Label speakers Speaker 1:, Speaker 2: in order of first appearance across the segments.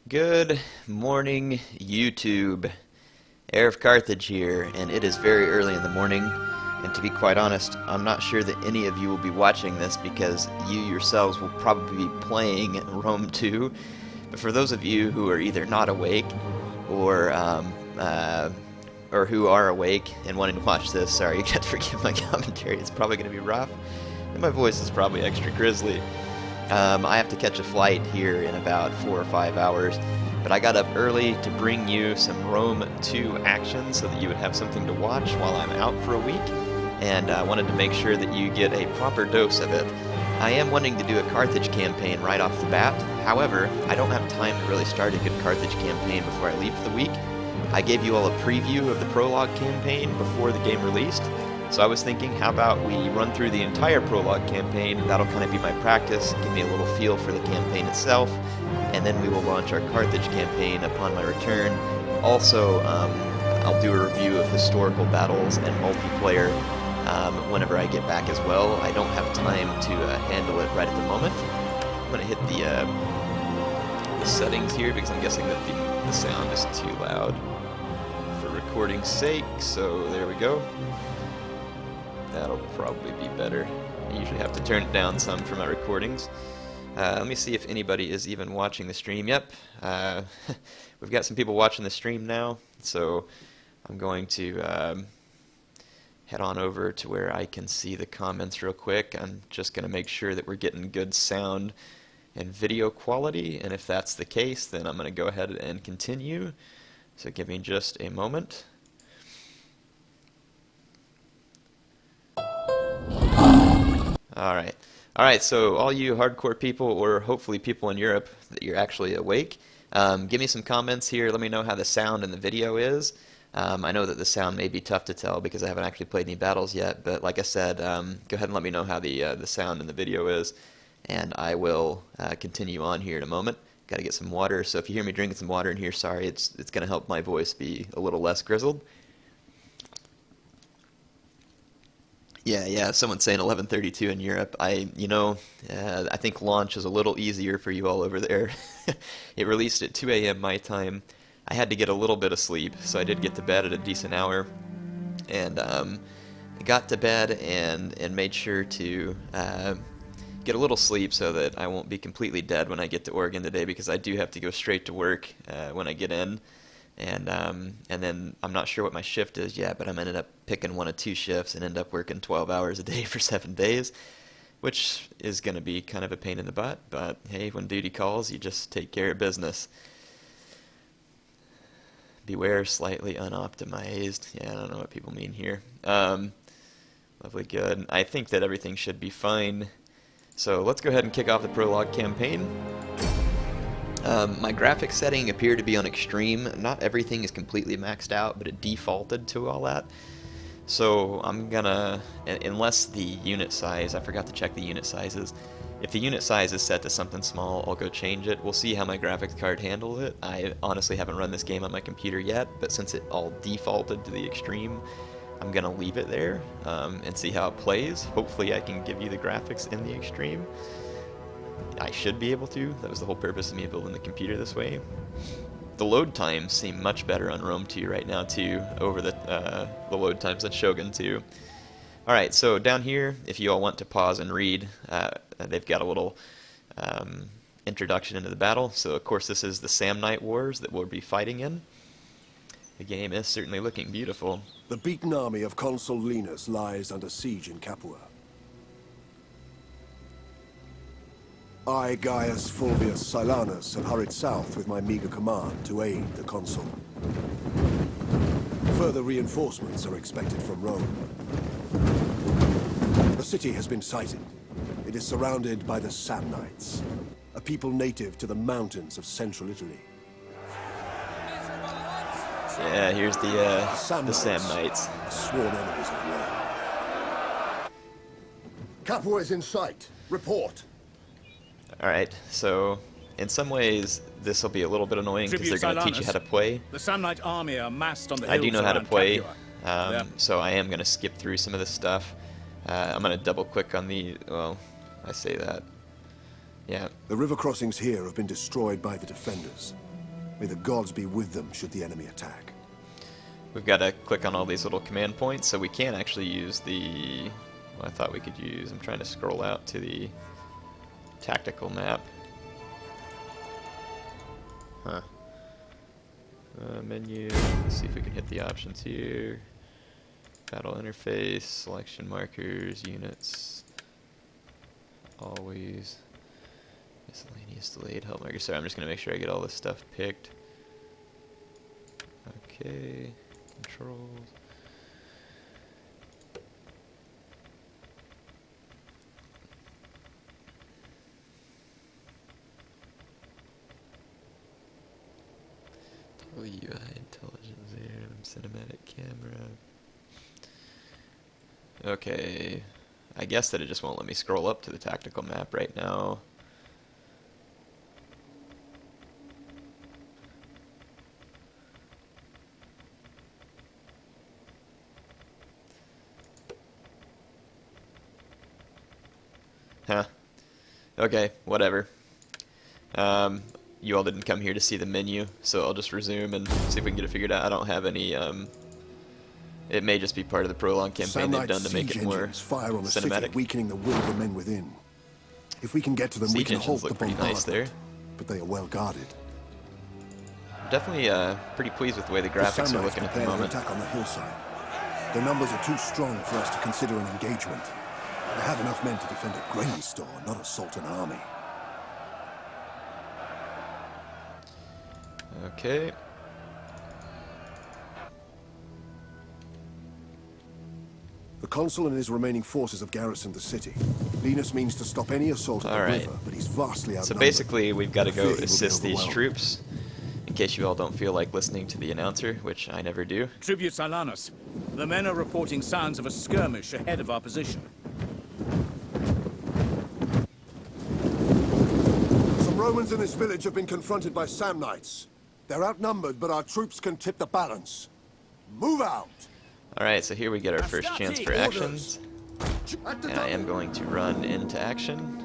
Speaker 1: Good morning, YouTube. HeirofCarthage here, and it is very early in the morning, and to be quite honest, I'm not sure that any of you will be watching this because you yourselves will probably be playing Rome 2, but for those of you who are either not awake or who are awake and wanting to watch this, sorry, you got to forgive my commentary, it's probably going to be rough, and my voice is probably extra grizzly. I have to catch a flight here in about 4 or 5 hours, but I got up early to bring you some Rome 2 action so that you would have something to watch while I'm out for a week, and I wanted to make sure that you get a proper dose of it. I am wanting to do a Carthage campaign right off the bat, however, I don't have time to really start a good Carthage campaign before I leave for the week. I gave you all a preview of the Prologue campaign before the game released, so I was thinking, how about we run through the entire Prologue campaign, that'll kind of be my practice, give me a little feel for the campaign itself, and then we will launch our Carthage campaign upon my return. Also, I'll do a review of historical battles and multiplayer whenever I get back as well. I don't have time to handle it right at the moment. I'm going to hit the settings here because I'm guessing that the sound is too loud for recording's sake, so there we go. That'll probably be better. I usually have to turn it down some for my recordings. Let me see if anybody is even watching the stream. Yep, we've got some people watching the stream now, so I'm going to head on over to where I can see the comments real quick. I'm just going to make sure that we're getting good sound and video quality, and if that's the case, then I'm going to go ahead and continue. So give me just a moment. Alright, so all you hardcore people, or hopefully people in Europe that you're actually awake, give me some comments here, let me know how the sound in the video is. I know that the sound may be tough to tell because I haven't actually played any battles yet, but like I said, go ahead and let me know how the sound in the video is, and I will continue on here in a moment. Gotta get some water, so if you hear me drinking some water in here, sorry, it's gonna help my voice be a little less grizzled. Yeah, someone's saying 11:32 in Europe. I think launch is a little easier for you all over there. It released at 2 a.m. my time. I had to get a little bit of sleep, so I did get to bed at a decent hour, and got to bed and made sure to get a little sleep so that I won't be completely dead when I get to Oregon today, because I do have to go straight to work when I get in. And then I'm not sure what my shift is yet, but I'm ended up picking one of 2 shifts and end up working 12 hours a day for 7 days, which is going to be kind of a pain in the butt, but hey, when duty calls, you just take care of business. Beware slightly unoptimized. Yeah, I don't know what people mean here. Lovely, good. I think that everything should be fine. So let's go ahead and kick off the Prologue campaign. My graphics setting appear to be on extreme. Not everything is completely maxed out, but it defaulted to all that. So I'm gonna, unless the unit size, I forgot to check the unit sizes. If the unit size is set to something small, I'll go change it. We'll see how my graphics card handles it. I honestly haven't run this game on my computer yet, but since it all defaulted to the extreme, I'm gonna leave it there and see how it plays. Hopefully I can give you the graphics in the extreme. I should be able to. That was the whole purpose of me building the computer this way. The load times seem much better on Rome 2 right now too, over the load times on Shogun 2. Alright, so down here, if you all want to pause and read, they've got a little introduction into the battle. So of course this is the Samnite Wars that we'll be fighting in. The game is certainly looking beautiful.
Speaker 2: The beaten army of Consul Linus lies under siege in Capua. I, Gaius Fulvius Silanus, have hurried south with my meager command to aid the consul. Further reinforcements are expected from Rome. The city has been sighted. It is surrounded by the Samnites, a people native to the mountains of central Italy.
Speaker 1: Yeah, here's the Samnites.
Speaker 2: Sworn enemies of Rome. Capua is in sight. Report.
Speaker 1: Alright, so in some ways this will be a little bit annoying because they're going to teach you how to play.
Speaker 3: The Samnite army are massed on the hills.
Speaker 1: I do know how to play,
Speaker 3: yeah.
Speaker 1: so I am going to skip through some of this stuff. I'm going to double click on the, well, I say that. Yeah.
Speaker 2: The river crossings here have been destroyed by the defenders. May the gods be with them should the enemy attack.
Speaker 1: We've got to click on all these little command points, so we can actually use the... Well, I thought we could use... I'm trying to scroll out to the tactical map. Huh. Menu. Let's see if we can hit the options here. Battle interface, selection markers, units. Always. Miscellaneous delayed help markers. Sorry, I'm just going to make sure I get all this stuff picked. Okay. Controls. UI, intelligence, cinematic camera. Okay. I guess that it just won't let me scroll up to the tactical map right now. Huh. Okay, whatever. You all didn't come here to see the menu, so I'll just resume and see if we can get it figured out. I don't have any, it may just be part of the Prologue campaign they've done to make it more
Speaker 2: fire on the
Speaker 1: cinematic.
Speaker 2: City, weakening the will of the men within. If we can get to them, we
Speaker 1: Siege
Speaker 2: can
Speaker 1: engines
Speaker 2: halt the
Speaker 1: look pretty nice
Speaker 2: bombardment.
Speaker 1: there.
Speaker 2: But they are well guarded.
Speaker 1: I'm definitely pretty pleased with the way the graphics are looking at the
Speaker 2: prepare an
Speaker 1: moment.
Speaker 2: attack on the hillside. Their numbers are too strong for us to consider an engagement. They have enough men to defend a grain store, not assault an army.
Speaker 1: Okay.
Speaker 2: The consul and his remaining forces have garrisoned the city. Linus means to stop any assault at the
Speaker 1: Alright.
Speaker 2: river, but he's vastly outnumbered.
Speaker 1: So basically, we've got to
Speaker 2: I fear he
Speaker 1: go
Speaker 2: will be
Speaker 1: assist these
Speaker 2: overwhelmed.
Speaker 1: troops, in case you all don't feel like listening to the announcer, which I never do.
Speaker 3: Tribute Silanus. The men are reporting sounds of a skirmish ahead of our position.
Speaker 2: Some Romans in this village have been confronted by Samnites. They're outnumbered, but our troops can tip the balance. Move out!
Speaker 1: Alright, so here we get our first chance for
Speaker 2: Orders.
Speaker 1: actions. And I am going to run into action.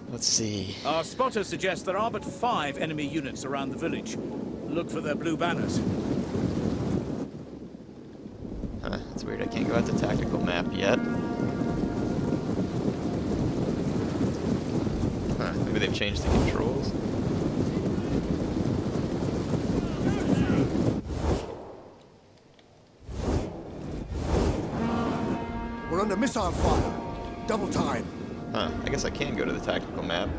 Speaker 1: Let's see.
Speaker 3: Our spotters suggest there are but 5 enemy units around the village. Look for their blue banners.
Speaker 1: Huh, it's weird I can't go out the tactical map yet. Huh, maybe they've changed the controls.
Speaker 2: We're under missile fire. Double time.
Speaker 1: Huh, I guess I can go to the tactical map.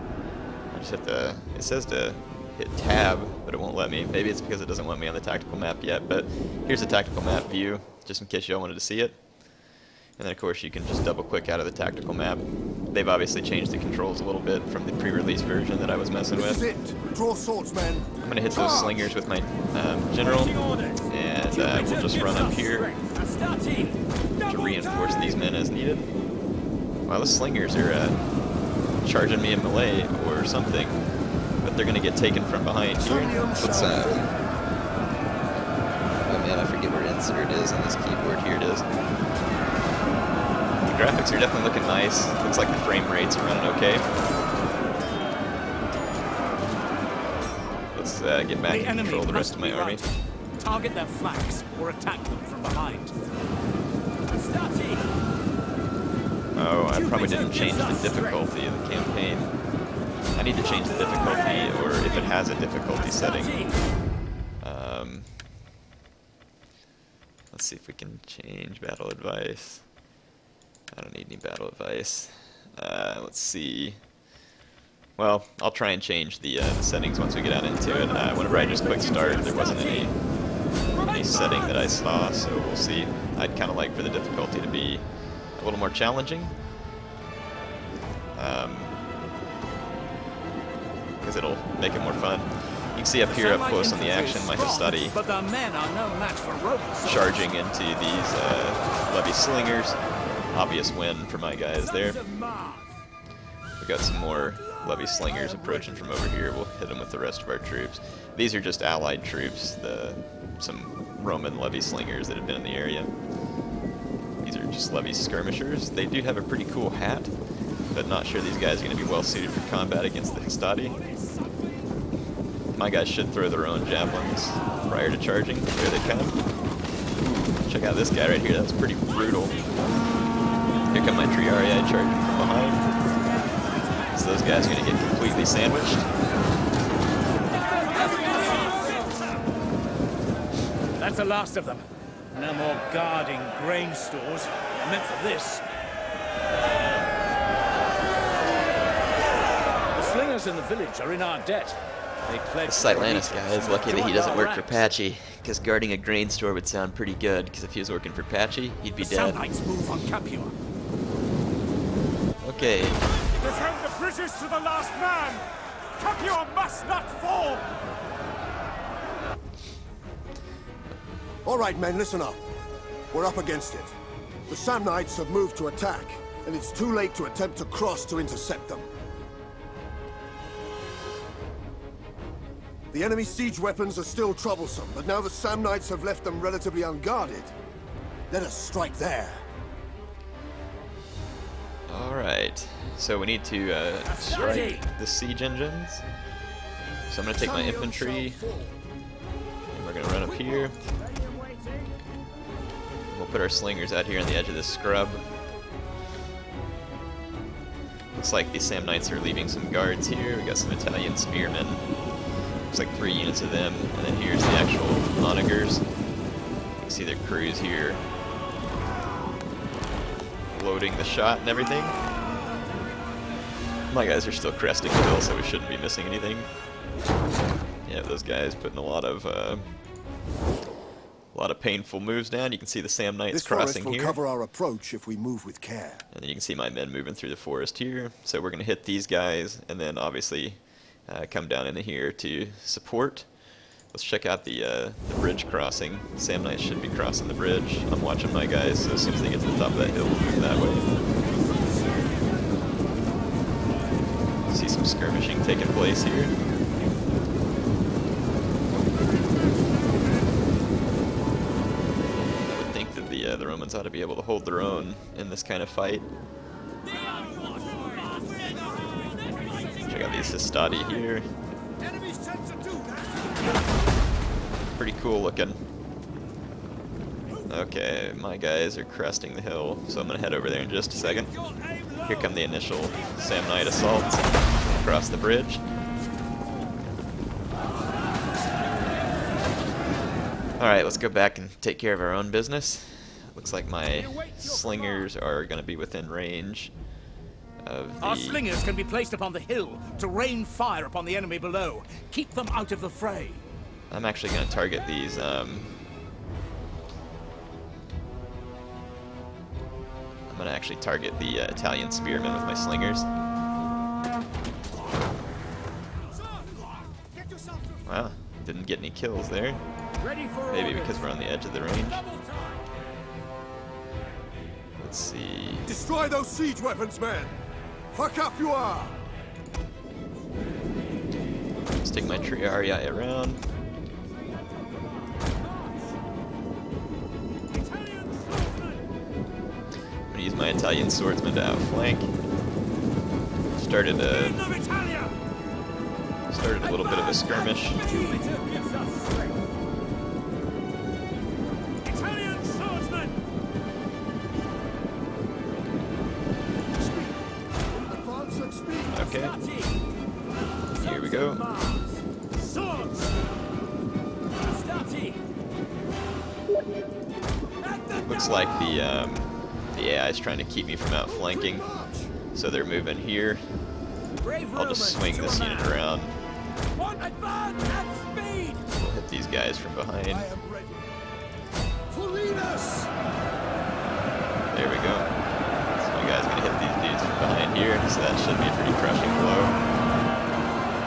Speaker 1: I just have to, it says to hit tab, but it won't let me. Maybe it's because it doesn't want me on the tactical map yet, but here's the tactical map view, just in case you all wanted to see it. And then of course you can just double click out of the tactical map. They've obviously changed the controls a little bit from the pre-release version that I was messing
Speaker 2: This is
Speaker 1: with.
Speaker 2: it. Draw swords, men.
Speaker 1: I'm gonna hit those slingers with my general, and we'll just run up here to reinforce these men as needed. Wow, the slingers are charging me in melee or something, but they're gonna get taken from behind here. Let's oh man, I forget where insert is on this keyboard. Here it is. The graphics are definitely looking nice. Looks like the frame rates are running okay. Let's get back and control the rest of my army.
Speaker 3: Target their flanks or attack them from behind.
Speaker 1: Oh, I probably didn't change the difficulty of the campaign. I need to change the difficulty, or if it has a difficulty setting. Let's see if we can change battle advice. I don't need any battle advice. Let's see. Well, I'll try and change the settings once we get out into it. Whenever I just clicked start, there wasn't any setting that I saw, so we'll see. I'd kind of like for the difficulty to be a little more challenging, because it'll make it more fun. You can see up here, up close on the action, my Hastati
Speaker 3: But the men are no match for Romans.
Speaker 1: charging into these levy slingers. Obvious win for my guys there. We got some more levy slingers approaching from over here. We'll hit them with the rest of our troops. These are just allied troops, some Roman levy slingers that have been in the area. These are just levy skirmishers. They do have a pretty cool hat, but not sure these guys are going to be well suited for combat against the Hastati. my guys should throw their own javelins prior to charging. Here they come. Check out this guy right here. That's pretty brutal. Here come my Triarii charging from behind. So those guys are going to get completely sandwiched.
Speaker 3: That's the last of them. No more guarding grain stores. They're meant for this. The slingers in the village are in our debt. They pledged
Speaker 1: This Silanus guy is lucky that he doesn't work for Patchy, because guarding a grain store would sound pretty good, because if he was working for Patchy, he'd be dead.
Speaker 3: Samnites move on Capua.
Speaker 1: Okay,
Speaker 3: Defend the British to the last man! Capua must not fall!
Speaker 2: All right, men, listen up. We're up against it. The Samnites have moved to attack, and it's too late to attempt to cross to intercept them. The enemy's siege weapons are still troublesome, but now the Samnites have left them relatively unguarded. Let us strike there.
Speaker 1: alright. So we need to strike the siege engines. So I'm going to take my infantry, and we're going to run up here. We'll put our slingers out here on the edge of this scrub. Looks like these Samnites are leaving some guards here. We got some Italian spearmen. Looks like 3 units of them. And then here's the actual onagers. You can see their crews here. Loading the shot and everything. My guys are still cresting the hill, so we shouldn't be missing anything. Yeah, those guys putting a lot of painful moves down. You can see the Samnites
Speaker 2: This
Speaker 1: crossing
Speaker 2: forest will
Speaker 1: here.
Speaker 2: cover our approach if we move with care.
Speaker 1: And then you can see my men moving through the forest here. So we're going to hit these guys, and then obviously come down into here to support. Let's check out the bridge crossing. Samnites should be crossing the bridge. I'm watching my guys, so as soon as they get to the top of that hill, we'll move that way. See some skirmishing taking place here. I would think that the Romans ought to be able to hold their own in this kind of fight. Check out these Sistati here. Pretty cool looking. Okay, my guys are cresting the hill, so I'm going to head over there in just a second. Here come the initial Samnite assaults across the bridge. Alright, let's go back and take care of our own business. Looks like my slingers are going to be within range of the...
Speaker 3: Our slingers can be placed upon the hill to rain fire upon the enemy below. Keep them out of the fray.
Speaker 1: I'm actually going to target these, I'm going to actually target the Italian spearmen with my slingers. Wow, didn't get any kills there. Maybe because we're on the edge of the range. Let's see.
Speaker 2: Destroy those siege weapons, men! Fuck up you are!
Speaker 1: Let's take my Triarii around. I'm gonna use my Italian swordsman to outflank. Started a little bit of a skirmish. Okay. Here we go. Looks like the AI is trying to keep me from outflanking, so they're moving here. I'll just swing this unit around. We'll hit these guys from behind. There we go. So my guy's gonna hit these dudes from behind here, so that should be a pretty crushing blow.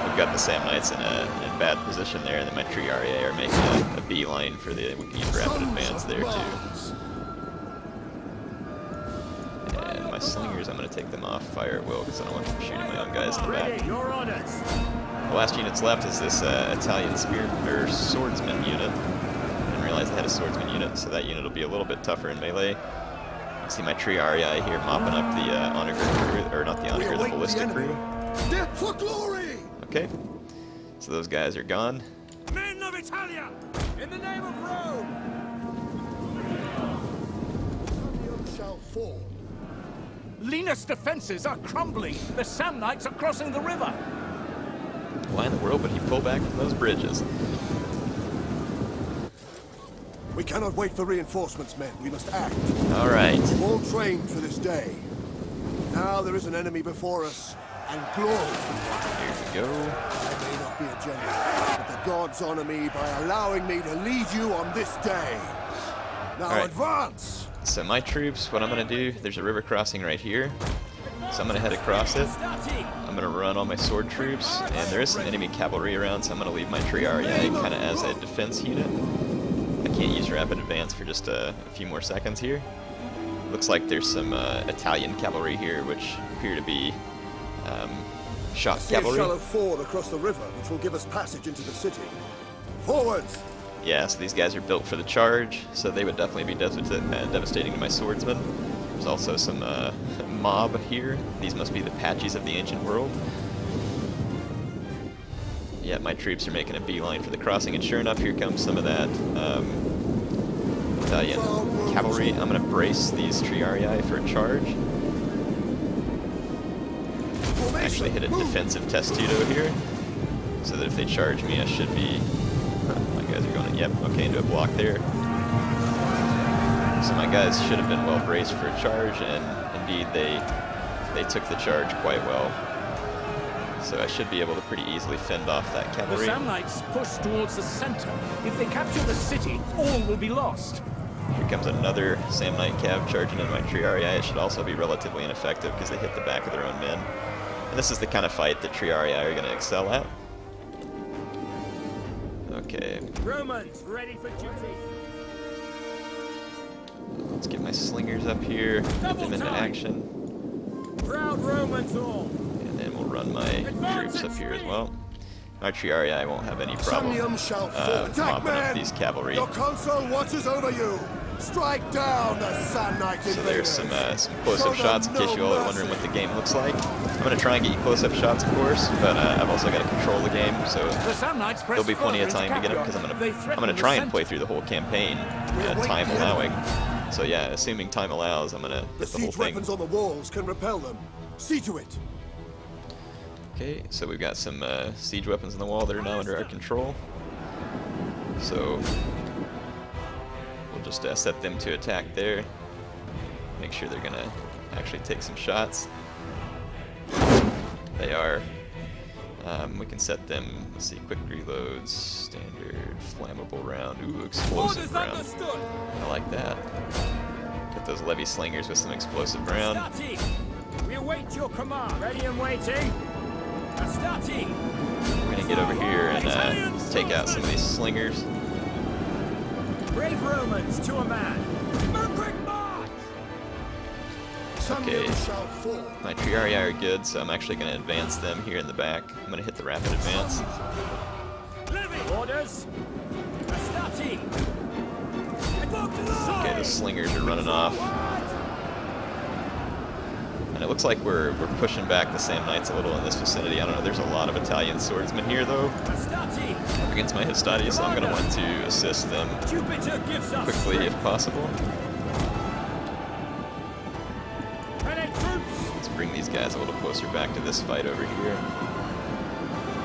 Speaker 1: We've got the Samnites in a bad position there, and then my Triarii are making a beeline for the we can use rapid advance there too. And my slingers, I'm going to take them off fire at will because I don't want them shooting my own guys in the back. The last unit's left is this Italian swordsman unit. I didn't realize I had a swordsman unit, so that unit will be a little bit tougher in melee. You can see my Triarii here mopping up the onager crew, or not the onager, the ballistic crew.
Speaker 2: Death for glory!
Speaker 1: Okay. So those guys are gone.
Speaker 3: Men of Italia, in the name of Rome!
Speaker 2: Samnium shall fall.
Speaker 3: Linus' defenses are crumbling. The Samnites are crossing the river.
Speaker 1: Why in the world would he pull back from those bridges?
Speaker 2: We cannot wait for reinforcements, men. We must act.
Speaker 1: All right.
Speaker 2: All trained for this day. Now there is an enemy before us, and glory.
Speaker 1: Here we go.
Speaker 2: I may not be a general, but the gods honor me by allowing me to lead you on this day. Now
Speaker 1: All right.
Speaker 2: advance!
Speaker 1: So my troops, what I'm going to do, there's a river crossing right here. So I'm going to head across it. I'm going to run all my sword troops, and there is some enemy cavalry around, so I'm going to leave my Triarii kind of as a defense unit. I can't use rapid advance for just a few more seconds here. Looks like there's some Italian cavalry here, which appear to be shock
Speaker 2: See a
Speaker 1: cavalry.
Speaker 2: shallow ford across the river, which will give us passage into the city. Forwards!
Speaker 1: Yeah, so these guys are built for the charge, so they would definitely be devastating to my swordsmen. There's also some mob here. These must be the Apaches of the ancient world. Yeah, my troops are making a beeline for the crossing, and sure enough, here comes some of that Italian cavalry. I'm going to brace these Triarii for a charge. Actually hit a defensive testudo here, so that if they charge me, I should be... my guys are going, yep, okay, into a block there. So my guys should have been well braced for a charge, and indeed they took the charge quite well. So I should be able to pretty easily fend off that
Speaker 3: The
Speaker 1: cavalry.
Speaker 3: Samnites push towards the center. If they capture the city, all will be lost.
Speaker 1: Here comes another Samnite cav charging into my Triarii. It should also be relatively ineffective because they hit the back of their own men. And this is the kind of fight that Triarii are going to excel at. Okay,
Speaker 3: Romans, ready for duty.
Speaker 1: let's get my slingers up here, get them into action,
Speaker 3: Proud Romans all.
Speaker 1: and then we'll run my troops up here as well. My Triarii won't have any problem
Speaker 2: Samnium shall fall. Attack,
Speaker 1: mopping up
Speaker 2: men!
Speaker 1: these cavalry.
Speaker 2: Your consul watches over you! Strike down the Samnite
Speaker 1: So there's
Speaker 2: invaders!
Speaker 1: some close-up shots in case you all are wondering what the game looks like. I'm going to try and get you close-up shots, of course, but I've also got to control the game, so
Speaker 3: The Samnites press
Speaker 1: there'll be plenty of time to get them because I'm going to try and play through the whole campaign, time allowing. So yeah, assuming time allows, I'm going to
Speaker 2: The
Speaker 1: hit the whole
Speaker 2: siege
Speaker 1: thing.
Speaker 2: weapons on the walls can repel them. See to it!
Speaker 1: Okay, so we've got some siege weapons on the wall that are now under our control. So we'll just set them to attack there. Make sure they're gonna actually take some shots. They are. We can set them, let's see, quick reloads, standard, flammable round, ooh, explosive round. I like that. Get those levy slingers with some explosive round.
Speaker 3: We await your command. Ready and waiting. Astati.
Speaker 1: We're gonna get over here and take out some of these slingers.
Speaker 3: Brave Romans to a man. Quick march.
Speaker 1: Okay.
Speaker 2: Samnium shall fall.
Speaker 1: My Triarii are good, so I'm actually going to advance them here in the back. I'm going to hit the rapid advance.
Speaker 3: Levy. Orders. Astati.
Speaker 1: Okay, the slingers are running off. And it looks like we're pushing back the Samnites a little in this vicinity. I don't know, there's a lot of Italian swordsmen here, though,
Speaker 3: Astati.
Speaker 1: against my Hastati, so I'm going to want to assist them
Speaker 3: Jupiter gives us
Speaker 1: quickly if possible.
Speaker 3: Ready, troops.
Speaker 1: Let's bring these guys a little closer back to this fight over here.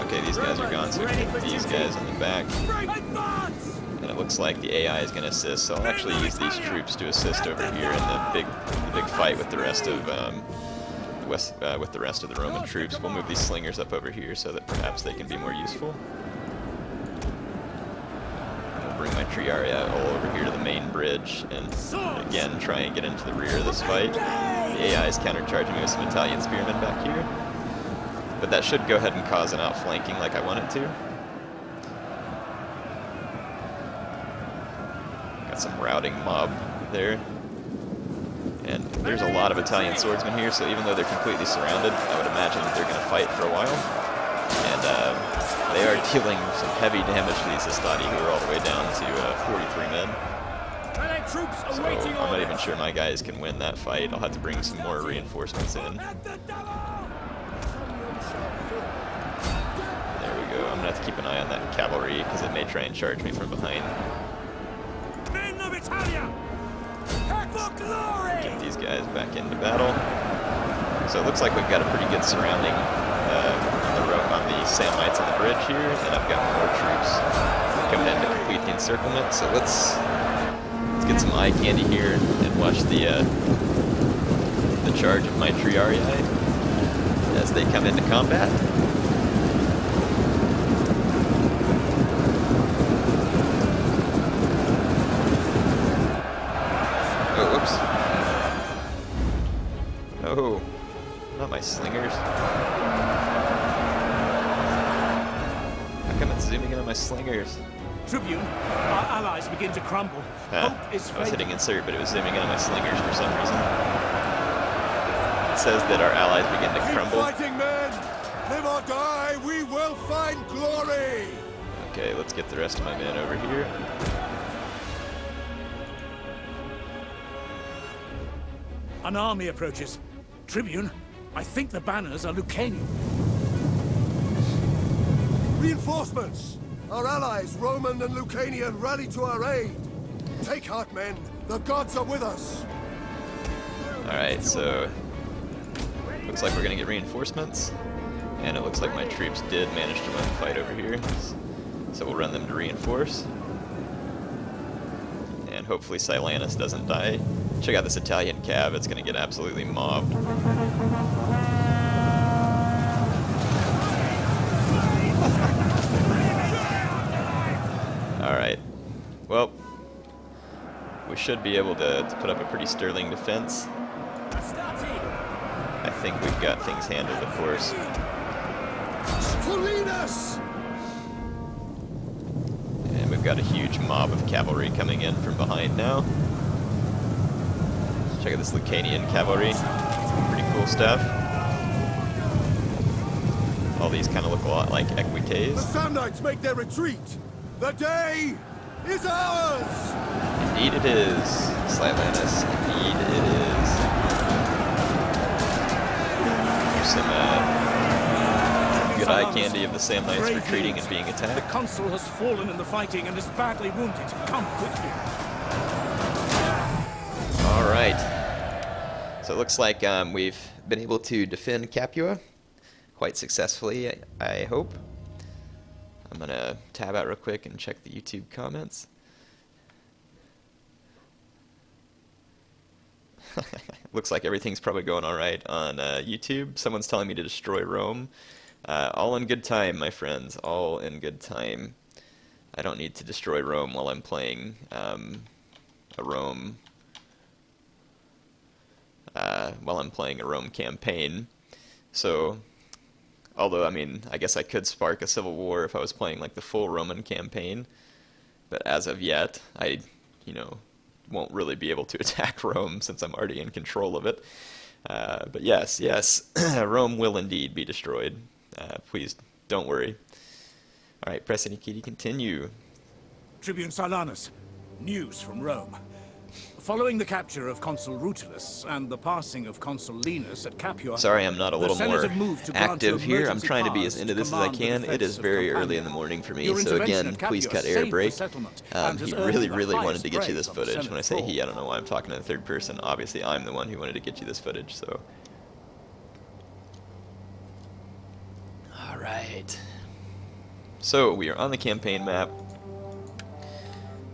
Speaker 1: Okay, these guys are gone, so we can hit these guys in the back.
Speaker 3: Advance.
Speaker 1: And it looks like the AI is going to assist, so I'll actually use these troops to assist over here in the big fight with the rest of the Roman troops. We'll move these slingers up over here so that perhaps they can be more useful. I'll bring my Triarii all over here to the main bridge, and again try and get into the rear of this fight. The AI is countercharging me with some Italian spearmen back here, but that should go ahead and cause an outflanking like I want it to. Some routing mob there. And there's a lot of Italian swordsmen here, so even though they're completely surrounded, I would imagine that they're going to fight for a while. And they are dealing some heavy damage to these Hastati, who are all the way down to 43 men. So I'm not even sure my guys can win that fight. I'll have to bring some more reinforcements in. There we go. I'm going to have to keep an eye on that cavalry, because it may try and charge me from behind.
Speaker 3: Men of Italia! For glory!
Speaker 1: Get these guys back into battle. So it looks like we've got a pretty good surrounding on the Samnites on the bridge here, and I've got more troops coming in to complete the encirclement. So let's get some eye candy here and watch the charge of my Triarii as they come into combat. Oh, whoops. Oh, not my slingers. How come it's zooming in on my slingers?
Speaker 3: Tribune, our allies begin to crumble. Hope is
Speaker 1: I was hitting
Speaker 3: fading.
Speaker 1: insert, but it was zooming in on my slingers for some reason. It says that our allies begin to
Speaker 2: Keep
Speaker 1: crumble.
Speaker 2: fighting, men! Live or die, we will find glory!
Speaker 1: Okay, let's get the rest of my men over here.
Speaker 3: An army approaches. Tribune, I think the banners are Lucanian.
Speaker 2: Reinforcements! Our allies, Roman and Lucanian, rally to our aid! Take heart, men! The gods are with us!
Speaker 1: Alright, so looks like we're gonna get reinforcements. And it looks like my troops did manage to win the fight over here. So we'll run them to reinforce. And hopefully Silanus doesn't die. Check out this Italian cav, it's gonna get absolutely mobbed. Alright. Well, we should be able to put up a pretty sterling defense. I think we've got things handled, of course.
Speaker 2: Paulinus!
Speaker 1: And we've got a huge mob of cavalry coming in from behind now. Check out this Lucanian cavalry. Pretty cool stuff. All these kind of look a lot like
Speaker 2: The
Speaker 1: Equites.
Speaker 2: Samnites make their retreat! The day is ours!
Speaker 1: Indeed it is, Silanus. Indeed it is. Here's some good eye candy of the Samnites
Speaker 3: Brave
Speaker 1: retreating
Speaker 3: units.
Speaker 1: and being
Speaker 3: The
Speaker 1: attacked.
Speaker 3: consul has fallen in the fighting and is badly wounded. Come quickly.
Speaker 1: Alright. So it looks like we've been able to defend Capua quite successfully, I hope. I'm gonna tab out real quick and check the YouTube comments. Looks like everything's probably going alright on YouTube. Someone's telling me to destroy Rome. All in good time, my friends. All in good time. I don't need to destroy Rome while I'm playing a Rome campaign. So, although, I mean, I guess I could spark a civil war if I was playing like the full Roman campaign, but as of yet, I, won't really be able to attack Rome since I'm already in control of it. But yes, Rome will indeed be destroyed. Please don't worry. All right, press any key to continue.
Speaker 3: Tribune Silanus, news from Rome. Following the capture of Consul Rutilius and the passing of Consul Linus at Capua,
Speaker 1: Sorry, I'm not a little
Speaker 3: the
Speaker 1: more
Speaker 3: Senate have moved to grant you
Speaker 1: active here. I'm
Speaker 3: emergency
Speaker 1: trying to be
Speaker 3: powers
Speaker 1: as into
Speaker 3: to
Speaker 1: this as I
Speaker 3: command the
Speaker 1: can. It
Speaker 3: defense
Speaker 1: is
Speaker 3: of
Speaker 1: very
Speaker 3: Campania.
Speaker 1: early in the morning for me,
Speaker 3: Your
Speaker 1: so
Speaker 3: intervention
Speaker 1: again,
Speaker 3: at Capua
Speaker 1: please cut
Speaker 3: saved
Speaker 1: air
Speaker 3: the
Speaker 1: break.
Speaker 3: settlement and has
Speaker 1: He
Speaker 3: earned
Speaker 1: really,
Speaker 3: the
Speaker 1: really wanted
Speaker 3: highest
Speaker 1: to get you
Speaker 3: praise
Speaker 1: this
Speaker 3: on the
Speaker 1: footage.
Speaker 3: Senate
Speaker 1: When I say
Speaker 3: floor.
Speaker 1: he, I don't know why I'm talking in the third person. Obviously, I'm the one who wanted to get you this footage, so. Alright. So, we are on the campaign map.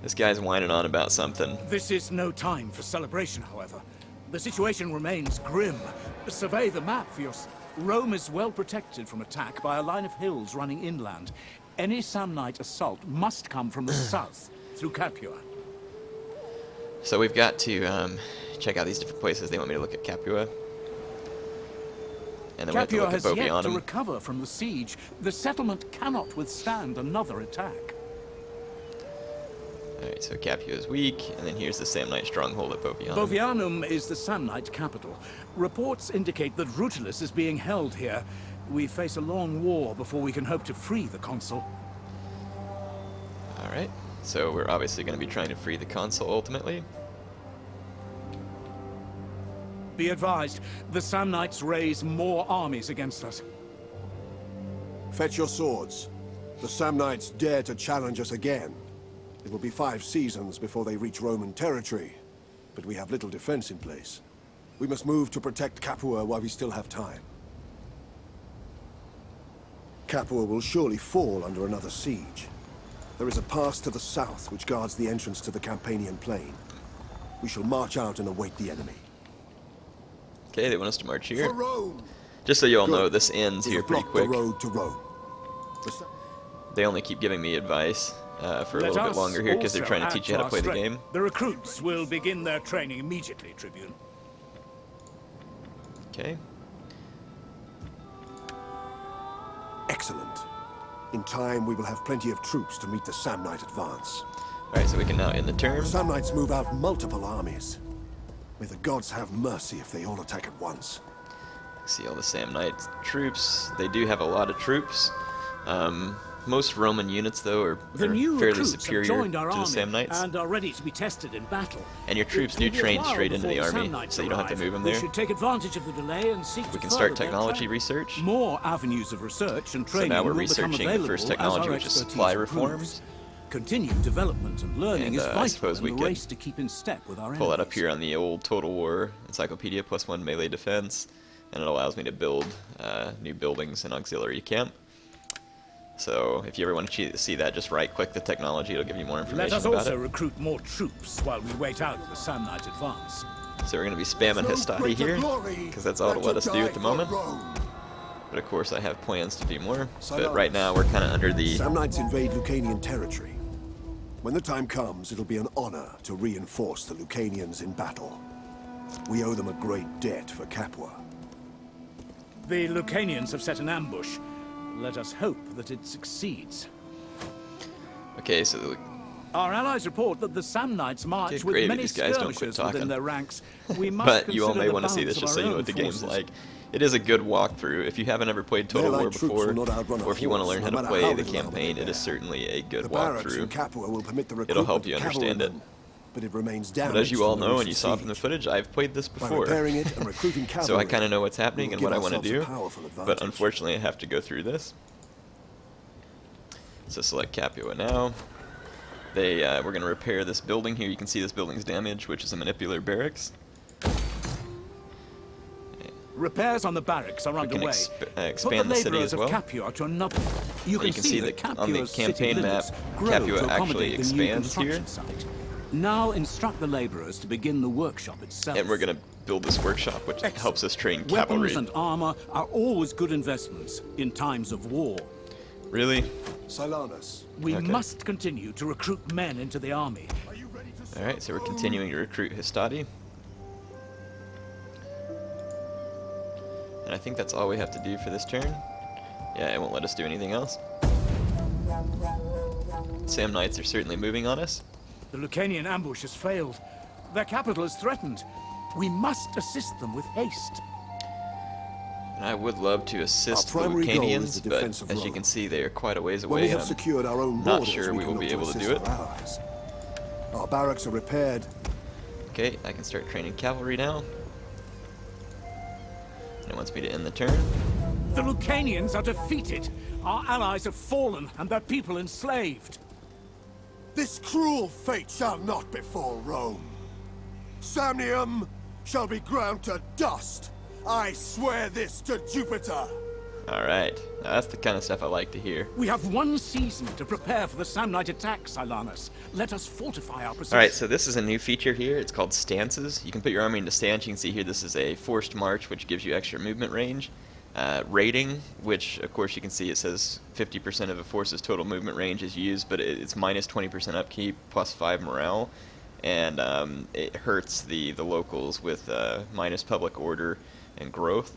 Speaker 1: This guy's whining on about something.
Speaker 3: This is no time for celebration, however. The situation remains grim. Survey the map for your... Rome is well protected from attack by a line of hills running inland. Any Samnite assault must come from the south, through Capua.
Speaker 1: So we've got to check out these different places. They want me to look at Capua. And then we have to
Speaker 3: Capua
Speaker 1: look at
Speaker 3: has yet to
Speaker 1: Bovianum.
Speaker 3: recover from the siege. The settlement cannot withstand another attack.
Speaker 1: Alright, so Capua is weak, and then here's the Samnite stronghold at Bovianum.
Speaker 3: Bovianum is the Samnite capital. Reports indicate that Rutilius is being held here. We face a long war before we can hope to free the consul.
Speaker 1: Alright, so we're obviously going to be trying to free the consul ultimately.
Speaker 3: Be advised, the Samnites raise more armies against us.
Speaker 2: Fetch your swords. The Samnites dare to challenge us again. It will be 5 seasons before they reach Roman territory, but we have little defense in place. We must move to protect Capua while we still have time. Capua will surely fall under another siege. There is a pass to the south which guards the entrance to the Campanian plain. We shall march out and await the enemy.
Speaker 1: Okay, they want us to march here.
Speaker 2: For Rome!
Speaker 1: Just so you all
Speaker 2: Good.
Speaker 1: know, this ends
Speaker 2: We
Speaker 1: here
Speaker 2: have
Speaker 1: pretty
Speaker 2: blocked
Speaker 1: quick.
Speaker 2: the road to Rome.
Speaker 1: They only keep giving me advice for a
Speaker 3: Let
Speaker 1: little bit
Speaker 3: us
Speaker 1: longer here because they're
Speaker 3: also
Speaker 1: trying to
Speaker 3: add
Speaker 1: teach you how to
Speaker 3: our
Speaker 1: play the
Speaker 3: strength.
Speaker 1: game.
Speaker 3: The recruits will begin their training immediately, Tribune.
Speaker 1: Okay.
Speaker 2: Excellent. In time, we will have plenty of troops to meet the Samnite advance.
Speaker 1: Alright, so we can now end the turn.
Speaker 2: The Samnites move out multiple armies. May the gods have mercy if they all attack at once.
Speaker 1: See all the Samnite troops. They do have a lot of troops. Most Roman units, though, are
Speaker 3: The new
Speaker 1: fairly
Speaker 3: recruits have
Speaker 1: superior
Speaker 3: joined
Speaker 1: to
Speaker 3: our
Speaker 1: the
Speaker 3: army
Speaker 1: Samnites.
Speaker 3: and are ready to be tested in battle.
Speaker 1: And your troops do
Speaker 3: It will be a
Speaker 1: train
Speaker 3: while
Speaker 1: straight into the
Speaker 3: before
Speaker 1: army,
Speaker 3: Samnites
Speaker 1: so you don't have to
Speaker 3: arrive.
Speaker 1: move them
Speaker 3: We
Speaker 1: there.
Speaker 3: should take advantage of the delay and seek
Speaker 1: We
Speaker 3: to
Speaker 1: can
Speaker 3: further
Speaker 1: start
Speaker 3: their
Speaker 1: technology
Speaker 3: training.
Speaker 1: research.
Speaker 3: More avenues of research and
Speaker 1: So
Speaker 3: training
Speaker 1: now we're
Speaker 3: will become
Speaker 1: researching the
Speaker 3: available
Speaker 1: first
Speaker 3: as
Speaker 1: technology,
Speaker 3: our
Speaker 1: which is
Speaker 3: expertise
Speaker 1: supply
Speaker 3: improves.
Speaker 1: reforms.
Speaker 3: Continued development and learning
Speaker 1: And,
Speaker 3: is
Speaker 1: I
Speaker 3: vital
Speaker 1: suppose
Speaker 3: in
Speaker 1: we
Speaker 3: the
Speaker 1: could
Speaker 3: race to keep in step with our
Speaker 1: Pull that up
Speaker 3: enemies.
Speaker 1: here on the old Total War Encyclopedia, +1 melee defense, and it allows me to build new buildings and auxiliary camp. So if you ever want to see that, just right-click the technology. It'll give you more
Speaker 3: Let
Speaker 1: information
Speaker 3: us
Speaker 1: about
Speaker 3: also
Speaker 1: it.
Speaker 3: recruit more troops while we wait out the Samnite advance.
Speaker 1: So we're going to be spamming Histati here, because that's all it'll let us do at the moment. But of course, I have plans to do more. But right now, we're kind of under the...
Speaker 2: Samnites invade Lucanian territory. When the time comes, it'll be an honor to reinforce the Lucanians in battle. We owe them a great debt for Capua.
Speaker 3: The Lucanians have set an ambush. Let us hope that it succeeds.
Speaker 1: Okay, so
Speaker 3: Our allies report that the Samnites march
Speaker 1: Okay,
Speaker 3: with
Speaker 1: great,
Speaker 3: many
Speaker 1: these guys don't quit
Speaker 3: skirmishers
Speaker 1: talking.
Speaker 3: within their ranks. We must
Speaker 1: but you all
Speaker 3: consider
Speaker 1: may
Speaker 3: the
Speaker 1: want to see
Speaker 3: balance
Speaker 1: this
Speaker 3: of
Speaker 1: just so
Speaker 3: our
Speaker 1: you know
Speaker 3: own
Speaker 1: what the game's
Speaker 3: forces.
Speaker 1: like. It is a good walkthrough. If you haven't ever played Total
Speaker 2: Their
Speaker 1: War
Speaker 2: light troops
Speaker 1: before,
Speaker 2: will not outrun a
Speaker 1: or if you want to
Speaker 2: horse,
Speaker 1: learn how
Speaker 2: no
Speaker 1: to
Speaker 2: matter
Speaker 1: play
Speaker 2: how
Speaker 1: the
Speaker 2: little army
Speaker 1: campaign,
Speaker 2: they
Speaker 1: it is
Speaker 2: bear.
Speaker 1: certainly a good
Speaker 2: The barracks in
Speaker 1: walkthrough.
Speaker 2: Capua will permit the
Speaker 1: It'll
Speaker 2: recruitment
Speaker 1: help you
Speaker 2: of
Speaker 1: understand it.
Speaker 2: cavalrymen, but it remains
Speaker 1: But
Speaker 2: damaged
Speaker 1: as you all
Speaker 2: from the
Speaker 1: know, and you
Speaker 2: recent
Speaker 1: saw from the
Speaker 2: siege.
Speaker 1: footage, I've played this
Speaker 2: By
Speaker 1: before.
Speaker 2: repairing it and recruiting
Speaker 1: So I
Speaker 2: cavalry,
Speaker 1: kind of know what's happening
Speaker 2: we
Speaker 1: and
Speaker 2: will
Speaker 1: what I
Speaker 2: give
Speaker 1: want to
Speaker 2: ourselves
Speaker 1: do.
Speaker 2: a powerful
Speaker 1: But
Speaker 2: advantage.
Speaker 1: unfortunately, I have to go through this. So select Capua now. We're going to repair this building here. You can see this building's damaged, which is a manipular barracks.
Speaker 3: Repairs on the barracks are
Speaker 1: We can
Speaker 3: underway.
Speaker 1: expand the city as well.
Speaker 3: Of Capua to another. You
Speaker 1: You can see
Speaker 3: that
Speaker 1: that on the
Speaker 3: Capua's
Speaker 1: campaign
Speaker 3: city
Speaker 1: map,
Speaker 3: limits grow
Speaker 1: Capua
Speaker 3: to
Speaker 1: actually
Speaker 3: accommodate the new
Speaker 1: expands here.
Speaker 3: construction site. Now instruct the laborers to begin the workshop itself.
Speaker 1: And we're going to build this workshop, which
Speaker 3: Excellent.
Speaker 1: helps us train cavalry.
Speaker 3: Weapons and armor are always good investments in times of war.
Speaker 1: Really?
Speaker 2: Silanus,
Speaker 3: We
Speaker 1: Okay.
Speaker 3: must continue to recruit men into the army.
Speaker 2: are you ready to
Speaker 1: Alright, so we're continuing to recruit Histati. And I think that's all we have to do for this turn. Yeah, it won't let us do anything else. Samnites are certainly moving on us.
Speaker 3: The Lucanian ambush has failed. Their capital is threatened. We must assist them with haste.
Speaker 1: And I would love to assist the
Speaker 2: Our primary goal is
Speaker 1: Lucanians,
Speaker 2: the
Speaker 1: but
Speaker 2: defense of
Speaker 1: as you
Speaker 2: Rome.
Speaker 1: can see, they are quite a ways
Speaker 2: When we
Speaker 1: away.
Speaker 2: have
Speaker 1: I'm
Speaker 2: secured our own
Speaker 1: not
Speaker 2: borders,
Speaker 1: sure we
Speaker 2: can
Speaker 1: will
Speaker 2: look
Speaker 1: be
Speaker 2: to
Speaker 1: able to
Speaker 2: assist
Speaker 1: do it.
Speaker 2: our allies. Our barracks are repaired.
Speaker 1: Okay, I can start training cavalry now. And it wants me to end the turn.
Speaker 3: The Lucanians are defeated. Our allies have fallen and their people enslaved.
Speaker 2: This cruel fate shall not befall Rome. Samnium shall be ground to dust. I swear this to Jupiter.
Speaker 1: Alright, now that's the kind of stuff I like to hear.
Speaker 3: We have one season to prepare for the Samnite attack, Silanus. Let us fortify our position.
Speaker 1: Alright, so this is a new feature here. It's called stances. You can put your army into stance. You can see here this is a forced march, which gives you extra movement range. Rating, which of course you can see it says 50% of a force's total movement range is used, but it's minus 20% upkeep, plus 5 morale. And it hurts the locals with minus public order and growth.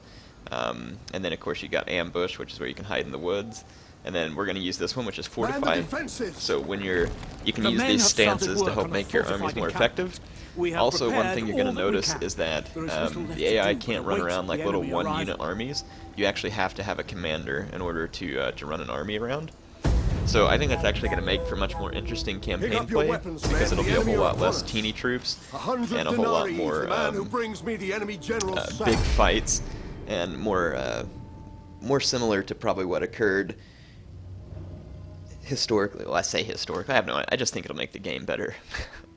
Speaker 1: And then of course you got ambush, which is where you can hide in the woods. And then we're going to use this one, which is
Speaker 2: Man the
Speaker 1: fortify.
Speaker 2: defenses.
Speaker 1: So when you can
Speaker 3: The
Speaker 1: use
Speaker 3: men
Speaker 1: these
Speaker 3: have started
Speaker 1: stances to
Speaker 3: work
Speaker 1: help
Speaker 3: on a
Speaker 1: make your armies
Speaker 3: fortified
Speaker 1: more
Speaker 3: encampment.
Speaker 1: effective.
Speaker 3: We have
Speaker 1: Also, one
Speaker 3: prepared
Speaker 1: thing you're going
Speaker 3: all
Speaker 1: to
Speaker 3: that we
Speaker 1: notice
Speaker 3: can.
Speaker 1: is that
Speaker 3: There is little left
Speaker 1: the AI
Speaker 3: to do
Speaker 1: can't
Speaker 3: but
Speaker 1: run
Speaker 3: await
Speaker 1: around like
Speaker 3: the
Speaker 1: little
Speaker 3: enemy
Speaker 1: one-unit
Speaker 3: arrival.
Speaker 1: armies. You actually have to have a commander in order to run an army around. So I think that's actually going to make for much more interesting campaign
Speaker 2: up your
Speaker 1: play,
Speaker 2: weapons,
Speaker 1: because
Speaker 2: men.
Speaker 1: it'll
Speaker 2: The
Speaker 1: be a
Speaker 2: enemy
Speaker 1: whole
Speaker 2: are
Speaker 1: lot
Speaker 2: upon
Speaker 1: less
Speaker 2: us.
Speaker 1: teeny troops
Speaker 2: 100
Speaker 1: and a whole lot
Speaker 2: denarii
Speaker 1: more
Speaker 2: for the man who brings me the enemy general's
Speaker 1: big
Speaker 2: sack.
Speaker 1: fights and more similar to probably what occurred historically, well, I say historically, I have no idea. I just think it'll make the game better.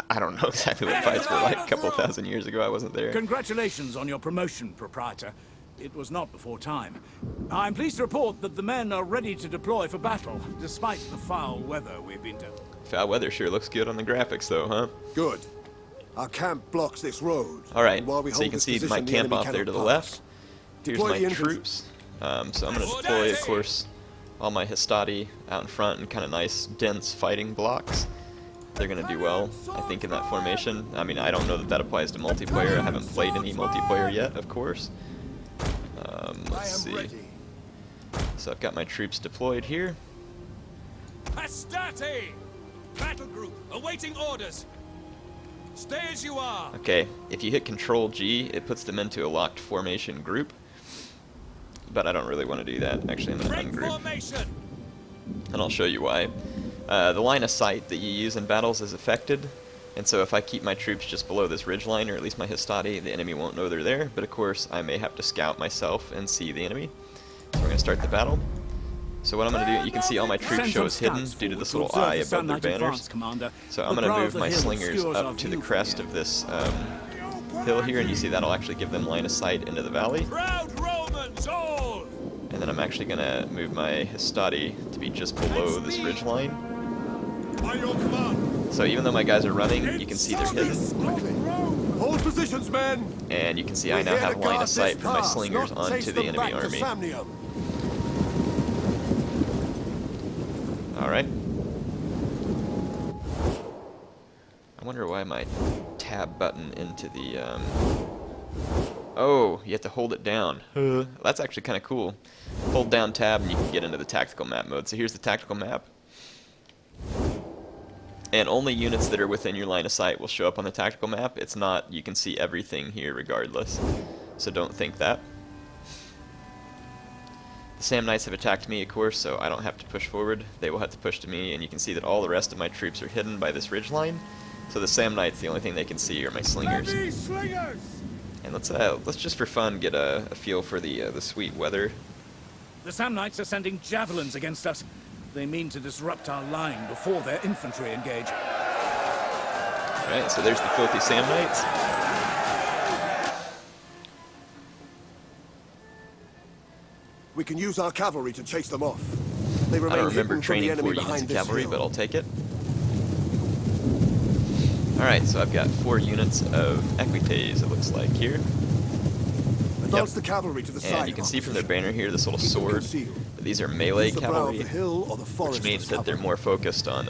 Speaker 1: I don't know exactly what fights were like a couple thousand years ago. I wasn't there.
Speaker 3: Congratulations on your promotion, proprietor. It was not before time. I'm pleased to report that the men are ready to deploy for battle, despite the foul weather we've been to.
Speaker 1: Foul weather sure looks good on the graphics, though, huh?
Speaker 2: Good. Our camp blocks this road.
Speaker 1: All right,
Speaker 2: and while we
Speaker 1: so you
Speaker 2: hold
Speaker 1: can
Speaker 2: this
Speaker 1: see
Speaker 2: position,
Speaker 1: my
Speaker 2: the
Speaker 1: camp
Speaker 2: enemy
Speaker 1: off there to
Speaker 2: cannot
Speaker 1: the
Speaker 2: pass.
Speaker 1: left. Here's
Speaker 2: Deploy
Speaker 1: my
Speaker 2: the infantry.
Speaker 1: troops. So I'm going to deploy, of course, all my Hastati out in front in kind of nice, dense fighting blocks. They're going to do well, I think, in that formation. I mean, I don't know that that applies to multiplayer. I haven't played any multiplayer yet, of course. Let's see. So I've got my troops deployed here.
Speaker 4: Hastati! Battle group, awaiting orders. Stay as you are.
Speaker 1: Okay, if you hit Control G, it puts them into a locked formation group. But I don't really want to do that. Actually, I'm going to
Speaker 4: Break
Speaker 1: ungroup.
Speaker 4: formation.
Speaker 1: And I'll show you why. The line of sight that you use in battles is affected, and so if I keep my troops just below this ridge line, or at least my Hastati, the enemy won't know they're there, but of course I may have to scout myself and see the enemy. So we're going to start the battle. So what I'm going to do, you can see all my troops show as hidden due to this little eye above their banners. So I'm going to move my slingers up to the crest of this hill here, and you see that'll actually give them line of sight into the valley.
Speaker 4: Proud Romans all.
Speaker 1: And then I'm actually going to move my Hastati to be just below this ridge line.
Speaker 4: By your command.
Speaker 1: So even though my guys are running, you can see they're hidden.
Speaker 2: Quickly. Hold positions, men.
Speaker 1: And you can see I now have line of sight from my slingers onto the enemy army. Alright. I wonder why my tab button into the, Oh, you have to hold it down. That's actually kind of cool. Hold down tab and you can get into the tactical map mode. So here's the tactical map. And only units that are within your line of sight will show up on the tactical map. It's not, you can see everything here regardless. So don't think that. The Sam Knights have attacked me, of course, so I don't have to push forward. They will have to push to me, and you can see that all the rest of my troops are hidden by this ridge line. So the Sam Knights, the only thing they can see are my slingers. And let's just for fun get a feel for the sweet weather.
Speaker 3: The Sam Knights are sending javelins against us. They mean to disrupt our line before their infantry engage.
Speaker 1: Alright, so there's the filthy Sam Knights.
Speaker 2: We can use our cavalry to chase them off. They
Speaker 1: I
Speaker 2: remain
Speaker 1: don't remember
Speaker 2: hidden from the
Speaker 1: training
Speaker 2: enemy
Speaker 1: 4 units
Speaker 2: behind
Speaker 1: of
Speaker 2: this
Speaker 1: cavalry,
Speaker 2: hill.
Speaker 1: but I'll take it. Alright, so I've got 4 units of equites, it looks like, here.
Speaker 2: Advance the cavalry to the side.
Speaker 1: And you can
Speaker 2: of
Speaker 1: see
Speaker 2: our
Speaker 1: from their
Speaker 2: position.
Speaker 1: banner here this little
Speaker 2: Keep them
Speaker 1: sword.
Speaker 2: concealed.
Speaker 1: These are melee
Speaker 2: Use the brow of
Speaker 1: cavalry,
Speaker 2: the hill or the
Speaker 1: which
Speaker 2: forest
Speaker 1: means
Speaker 2: as
Speaker 1: that they're
Speaker 2: cover.
Speaker 1: more focused on,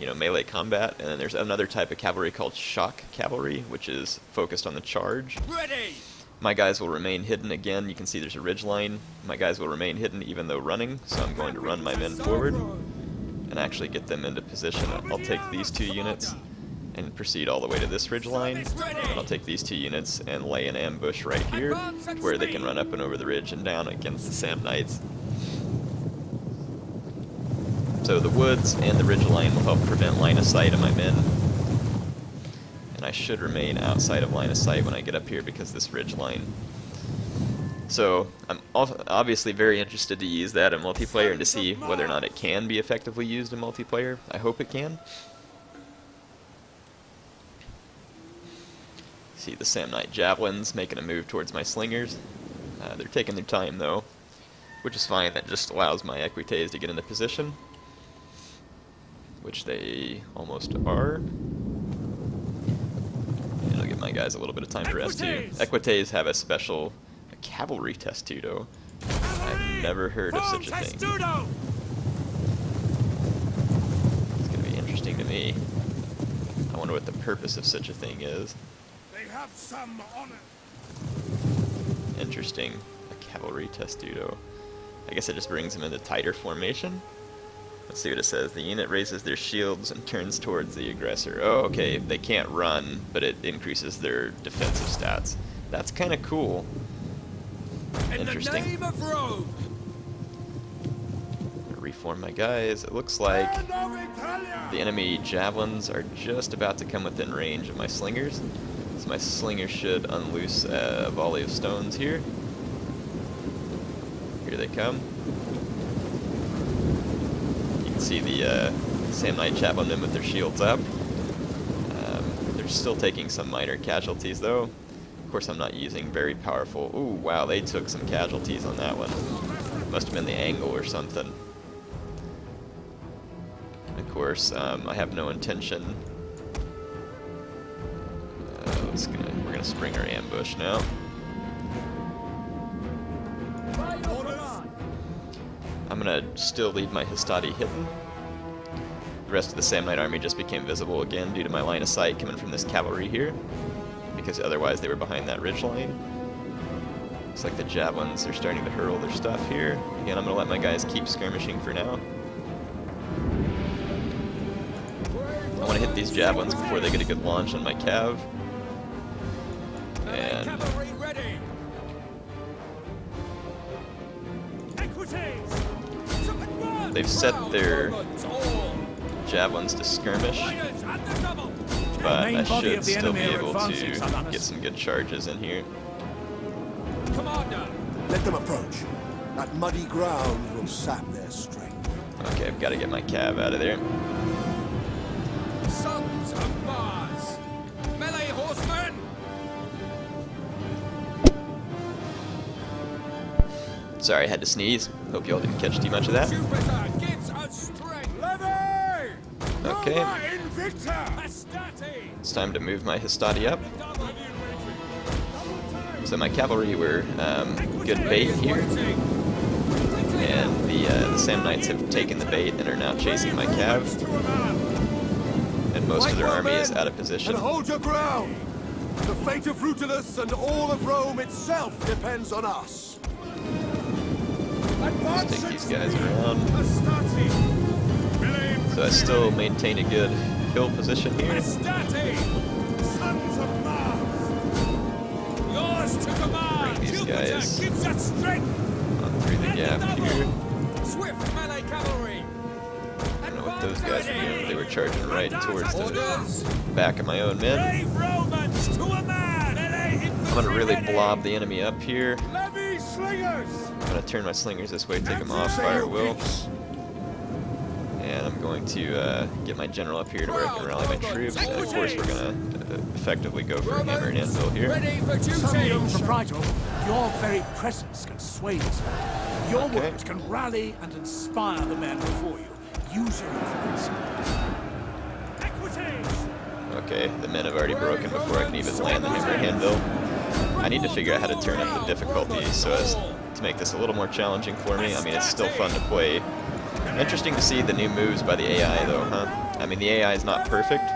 Speaker 1: you know, melee combat. And then there's another type of cavalry called shock cavalry, which is focused on the charge.
Speaker 4: Ready.
Speaker 1: My guys will remain hidden again. You can see there's a ridge line. My guys will remain hidden even though running, so I'm going to run my men forward and actually get them into position. I'll take these 2 units and proceed all the way to this ridge line. And I'll take these 2 units and lay an ambush right here where they can run up and over the ridge and down against the Sam Knights. So the woods and the ridge line will help prevent line of sight of my men. And I should remain outside of line of sight when I get up here because this ridge line. So I'm obviously very interested to use that in multiplayer and to see whether or not it can be effectively used in multiplayer. I hope it can. See the Sam Knight javelins making a move towards my slingers. They're taking their time though, which is fine. That just allows my equites to get into position, which they almost are. And it'll give my guys a little bit of time to rest too. Equites have a special cavalry testudo. I've never heard of such a thing. It's going to be interesting to me. I wonder what the purpose of such a thing is.
Speaker 4: They have some honor.
Speaker 1: Interesting. A cavalry testudo. I guess it just brings them into tighter formation. Let's see what it says. The unit raises their shields and turns towards the aggressor. Oh, okay. They can't run, but it increases their defensive stats. That's kind of cool. Interesting.
Speaker 4: In the name of Rome.
Speaker 1: Reform my guys. It looks like the enemy javelins are just about to come within range of my slingers. So my slingers should unloose a volley of stones here. Here they come. You can see the Samnite Javelin with their shields up. They're still taking some minor casualties though. Of course I'm not using very powerful... Ooh, wow, they took some casualties on that one. Must have been the angle or something. Of course, I have no intention... we're gonna spring our ambush now. I'm gonna still leave my Hastati hidden. The rest of the Samnite army just became visible again due to my line of sight coming from this cavalry here, because otherwise they were behind that ridgeline. Looks like the javelins are starting to hurl their stuff here. Again, I'm gonna let my guys keep skirmishing for now. I want to hit these javelins before they get a good launch on my cav. And they've set their javelins to skirmish, but I should still be able to get some good charges in here.
Speaker 2: Let them approach. That muddy ground will sap their strength.
Speaker 1: Okay, I've got to get my cav out of there.
Speaker 4: Sons of Mars! Melee horsemen!
Speaker 1: Sorry, I had to sneeze. Hope y'all didn't catch too much of that.
Speaker 4: Jupiter gives us strength! Levy!
Speaker 1: Okay.
Speaker 4: Roma Invicta! Hastati!
Speaker 1: It's time to move my Hastati up. So my cavalry were good bait here, and the Samnites have taken the bait and are now chasing my cav, and most of their army is out of position.
Speaker 2: And hold your ground! The fate of Rutilus and all of Rome itself depends on us.
Speaker 1: Let's take these guys around. So I still maintain a good hill position here. Bring these guys on through the gap here.
Speaker 4: Swift melee cavalry!
Speaker 1: I don't know what those guys were doing. They were charging right towards the back of my own men. I'm gonna really blob the enemy up here. I'm gonna turn my slingers this way, take them off, fire at will. And I'm going to get my general up here to where I can rally my troops. And of course we're gonna effectively go for a hammer and anvil here.
Speaker 3: Proprietor, your very presence can sway this battle. Your words can rally and inspire the men before you. Use your influence.
Speaker 1: Okay, the men have already broken before I can even land the hammer and anvil. I need to figure out how to turn up the difficulty so as to make this a little more challenging for me. I mean, it's still fun to play. Interesting to see the new moves by the AI though, huh? I mean, the AI is not perfect,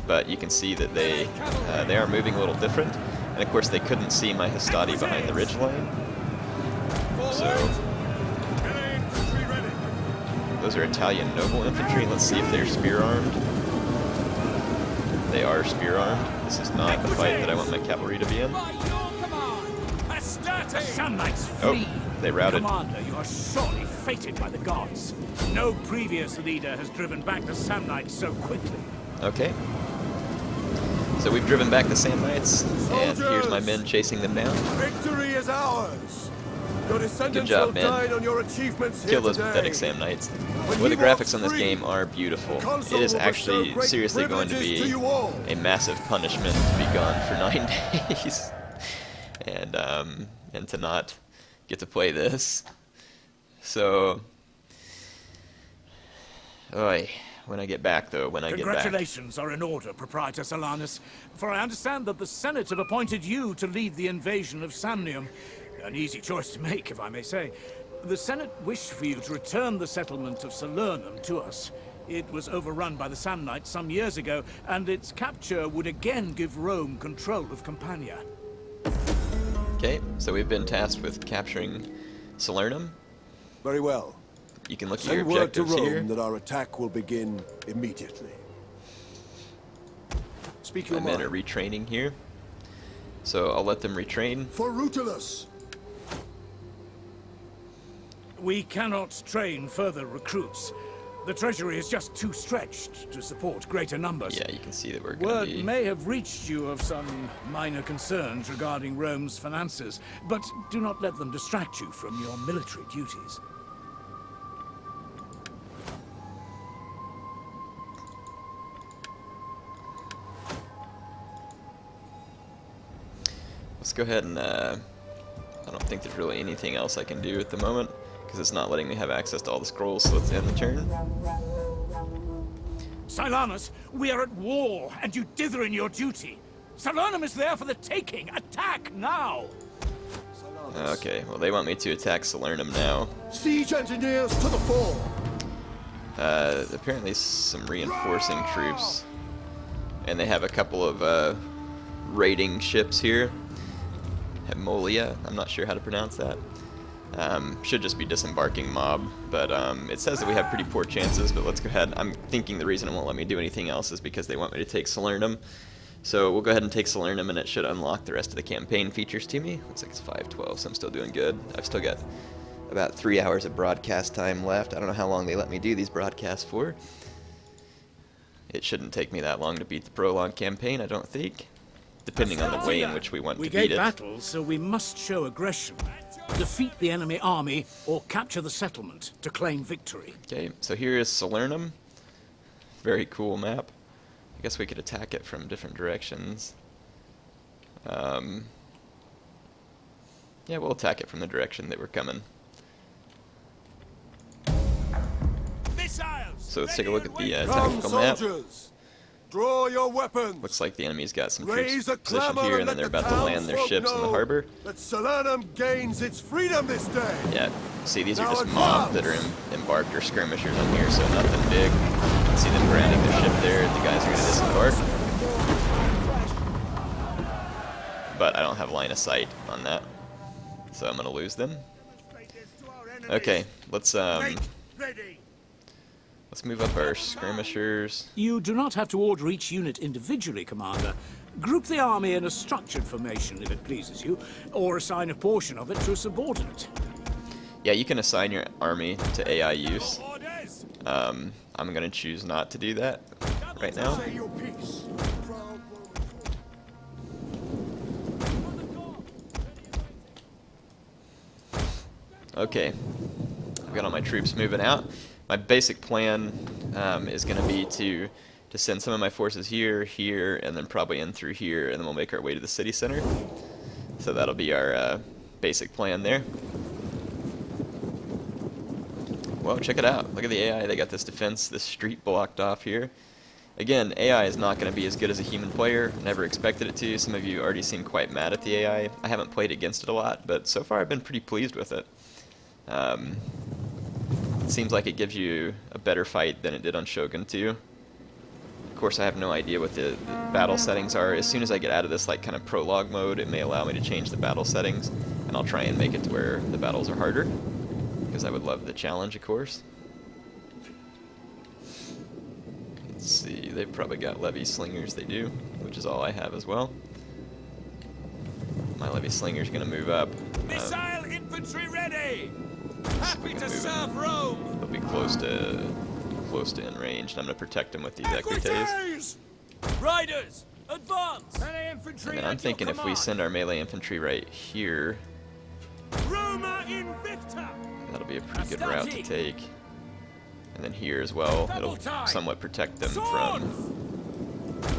Speaker 1: but you can see that they are moving a little different. And of course they couldn't see my Hastati behind the ridgeline. So those are Italian noble infantry. Let's see if they're spear armed. They are spear armed. This is not the fight that I want my cavalry to be in.
Speaker 3: The Samnites flee.
Speaker 1: Oh, they routed.
Speaker 3: Commander, you are surely fated by the gods. No previous leader has driven back the Samnites so quickly.
Speaker 1: Okay. So we've driven back the Samnites, and here's my men chasing them down.
Speaker 2: Victory is ours. Your descendants
Speaker 1: Good job,
Speaker 2: will
Speaker 1: man.
Speaker 2: dine on your achievements here
Speaker 1: Kill those
Speaker 2: today.
Speaker 1: pathetic Samnites.
Speaker 2: When
Speaker 1: Well, the
Speaker 2: he
Speaker 1: graphics
Speaker 2: walks
Speaker 1: on this
Speaker 2: free,
Speaker 1: game are beautiful.
Speaker 2: Consul
Speaker 1: It is
Speaker 2: will
Speaker 1: actually
Speaker 2: bestow great
Speaker 1: seriously going to
Speaker 2: privileges
Speaker 1: be
Speaker 2: to you all.
Speaker 1: a massive punishment to be gone for 9 days, and to not get to play this. So, oy, when I get back though, when I get back.
Speaker 3: Congratulations are in order, Proprietor Solanus, for I understand that the Senate have appointed you to lead the invasion of Samnium. An easy choice to make, if I may say. The Senate wished for you to return the settlement of Salernum to us. It was overrun by the Samnites some years ago, and its capture would again give Rome control of Campania.
Speaker 1: Okay, so we've been tasked with capturing Salernum.
Speaker 2: Very well.
Speaker 1: You can look at your
Speaker 2: Send word to
Speaker 1: objectives
Speaker 2: Rome
Speaker 1: here.
Speaker 2: that our attack will begin immediately. Speak
Speaker 1: My
Speaker 2: your
Speaker 1: men are
Speaker 2: mind.
Speaker 1: retraining here, so I'll let them retrain.
Speaker 2: For Rutilus!
Speaker 3: We cannot train further recruits. The treasury is just too stretched to support greater numbers.
Speaker 1: Yeah, you can see that we're going
Speaker 3: Word
Speaker 1: to be...
Speaker 3: may have reached you of some minor concerns regarding Rome's finances, but do not let them distract you from your military duties.
Speaker 1: go ahead and, I don't think there's really anything else I can do at the moment, because it's not letting me have access to all the scrolls, so let's end the turn.
Speaker 3: Silanus, we are at war, and you dither in your duty. Salernum is there for the taking. Attack now!
Speaker 1: Okay, well they want me to attack Salernum now.
Speaker 2: Siege engineers to the fore!
Speaker 1: Apparently some reinforcing troops. And they have a couple of raiding ships here. Hemolia, I'm not sure how to pronounce that. Should just be disembarking mob, but it says that we have pretty poor chances, but let's go ahead. I'm thinking the reason it won't let me do anything else is because they want me to take Salernum. So we'll go ahead and take Salernum, and it should unlock the rest of the campaign features to me. Looks like it's 5:12, so I'm still doing good. I've still got about 3 hours of broadcast time left. I don't know how long they let me do these broadcasts for. It shouldn't take me that long to beat the Prologue campaign, I don't think, depending on the way in which we want to beat it.
Speaker 3: We gave battle, so we must show aggression. Defeat the enemy army or capture the settlement to claim victory.
Speaker 1: Okay, so here is Salernum. Very cool map. I guess we could attack it from different directions. Yeah, we'll attack it from the direction that we're coming. So let's take a look at the tactical map.
Speaker 2: Soldiers! Draw your weapons!
Speaker 1: Looks like the enemy's got some
Speaker 2: Raise
Speaker 1: troops
Speaker 2: a
Speaker 1: positioned
Speaker 2: clamor
Speaker 1: here,
Speaker 2: and
Speaker 1: and then
Speaker 2: let
Speaker 1: they're
Speaker 2: the
Speaker 1: about to land their
Speaker 2: townsfolk
Speaker 1: ships in the
Speaker 2: know
Speaker 1: harbor.
Speaker 2: that Salernum gains its freedom this day!
Speaker 1: Yeah, see, these are
Speaker 2: Now
Speaker 1: just mobs that
Speaker 2: advance!
Speaker 1: are embarked or skirmishers on here, so nothing big. See them grounding their ship there, the guys are going to disembark. But I don't have line of sight on that, so I'm going to lose them. Okay, let's move up our skirmishers.
Speaker 3: You do not have to order each unit individually, Commander. Group the army in a structured formation if it pleases you, or assign a portion of it to a subordinate.
Speaker 1: Yeah, you can assign your army to AI use. I'm going to choose not to do that right now.
Speaker 2: Say your piece, proud Roman.
Speaker 1: Okay, I've got all my troops moving out. My basic plan is going to be to send some of my forces here, here, and then probably in through here, and then we'll make our way to the city center. So that'll be our basic plan there. Well, check it out. Look at the AI. They got this defense, this street blocked off here. Again, AI is not going to be as good as a human player. Never expected it to. Some of you already seem quite mad at the AI. I haven't played against it a lot, but so far I've been pretty pleased with it. It seems like it gives you a better fight than it did on Shogun 2. Of course, I have no idea what the battle settings are. As soon as I get out of this like kind of prologue mode, it may allow me to change the battle settings, and I'll try and make it to where the battles are harder, because I would love the challenge, of course. Let's see, they've probably got levy slingers, they do, which is all I have as well. My levy slinger's gonna move up.
Speaker 4: Missile infantry ready! Happy to serve Rome!
Speaker 1: They'll be close to in range, and I'm gonna protect them with these equites.
Speaker 4: Riders, advance!
Speaker 1: And then I'm thinking if we send our melee infantry right here,
Speaker 4: Roma invicta!
Speaker 1: that'll be a pretty good route to take. And then here as well, it'll somewhat protect them from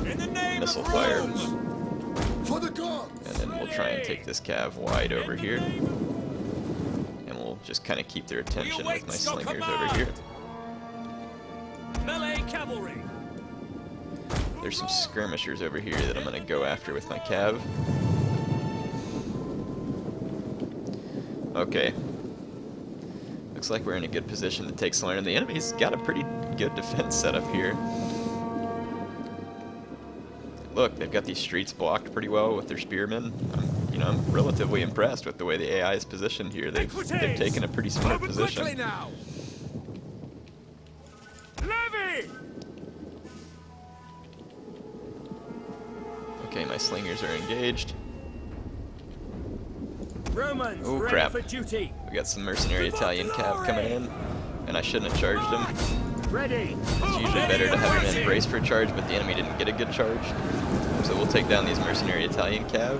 Speaker 4: In the name
Speaker 1: missile
Speaker 4: of
Speaker 1: fire.
Speaker 4: Rome!
Speaker 2: For the gods!
Speaker 1: And then we'll try and take this cav wide over here. And we'll just kind of keep their attention with my slingers over here.
Speaker 4: Melee cavalry!
Speaker 1: There's some skirmishers over here that I'm going to go after with my cav. Okay. Looks like we're in a good position to take Salernum. The enemy's got a pretty good defense set up here. Look, they've got these streets blocked pretty well with their spearmen. I'm relatively impressed with the way the AI is positioned here. They've taken a pretty smart position.
Speaker 4: Now. Levy!
Speaker 1: Okay, my slingers are engaged.
Speaker 4: Romans
Speaker 1: Oh
Speaker 4: ready
Speaker 1: crap.
Speaker 4: for duty.
Speaker 1: We got some mercenary Italian cav coming in, and I shouldn't have charged them.
Speaker 4: Ready.
Speaker 1: It's usually better to have them in brace for a charge, but the enemy didn't get a good charge. So we'll take down these mercenary Italian cav.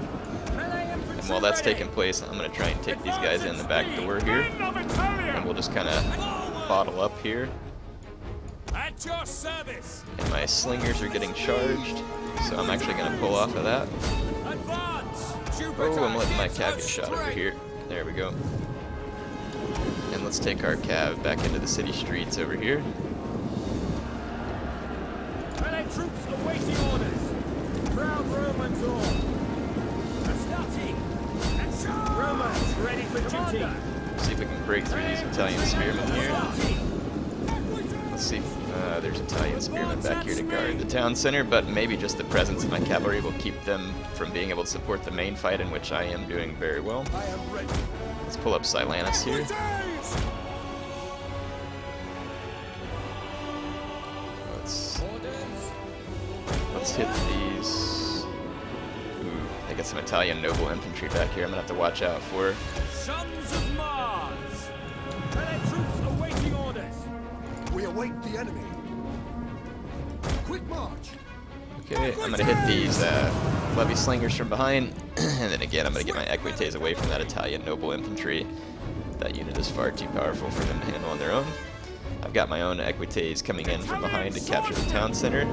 Speaker 1: And while that's taking place, I'm going to try and take these guys in the back door here. And we'll just kind of bottle up here.
Speaker 4: At your service.
Speaker 1: And my slingers are getting charged, so I'm actually going to pull off of that.
Speaker 4: Advance.
Speaker 1: Oh, I'm letting my cav get shot over here. There we go. And let's take our cav back into the city streets over here.
Speaker 4: Allied troops awaiting orders. Proud Romans all. Astati. And charge! Romans ready for duty.
Speaker 1: See if we can break through these Italian spearmen here. Let's see if there's Italian spearmen back here to guard the town center, but maybe just the presence of my cavalry will keep them from being able to support the main fight, in which I am doing very well. Let's pull up Silanus here. Let's hit these. Ooh, they got some Italian noble infantry back here I'm gonna have to watch out for.
Speaker 4: Sons of Mars! Allied troops awaiting orders.
Speaker 2: We await the enemy. Quick march.
Speaker 1: Okay, I'm gonna hit these levy slingers from behind, and then again I'm gonna get my equites away from that Italian noble infantry. That unit is far too powerful for them to handle on their own. I've got my own equites coming in from behind to capture the town center.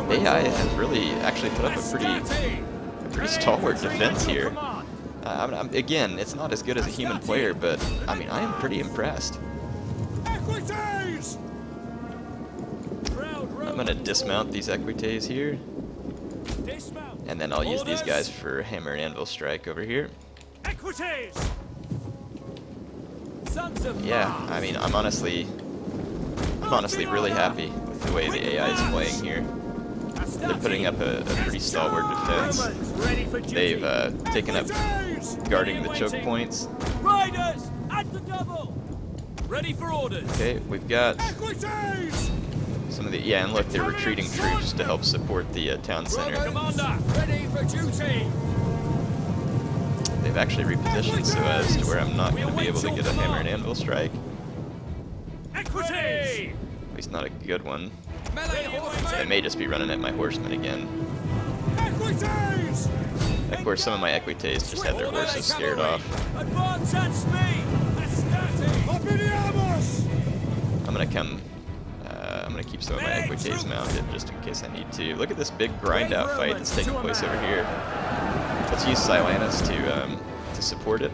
Speaker 1: AI has really actually put up a pretty stalwart defense here. Again, it's not as good as a human player, but I mean, I am pretty impressed. I'm gonna dismount these equites here, and then I'll use these guys for hammer and anvil strike over here. Yeah, I mean, I'm honestly really happy with the way the AI is playing here. They're putting up a pretty stalwart defense. They've taken up guarding the choke points.
Speaker 4: Riders at the double. Ready for orders.
Speaker 1: Okay, we've got some of the and look, they're retreating troops to help support the town center.
Speaker 4: Commander, ready for duty.
Speaker 1: They've actually repositioned so as to where I'm not going to be able to get a hammer and anvil strike.
Speaker 4: Equity.
Speaker 1: At least not a good one.
Speaker 4: Melee
Speaker 1: They
Speaker 4: horsemen.
Speaker 1: may just be running at my horsemen again. Of course, some of my equites just had their horses scared off.
Speaker 4: Advance at speed. Astati.
Speaker 1: I'm gonna keep some of my equites mounted just in case I need to. Look at this big grind out fight that's taking place over here. Let's use Silanus to support it,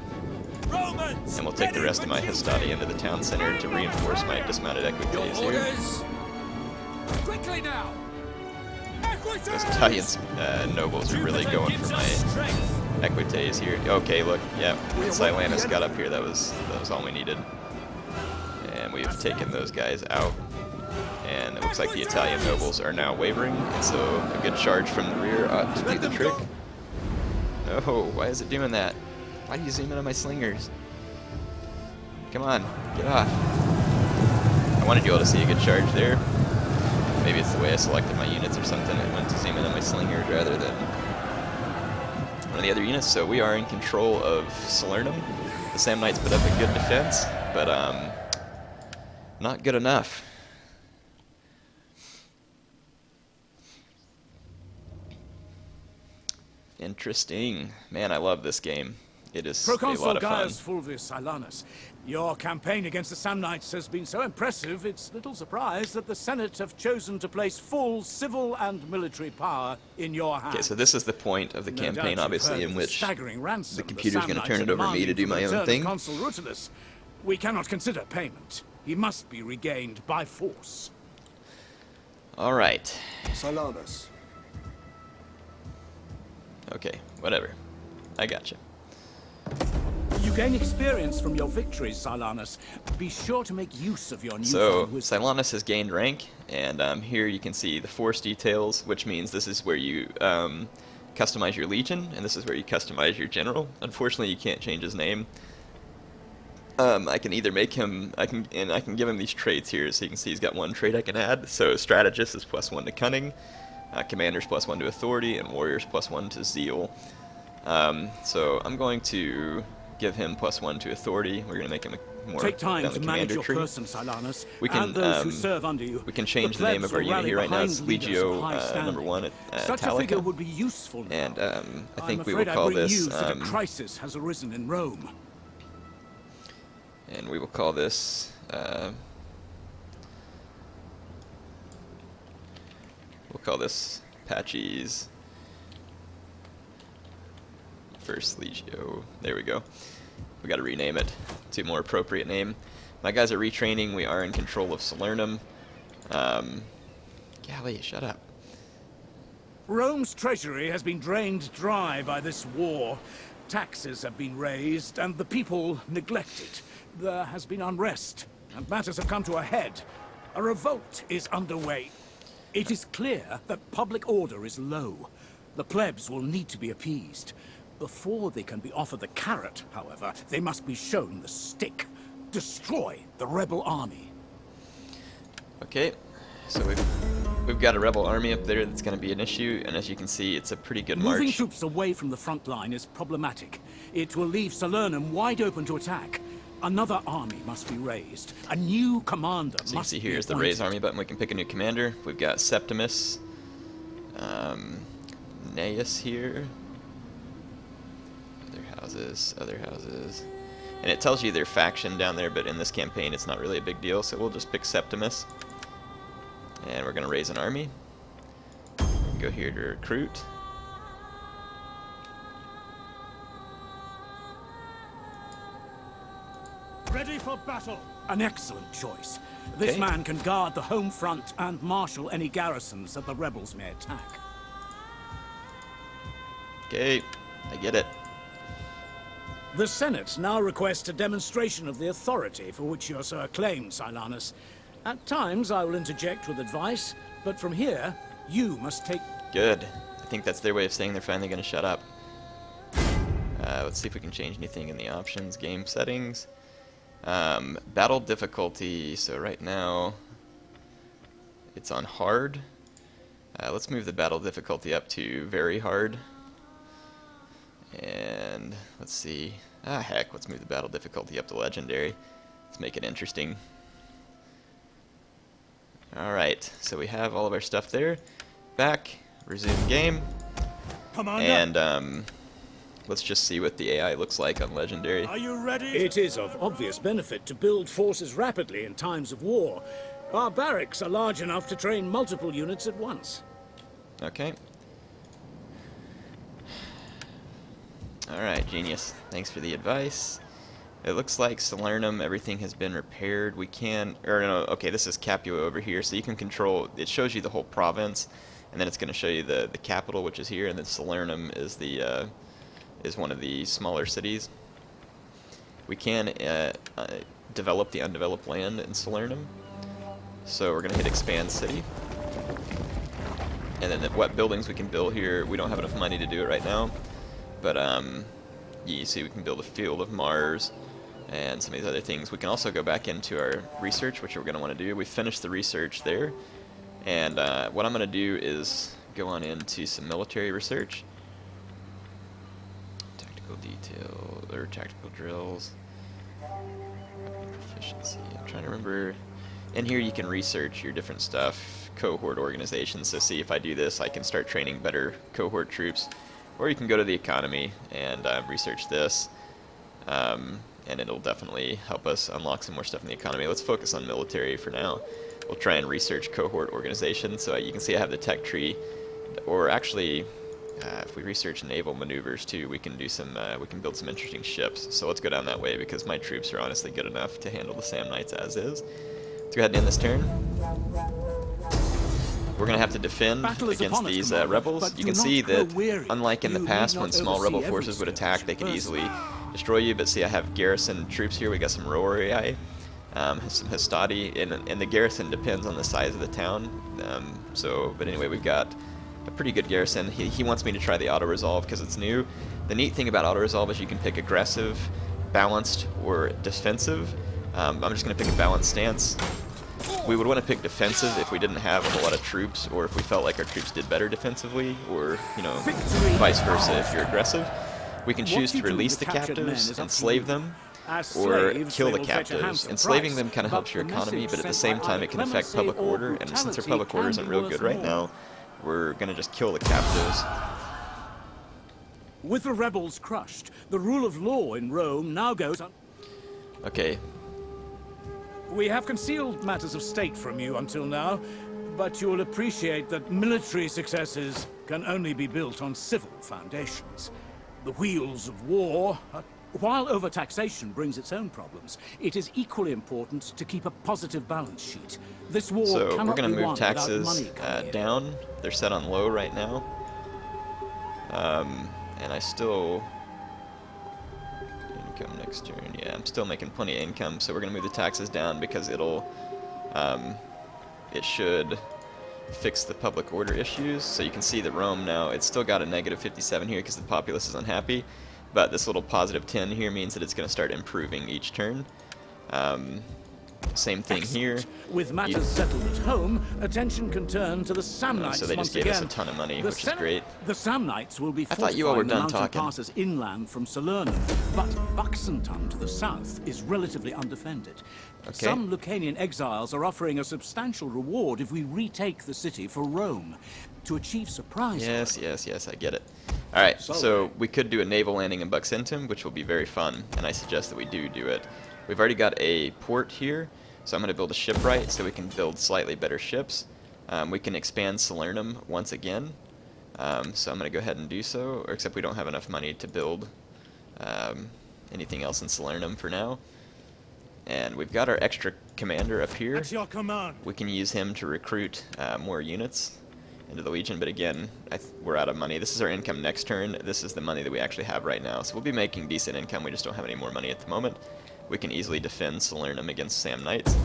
Speaker 4: Romans.
Speaker 1: and we'll take the rest of my Hastati into the town center to reinforce my dismounted equites here.
Speaker 4: Orders. Quickly now.
Speaker 1: Those Italian nobles are really going for my equites here. Okay, look, yeah, when Silanus got up here, that was all we needed. And we've taken those guys out. And it looks like the Italian nobles are now wavering, and so a good charge from the rear ought to do the trick. No, why is it doing that? Why do you zoom in on my slingers? Come on, get off. I wanted you all to see a good charge there. Maybe it's the way I selected my units or something. I went to zoom in on my slingers rather than one of the other units. So we are in control of Salernum. The Samnites put up a good defense, but not good enough. Interesting. Man, I love this game. It is a lot
Speaker 3: Proconsul
Speaker 1: of fun.
Speaker 3: Gaius Fulvius Silanus, your campaign against the Samnites has been so impressive, it's little surprise that the Senate have chosen to place full civil and military power in your hands.
Speaker 1: Okay, so this is the point of the
Speaker 3: No
Speaker 1: campaign,
Speaker 3: doubt you've
Speaker 1: obviously,
Speaker 3: heard
Speaker 1: in
Speaker 3: the
Speaker 1: which
Speaker 3: staggering ransom
Speaker 1: the computer's going to turn it over me to do my own thing.
Speaker 3: Consul Rutilus. We cannot consider payment. He must be regained by force.
Speaker 1: All right.
Speaker 2: Silanus.
Speaker 1: Okay, whatever. I gotcha.
Speaker 3: You gain experience from your victories, Silanus. Be sure to make use of your
Speaker 1: So,
Speaker 3: newfound wisdom.
Speaker 1: Silanus has gained rank, and here you can see the force details, which means this is where you customize your legion, and this is where you customize your general. Unfortunately, you can't change his name. I can either make him, I can give him these traits here, so you can see he's got one trait I can add. So, strategist is +1 to cunning, commanders +1 to authority, and warriors +1 to zeal. So I'm going to give him +1 to authority. We're going to make him a more
Speaker 3: Take time
Speaker 1: down
Speaker 3: to
Speaker 1: the
Speaker 3: manage
Speaker 1: commander
Speaker 3: your
Speaker 1: tree.
Speaker 3: person, Silanus,
Speaker 1: We can,
Speaker 3: and those who serve under you.
Speaker 1: We can change the
Speaker 3: plebs
Speaker 1: name of our
Speaker 3: will
Speaker 1: unit
Speaker 3: rally
Speaker 1: here right now. It's
Speaker 3: behind leaders of
Speaker 1: Legio
Speaker 3: high standing.
Speaker 1: #1 at
Speaker 3: Such a figure
Speaker 1: Italica.
Speaker 3: would be useful now.
Speaker 1: And I think
Speaker 3: I'm
Speaker 1: we will
Speaker 3: afraid I
Speaker 1: call
Speaker 3: bring
Speaker 1: this,
Speaker 3: news that a crisis has arisen in Rome.
Speaker 1: and we will call this, we'll call this Patchy's First Legio. There we go. We got to rename it to a more appropriate name. My guys are retraining. We are in control of Salernum. Golly, shut up.
Speaker 3: Rome's treasury has been drained dry by this war. Taxes have been raised, and the people neglected. There has been unrest, and matters have come to a head. A revolt is underway. It is clear that public order is low. The plebs will need to be appeased. Before they can be offered the carrot, however, they must be shown the stick. Destroy the rebel army.
Speaker 1: Okay, so we've got a rebel army up there that's going to be an issue, and as you can see, it's a pretty good
Speaker 3: Moving
Speaker 1: march.
Speaker 3: troops away from the front line is problematic. It will leave Salernum wide open to attack. Another army must be raised. A new commander
Speaker 1: So you can
Speaker 3: must
Speaker 1: see
Speaker 3: be
Speaker 1: here is the
Speaker 3: appointed.
Speaker 1: raise army button. We can pick a new commander. We've got Septimus, Gnaeus here. Other houses. And it tells you their faction down there, but in this campaign it's not really a big deal, so we'll just pick Septimus. And we're going to raise an army. Go here to recruit.
Speaker 4: Ready for battle.
Speaker 3: An excellent choice. This
Speaker 1: Okay.
Speaker 3: man can guard the home front and marshal any garrisons that the rebels may attack.
Speaker 1: Okay, I get it.
Speaker 3: The Senate now requests a demonstration of the authority for which you're so acclaimed, Silanus. At times I will interject with advice, but from here, you must take...
Speaker 1: Good. I think that's their way of saying they're finally going to shut up. Let's see if we can change anything in the options. Game settings. Battle difficulty. So right now, it's on hard. Let's move the battle difficulty up to very hard. And let's see. Heck, let's move the battle difficulty up to legendary. Let's make it interesting. Alright, so we have all of our stuff there. Back, resume game.
Speaker 4: Commander,
Speaker 1: And let's just see what the AI looks like on legendary.
Speaker 4: are you ready?
Speaker 3: It is of obvious benefit to build forces rapidly in times of war. Our barracks are large enough to train multiple units at once.
Speaker 1: Okay. Alright, genius. Thanks for the advice. It looks like Salernum, everything has been repaired. We can, or no, okay, this is Capua over here, so you can control, it shows you the whole province, and then it's going to show you the capital, which is here, and then Salernum is the, is one of the smaller cities. We can develop the undeveloped land in Salernum, so we're going to hit expand city. And then what buildings we can build here, we don't have enough money to do it right now. But you see we can build a field of Mars and some of these other things. We can also go back into our research, which we're going to want to do. We finished the research there. And what I'm going to do is go on into some military research. Tactical detail, or tactical drills. Proficiency, I'm trying to remember. In here you can research your different stuff. Cohort organizations, so see if I do this I can start training better cohort troops. Or you can go to the economy and research this, and it'll definitely help us unlock some more stuff in the economy. Let's focus on military for now. We'll try and research cohort organization. So you can see I have the tech tree, or actually, if we research naval maneuvers too, we can do some. We can build some interesting ships. So let's go down that way because my troops are honestly good enough to handle the Samnites as is. Let's go ahead and end this turn. We're going to have to defend against these rebels. You can see that, unlike in the past when small rebel forces would attack, they could easily destroy you. But see, I have garrison troops here. We got some Rorii, some Hastati, and the garrison depends on the size of the town. But anyway, we've got a pretty good garrison. He wants me to try the auto-resolve because it's new. The neat thing about auto-resolve is you can pick aggressive, balanced, or defensive. I'm just going to pick a balanced stance. We would want to pick defensive if we didn't have a whole lot of troops, or if we felt like our troops did better defensively, or, you know, vice versa if you're aggressive. We can choose to release the captives, enslave them, or kill the captives. Enslaving them kind of helps your economy, but at the same time it can affect public order, and since our public order isn't real good right now, we're going to just kill the captives.
Speaker 3: With the rebels crushed, the rule of law in Rome now goes on.
Speaker 1: Okay.
Speaker 3: We have concealed matters of state from you until now, but you will appreciate that military successes can only be built on civil foundations. the wheels of war. While overtaxation brings its own problems, it is equally important to keep a positive balance sheet. This war
Speaker 1: So we're
Speaker 3: cannot
Speaker 1: going
Speaker 3: be
Speaker 1: to move
Speaker 3: won without
Speaker 1: taxes
Speaker 3: money coming in.
Speaker 1: down. They're set on low right now. And I still... Income next turn. Yeah, I'm still making plenty of income, so we're going to move the taxes down because it'll... it should fix the public order issues. So you can see that Rome now, it's still got a negative 57 here because the populace is unhappy. But this little positive 10 here means that it's going to start improving each turn. Same thing here.
Speaker 3: With matters settled at home, attention can turn to the Samnites
Speaker 1: so they just gave us a ton of money, which is great.
Speaker 3: The Samnites will be
Speaker 1: I thought you all were done
Speaker 3: fortifying the mountain
Speaker 1: talking.
Speaker 3: passes inland from Salernum, but Buxenton to the south is relatively undefended.
Speaker 1: Okay.
Speaker 3: Some Lucanian exiles are offering a substantial reward if we retake the city for Rome. To achieve surprise,
Speaker 1: Yes, yes, yes, I get it. Alright, so we could do a naval landing in Buxentum, which will be very fun, and I suggest that we do it. We've already got a port here, so I'm going to build a shipwright so we can build slightly better ships. We can expand Salernum once again, so I'm going to go ahead and do so, or except we don't have enough money to build anything else in Salernum for now. And we've got our extra commander up here.
Speaker 4: At your command.
Speaker 1: We can use him to recruit more units into the Legion, but again, we're out of money. This is our income next turn. This is the money that we actually have right now, so we'll be making decent income. We just don't have any more money at the moment. We can easily defend Salernum against Samnites.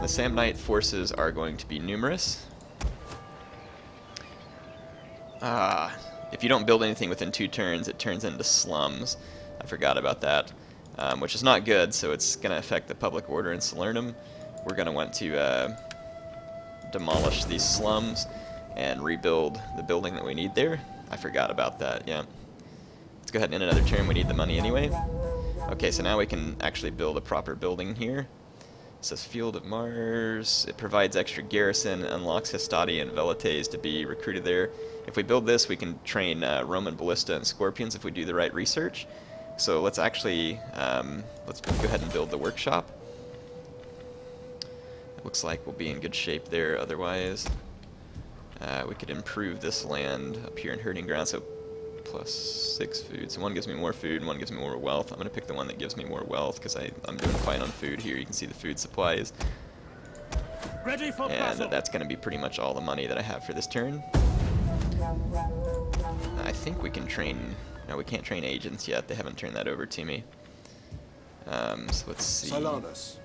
Speaker 1: The Samnite forces are going to be numerous. If you don't build anything within 2 turns, it turns into slums. I forgot about that, which is not good, so it's going to affect the public order in Salernum. We're going to want to demolish these slums and rebuild the building that we need there. I forgot about that, yeah. Let's go ahead and end another turn. We need the money anyway. Okay, so now we can actually build a proper building here. It says Field of Mars. It provides extra garrison, unlocks Hastati and Velites to be recruited there. If we build this, we can train Roman Ballista and Scorpions if we do the right research. So let's actually, let's go ahead and build the workshop. It looks like we'll be in good shape there otherwise. We could improve this land up here in Herding Ground, so +6 food. So one gives me more food and one gives me more wealth. I'm going to pick the one that gives me more wealth because I'm doing fine on food here. You can see the food supplies.
Speaker 4: Ready for
Speaker 1: And
Speaker 4: battle.
Speaker 1: that's going to be pretty much all the money that I have for this turn. I think we can train... No, we can't train agents yet. They haven't turned that over to me. So let's see.
Speaker 2: Silanus.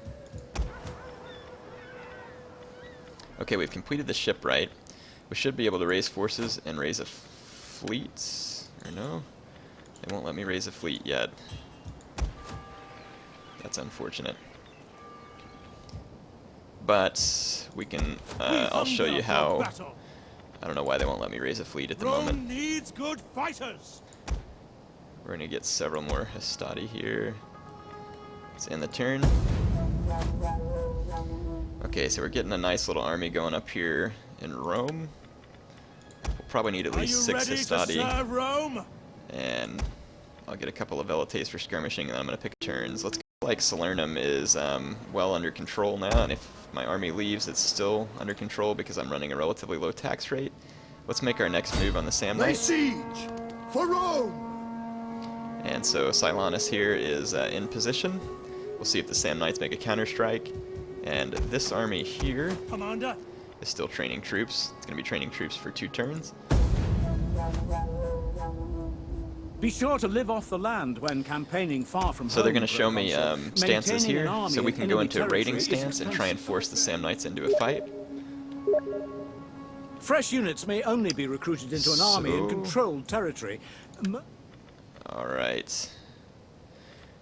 Speaker 1: Okay, we've completed the shipwright. We should be able to raise forces and raise a fleet. Or no? They won't let me raise a fleet yet. That's unfortunate. But we can... I'll show you how... I don't know why they won't let me raise a fleet at the
Speaker 4: Rome
Speaker 1: moment.
Speaker 4: needs good fighters.
Speaker 1: We're going to get several more Hastati here. Let's end the turn. Okay, so we're getting a nice little army going up here in Rome. We'll probably need at least 6 Hastati.
Speaker 4: To serve Rome?
Speaker 1: And I'll get a couple of Velites for skirmishing, and then I'm going to pick turns. Let's go like Salernum is well under control now, and if my army leaves, it's still under control because I'm running a relatively low tax rate. Let's make our next move on the
Speaker 2: Lay
Speaker 1: Samnites.
Speaker 2: siege for Rome!
Speaker 1: And so Silanus here is in position. We'll see if the Samnites make a counterstrike. And this army here
Speaker 4: Commander.
Speaker 1: is still training troops. It's going to be training troops for 2 turns.
Speaker 3: Be sure to live off the land when campaigning far from home.
Speaker 1: So they're going to show me
Speaker 3: Proconsul.
Speaker 1: stances
Speaker 3: Maintaining an
Speaker 1: here,
Speaker 3: army
Speaker 1: so we
Speaker 3: in
Speaker 1: can go
Speaker 3: enemy
Speaker 1: into a raiding
Speaker 3: territory is
Speaker 1: stance and try and
Speaker 3: expensive.
Speaker 1: force the Samnites into a fight.
Speaker 3: Fresh units may only be recruited into an army in
Speaker 1: So-
Speaker 3: controlled territory.
Speaker 1: Alright.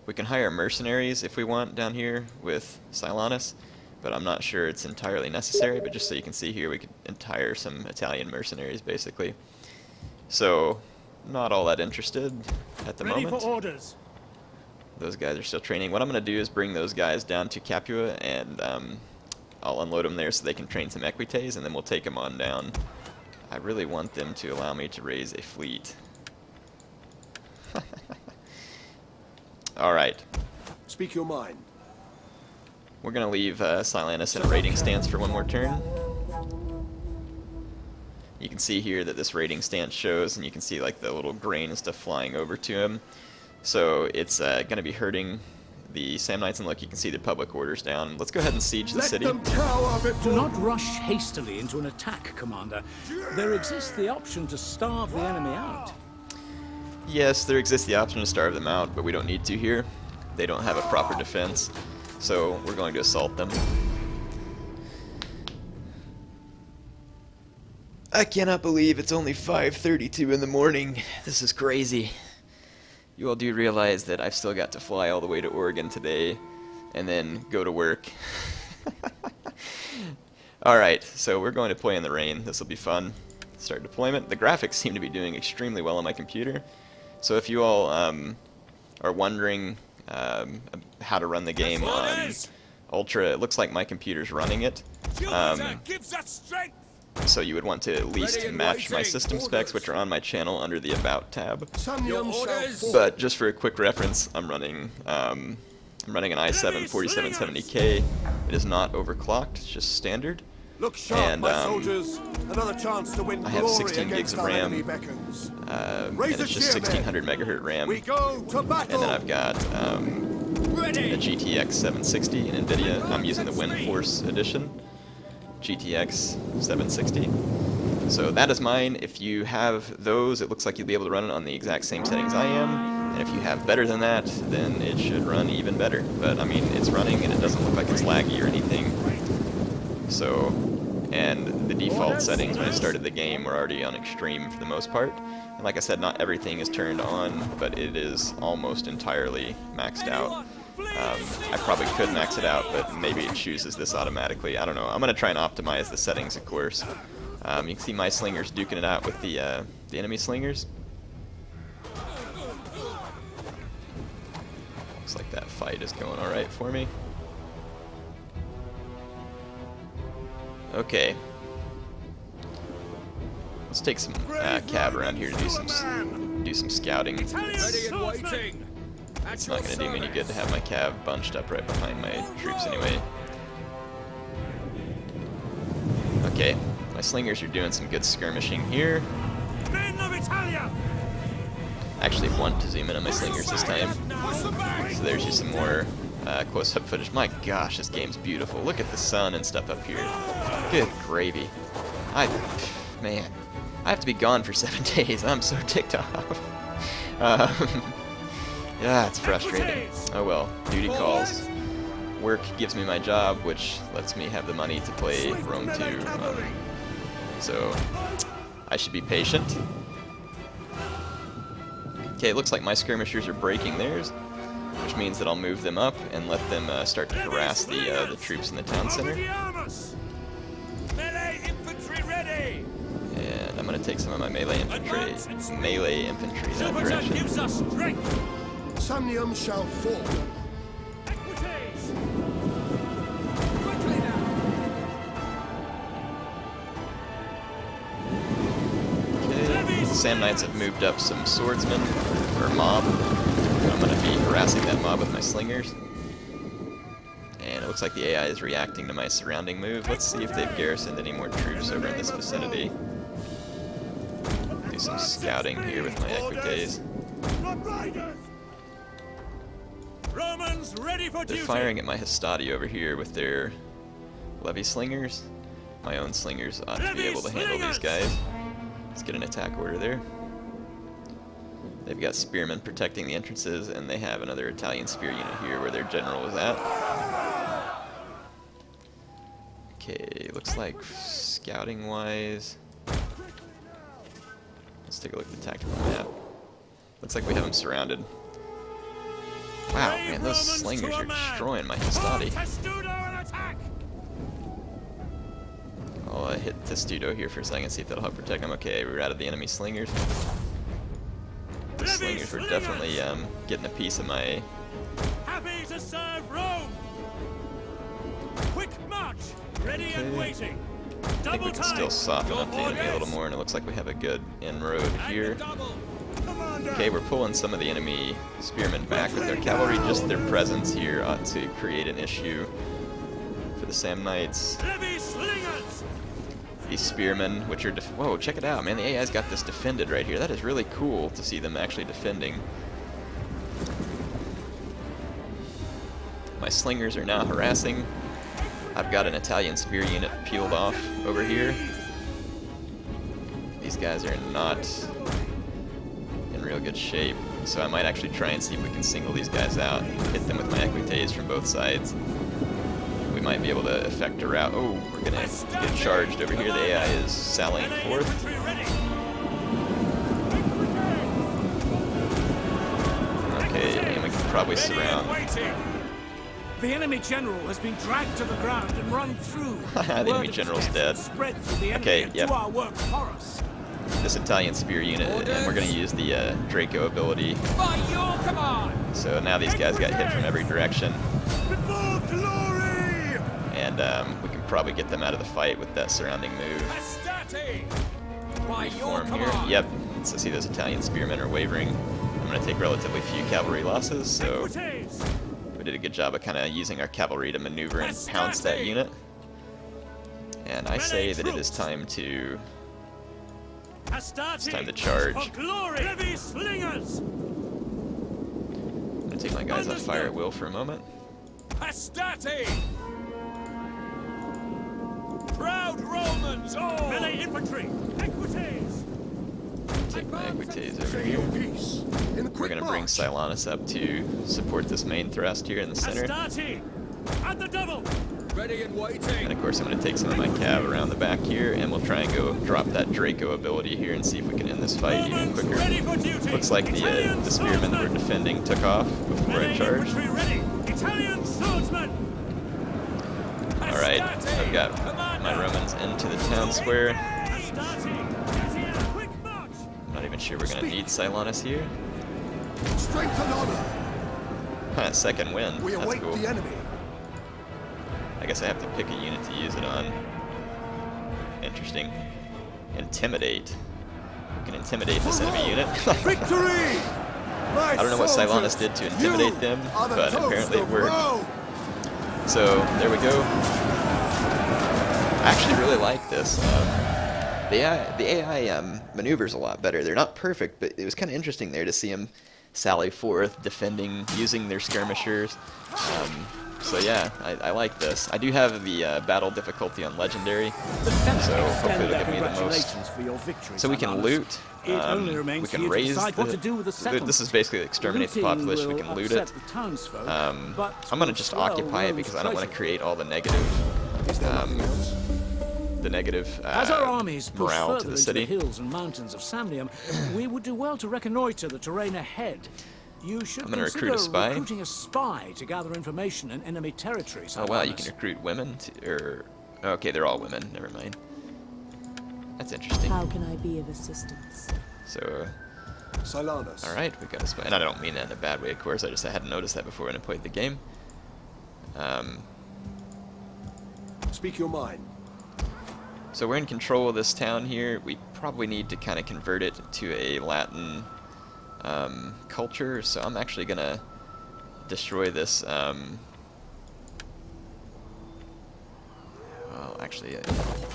Speaker 1: We can hire mercenaries if we want down here with Silanus, but I'm not sure it's entirely necessary, but just so you can see here, we could hire some Italian mercenaries, basically. So, not all that interested at the
Speaker 4: Ready
Speaker 1: moment.
Speaker 4: for orders.
Speaker 1: Those guys are still training. What I'm going to do is bring those guys down to Capua, and I'll unload them there so they can train some Equites, and then we'll take them on down. I really want them to allow me to raise a fleet. Alright.
Speaker 2: Speak your mind.
Speaker 1: We're going to leave Silanus in a raiding stance for one more turn. You can see here that this raiding stance shows, and you can see like the little grain and stuff flying over to him. So it's going to be hurting the Samnites, and look, you can see the public orders down. Let's go ahead and siege the city.
Speaker 2: Let them cower
Speaker 3: Do
Speaker 2: before...
Speaker 3: not rush hastily into an attack, Commander. There exists the option to starve the enemy out.
Speaker 1: Yes, there exists the option to starve them out, but we don't need to here. They don't have a proper defense, so we're going to assault them. I cannot believe it's only 5:32 in the morning. This is crazy. You all do realize that I've still got to fly all the way to Oregon today and then go to work. Alright, so we're going to play in the rain. This will be fun. Start deployment. The graphics seem to be doing extremely well on my computer. So if you all are wondering how to run the game on Ultra, it looks like my computer's running it. So you would want to at least match my system specs, which are on my channel under the About tab. But just for a quick reference, I'm running an i7 4770K. It is not overclocked; it's just standard.
Speaker 2: Look sharp,
Speaker 1: And
Speaker 2: my soldiers. Another chance to win
Speaker 1: I have
Speaker 2: glory
Speaker 1: 16 gigs
Speaker 2: against
Speaker 1: of
Speaker 2: our
Speaker 1: RAM,
Speaker 2: enemy beckons.
Speaker 1: and
Speaker 2: Raise a
Speaker 1: it's just
Speaker 2: cheer, men.
Speaker 1: 1600 megahertz RAM.
Speaker 2: We go to battle.
Speaker 1: And then I've got a GTX 760 in NVIDIA. I'm using the WindForce edition. GTX 760. So that is mine. If you have those, it looks like you'll be able to run it on the exact same settings I am. And if you have better than that, then it should run even better. But I mean, it's running and it doesn't look like it's laggy or anything. So, and the default settings when I started the game were already on extreme for the most part. And like I said, not everything is turned on, but it is almost entirely maxed out. I probably could max it out, but maybe it chooses this automatically. I don't know. I'm going to try and optimize the settings, of course. You can see my slingers duking it out with the enemy slingers. Looks like that fight is going alright for me. Okay. Let's take some cab around here to do some scouting. It's not going to do me any good to have my cav bunched up right behind my troops anyway. Okay, my slingers are doing some good skirmishing here. I actually want to zoom in on my slingers this time. So there's just some more close-up footage. My gosh, this game's beautiful. Look at the sun and stuff up here. Good gravy. Man, I have to be gone for 7 days. I'm so ticked off. Yeah, it's frustrating. Oh well, duty calls. Work gives me my job, which lets me have the money to play Rome 2. So, I should be patient. Okay, it looks like my skirmishers are breaking theirs, which means that I'll move them up and let them start to harass the troops in the town center. And I'm going to take some of my melee infantry that direction.
Speaker 2: Samnium shall fall.
Speaker 1: Okay, Sam Knights have moved up some swordsmen, or mob. I'm going to be harassing that mob with my slingers. And it looks like the AI is reacting to my surrounding move. Let's see if they've garrisoned any more troops over in this vicinity. Do some scouting here with my equites.
Speaker 4: Romans ready for
Speaker 1: They're
Speaker 4: duty.
Speaker 1: firing at my Hastati over here with their levy slingers. My own slingers ought to be able to handle these guys. Let's get an attack order there. They've got spearmen protecting the entrances, and they have another Italian spear unit here where their general is at. Okay, looks like scouting-wise... Let's take a look at the tactical map. Looks like we have them surrounded. Wow, man, those slingers are destroying my Hastati. I'll hit Testudo here for a second, see if that'll help protect them. Okay, we're out of the enemy slingers. The slingers were definitely getting a piece of my...
Speaker 4: Happy to serve Rome. Quick march, ready and waiting.
Speaker 1: I think we can still soften up the enemy a little more, and it looks like we have a good inroad here. Okay, we're pulling some of the enemy spearmen back with their cavalry. Just their presence here ought to create an issue for the Sam Knights. these spearmen, which are whoa, check it out, man. The AI's got this defended right here. That is really cool to see them actually defending. My slingers are now harassing. I've got an Italian spear unit peeled off over here. These guys are not in real good shape, so I might actually try and see if we can single these guys out and hit them with my equites from both sides. We might be able to effect a rout. Oh, we're gonna get charged over here. The AI is sallying forth. Okay, and we can probably surround.
Speaker 3: The enemy general has been dragged to the ground and run through.
Speaker 1: The enemy general's dead. Okay, yep. This Italian spear unit, and we're gonna use the Draco ability.
Speaker 4: By your command!
Speaker 1: So now these guys got hit from every direction. And we can probably get them out of the fight with that surrounding move.
Speaker 4: By your
Speaker 1: Form here.
Speaker 4: command!
Speaker 1: Yep. So see those Italian spearmen are wavering. I'm going to take relatively few cavalry losses, so we did a good job of kind of using our cavalry to maneuver and pounce that unit. And I say that it is time to charge. I'm going to take my guys off fire at will for a moment.
Speaker 4: Hastati! Proud Romans all! Melee infantry! Equites!
Speaker 1: Take my equites over here. We're going to bring Silanus up to support this main thrust here in the center.
Speaker 4: Hastati! At the double! Ready and waiting!
Speaker 1: And of course I'm going to take some of my cav around the back here, and we'll try and go drop that Draco ability here and see if we can end this fight even quicker.
Speaker 4: Ready for duty!
Speaker 1: Looks like the spearmen that were defending took off before I charged.
Speaker 4: Ready! Italian swordsman!
Speaker 1: Alright, I've got my Romans into the town square. I'm not even sure we're going to need Silanus here.
Speaker 2: Strength and honor.
Speaker 1: Second win.
Speaker 2: We
Speaker 1: That's
Speaker 2: await
Speaker 1: cool.
Speaker 2: the enemy.
Speaker 1: I guess I have to pick a unit to use it on. Interesting. Intimidate. We can intimidate this enemy unit.
Speaker 2: Victory!
Speaker 1: I don't know what Silanus did to intimidate them, but apparently it worked. So, there we go. I actually really like this. The AI maneuvers a lot better. They're not perfect, but it was kind of interesting there to see them sally forth, defending, using their skirmishers. So yeah, I like this. I do have the battle difficulty on Legendary, so hopefully it'll give me the most. So we can loot, we can raise the... This is basically exterminate the population, we can loot it. I'm going to just occupy it because I don't want to create all the negative...
Speaker 3: As our armies push
Speaker 1: morale
Speaker 3: further
Speaker 1: to the
Speaker 3: into
Speaker 1: city.
Speaker 3: the hills and mountains of Samnium, we would do well to reconnoiter the terrain ahead. You should
Speaker 1: I'm gonna
Speaker 3: consider
Speaker 1: recruit a spy.
Speaker 3: recruiting a spy to gather information in enemy territory.
Speaker 1: Oh wow, you can recruit women okay, they're all women, never mind. That's interesting.
Speaker 5: How can I be of assistance?
Speaker 1: So,
Speaker 2: Silanus.
Speaker 1: alright, we got a spy. And I don't mean that in a bad way, of course, I hadn't noticed that before when I played the game.
Speaker 2: Speak your mind.
Speaker 1: So we're in control of this town here. We probably need to kind of convert it to a Latin culture, so I'm actually going to destroy this. Well, actually,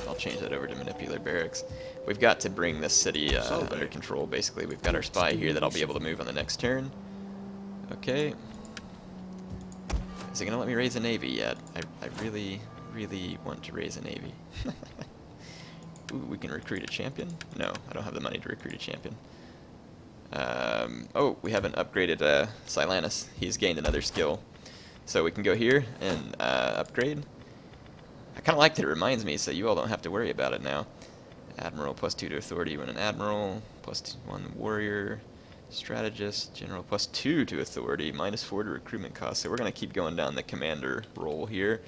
Speaker 1: I'll change that over to Manipular Barracks. We've got to bring this city under control, basically. We've got our spy here that I'll be able to move on the next turn. Okay. Is it going to let me raise a navy yet? I really, really want to raise a navy. Ooh, we can recruit a champion? No, I don't have the money to recruit a champion. Oh, we haven't upgraded Silanus. He's gained another skill. So we can go here and upgrade. I kind of like that it reminds me, so you all don't have to worry about it now. Admiral +2 to authority when an admiral, +1 warrior, strategist, general +2 to authority, -4 to recruitment cost. So we're going to keep going down the commander role here.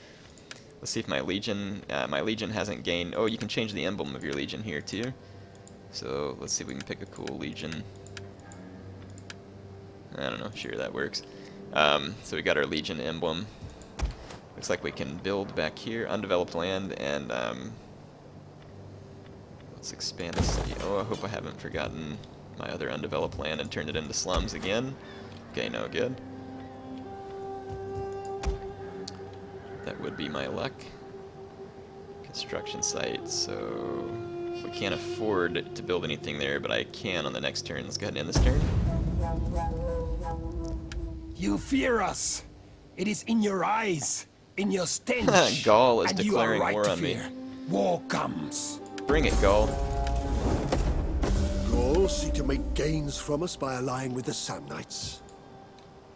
Speaker 1: Let's see if my legion hasn't gained... Oh, you can change the emblem of your legion here too. So let's see if we can pick a cool legion. I don't know, sure that works. So we got our legion emblem. Looks like we can build back here, undeveloped land, and let's expand the city. Oh, I hope I haven't forgotten my other undeveloped land and turned it into slums again. Okay, no good. That would be my luck. construction site, so we can't afford to build anything there, but I can on the next turn. Let's go ahead and end this turn.
Speaker 4: You fear us. It is in your eyes, in your stench.
Speaker 1: Gaul is
Speaker 4: and you are
Speaker 1: declaring
Speaker 4: right
Speaker 1: war
Speaker 4: to
Speaker 1: on me.
Speaker 4: fear. War comes.
Speaker 1: Bring it, Gaul.
Speaker 2: Gaul seek to make gains from us by allying with the Samnites.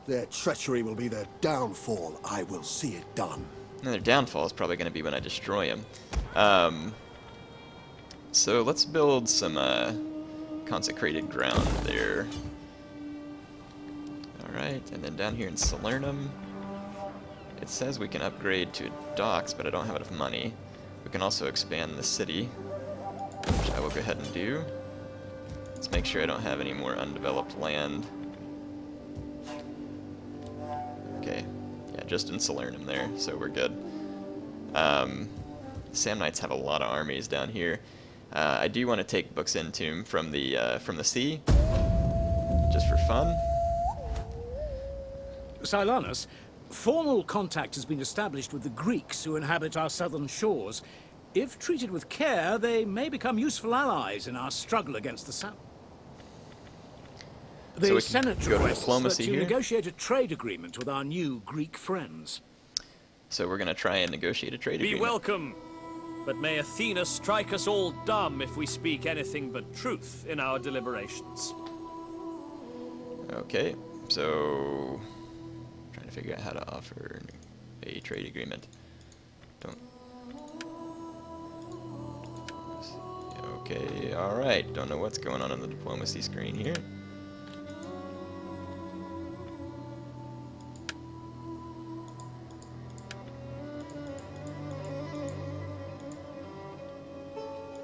Speaker 2: Their treachery will be their downfall. I will see it done.
Speaker 1: And their downfall is probably going to be when I destroy him. So let's build some consecrated ground there. Alright, and then down here in Salernum, it says we can upgrade to docks, but I don't have enough money. We can also expand the city, which I will go ahead and do. Let's make sure I don't have any more undeveloped land. Okay, yeah, just in Salernum there, so we're good. Samnites have a lot of armies down here. I do want to take Buxentum from the sea, just for fun.
Speaker 3: Silanus, formal contact has been established with the Greeks who inhabit our southern shores. If treated with care, they may become useful allies in our struggle against the Sam.
Speaker 1: So
Speaker 3: The
Speaker 1: we can
Speaker 3: Senate
Speaker 1: go to
Speaker 3: requests
Speaker 1: diplomacy
Speaker 3: that you
Speaker 1: here.
Speaker 3: negotiate a trade agreement with our new Greek friends.
Speaker 1: So we're going to try and negotiate a trade
Speaker 6: Be
Speaker 1: agreement.
Speaker 6: welcome, but may Athena strike us all dumb if we speak anything but truth in our deliberations.
Speaker 1: Okay, so trying to figure out how to offer a trade agreement. Don't. Okay, all right. Don't know what's going on the diplomacy screen here.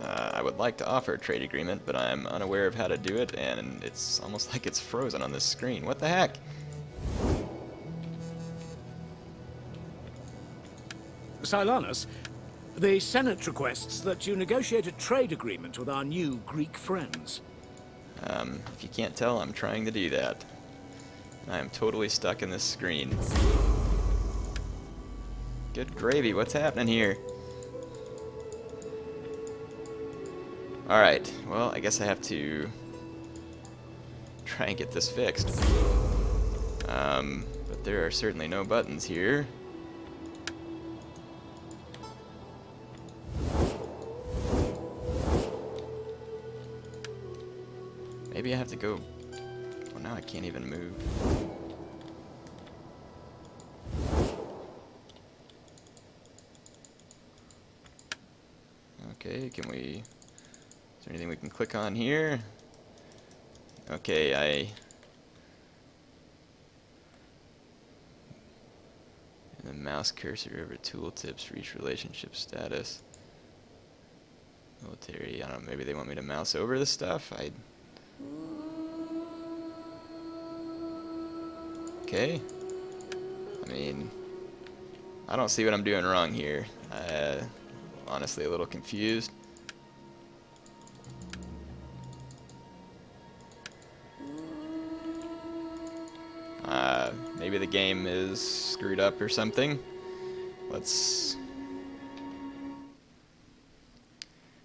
Speaker 1: I would like to offer a trade agreement, but I'm unaware of how to do it, and it's almost like it's frozen on this screen. What the heck?
Speaker 3: Silanus, the Senate requests that you negotiate a trade agreement with our new Greek friends.
Speaker 1: If you can't tell, I'm trying to do that. I am totally stuck in this screen. Good gravy, what's happening here? Alright, well, I guess I have to try and get this fixed. But there are certainly no buttons here. Maybe I have to go... Well, now I can't even move. Okay, can we... Is there anything we can click on here? Okay, and the mouse cursor over tooltips for each relationship status. Military, I don't know, maybe they want me to mouse over this stuff? Okay. I mean, I don't see what I'm doing wrong here. Honestly a little confused. Maybe the game is screwed up or something.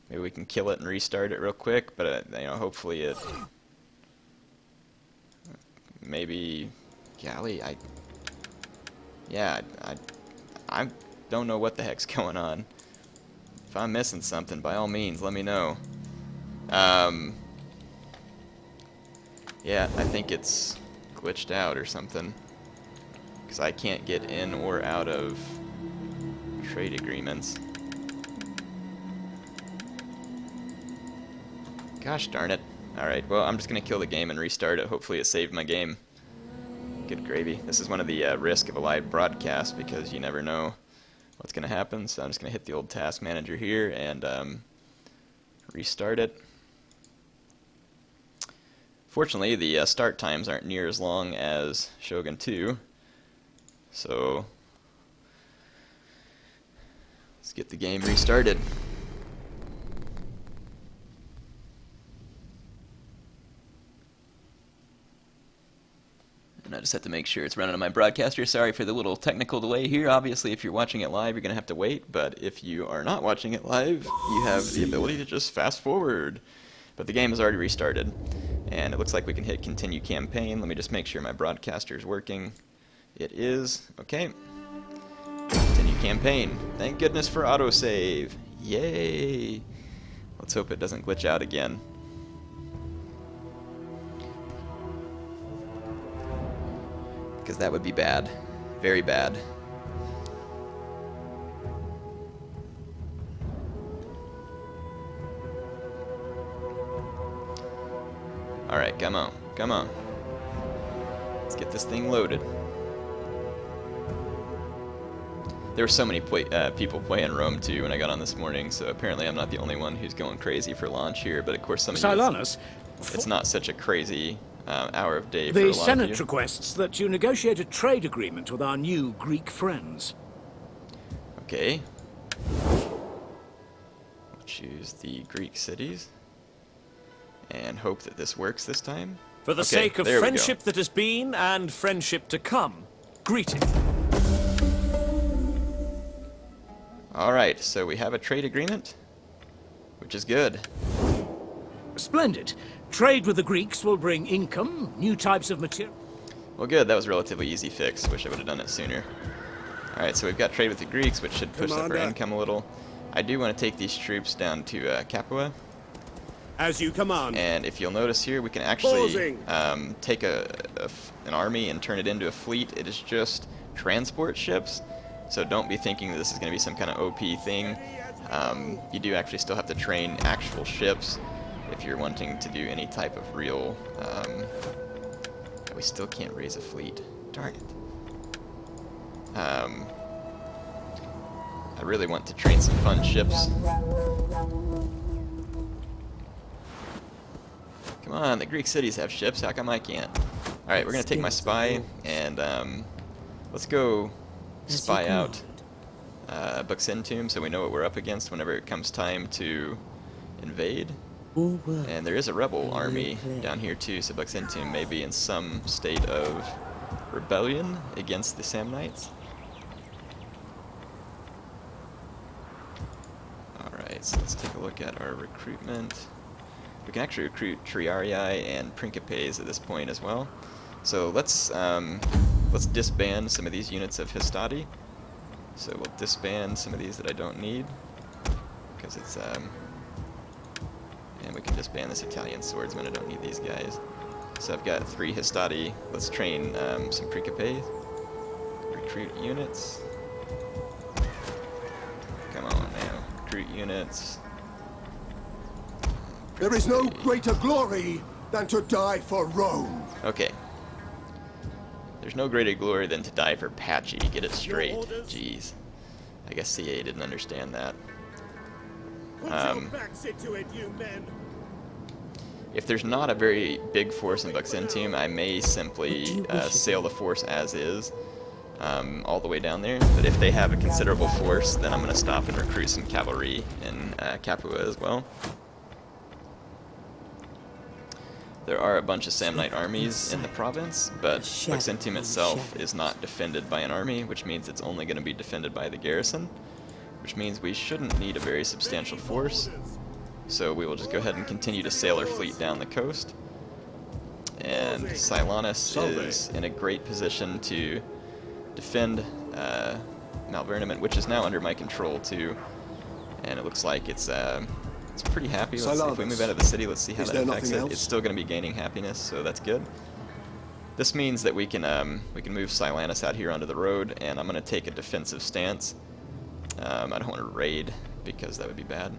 Speaker 1: Maybe we can kill it and restart it real quick, but you know, hopefully it... Maybe... Golly, I don't know what the heck's going on. If I'm missing something, by all means, let me know. Yeah, I think it's glitched out or something, because I can't get in or out of trade agreements. Gosh darn it. Alright, well, I'm just going to kill the game and restart it. Hopefully it saved my game. Good gravy. This is one of the risks of a live broadcast, because you never know what's going to happen. So I'm just going to hit the old task manager here and restart it. Fortunately, the start times aren't near as long as Shogun 2. So let's get the game restarted. And I just Just have to make sure it's running on my broadcaster. Sorry for the little technical delay here. Obviously, if you're watching it live, you're going to have to wait. But if you are not watching it live, you have the ability to just fast forward. But the game has already restarted. And it looks like we can hit continue campaign. Let me just make sure my broadcaster is working. It is. Okay. Continue campaign. Thank goodness for autosave. Yay. Let's hope it doesn't glitch out again. Because that would be bad. Very bad. Alright, come on. Come on. Let's get this thing loaded. There were so many people playing Rome 2 when I got on this morning, so apparently I'm not the only one who's going crazy for launch here, but of course some of you, it's not such a crazy hour of day for a lot of you.
Speaker 3: The Senate requests that you negotiate a trade agreement with our new Greek friends.
Speaker 1: Okay. We'll choose the Greek cities and hope that this works this time.
Speaker 6: For the sake of friendship that has been and friendship to come, greeting.
Speaker 1: Alright, so we have a trade agreement, which is good.
Speaker 3: Splendid. Trade with the Greeks will bring income, new types of material.
Speaker 1: Well, good. That was a relatively easy fix. Wish I would have done it sooner. Alright, so we've got trade with the Greeks, which should push up our income a little. I do want to take these troops down to Capua.
Speaker 4: As you command.
Speaker 1: And if you'll notice here, we can actually take an army and turn it into a fleet. It is just transport ships, so don't be thinking that this is going to be some kind of OP thing. You do actually still have to train actual ships if you're wanting to do any type of real... we still can't raise a fleet. Darn it. I really want to train some fun ships. Come on, the Greek cities have ships. How come I can't? Alright, we're going to take my spy and let's go spy out Buxentum so we know what we're up against whenever it comes time to invade. And there is a rebel army down here too, so Buxentum may be in some state of rebellion against the Samnites. Alright, so let's take a look at our recruitment. We can actually recruit Triarii and Principes at this point as well. So let's disband some of these units of Hastati. So we'll disband some of these that I don't need, because it's and we can disband this Italian swordsman. I don't need these guys. So I've got 3 Hastati. Let's train some Principes. Recruit units. Come on now, recruit units.
Speaker 2: There is no greater glory than to die for Rome.
Speaker 1: Okay. There's no greater glory than to die for Patchy. Get it straight. Jeez. I guess CA didn't understand that.
Speaker 4: Put your backs into it, you men.
Speaker 1: If there's not a very big force in Buxentum, I may simply sail the force as is all the way down there. But if they have a considerable force, then I'm going to stop and recruit some cavalry in Capua as well. There are a bunch of Samnite armies in the province, but Buxentum itself is not defended by an army, which means it's only going to be defended by the garrison, which means we shouldn't need a very substantial force. So we will just go ahead and continue to sail our fleet down the coast. And Silanus is in a great position to defend Malvernament, which is now under my control too. And it looks like it's pretty happy. Let's see if we move out of the city. Let's see how that affects it. It's still going to be gaining happiness, so that's good. This means that we can move Silanus out here onto the road, and I'm going to take a defensive stance. I don't want to raid because that would be bad.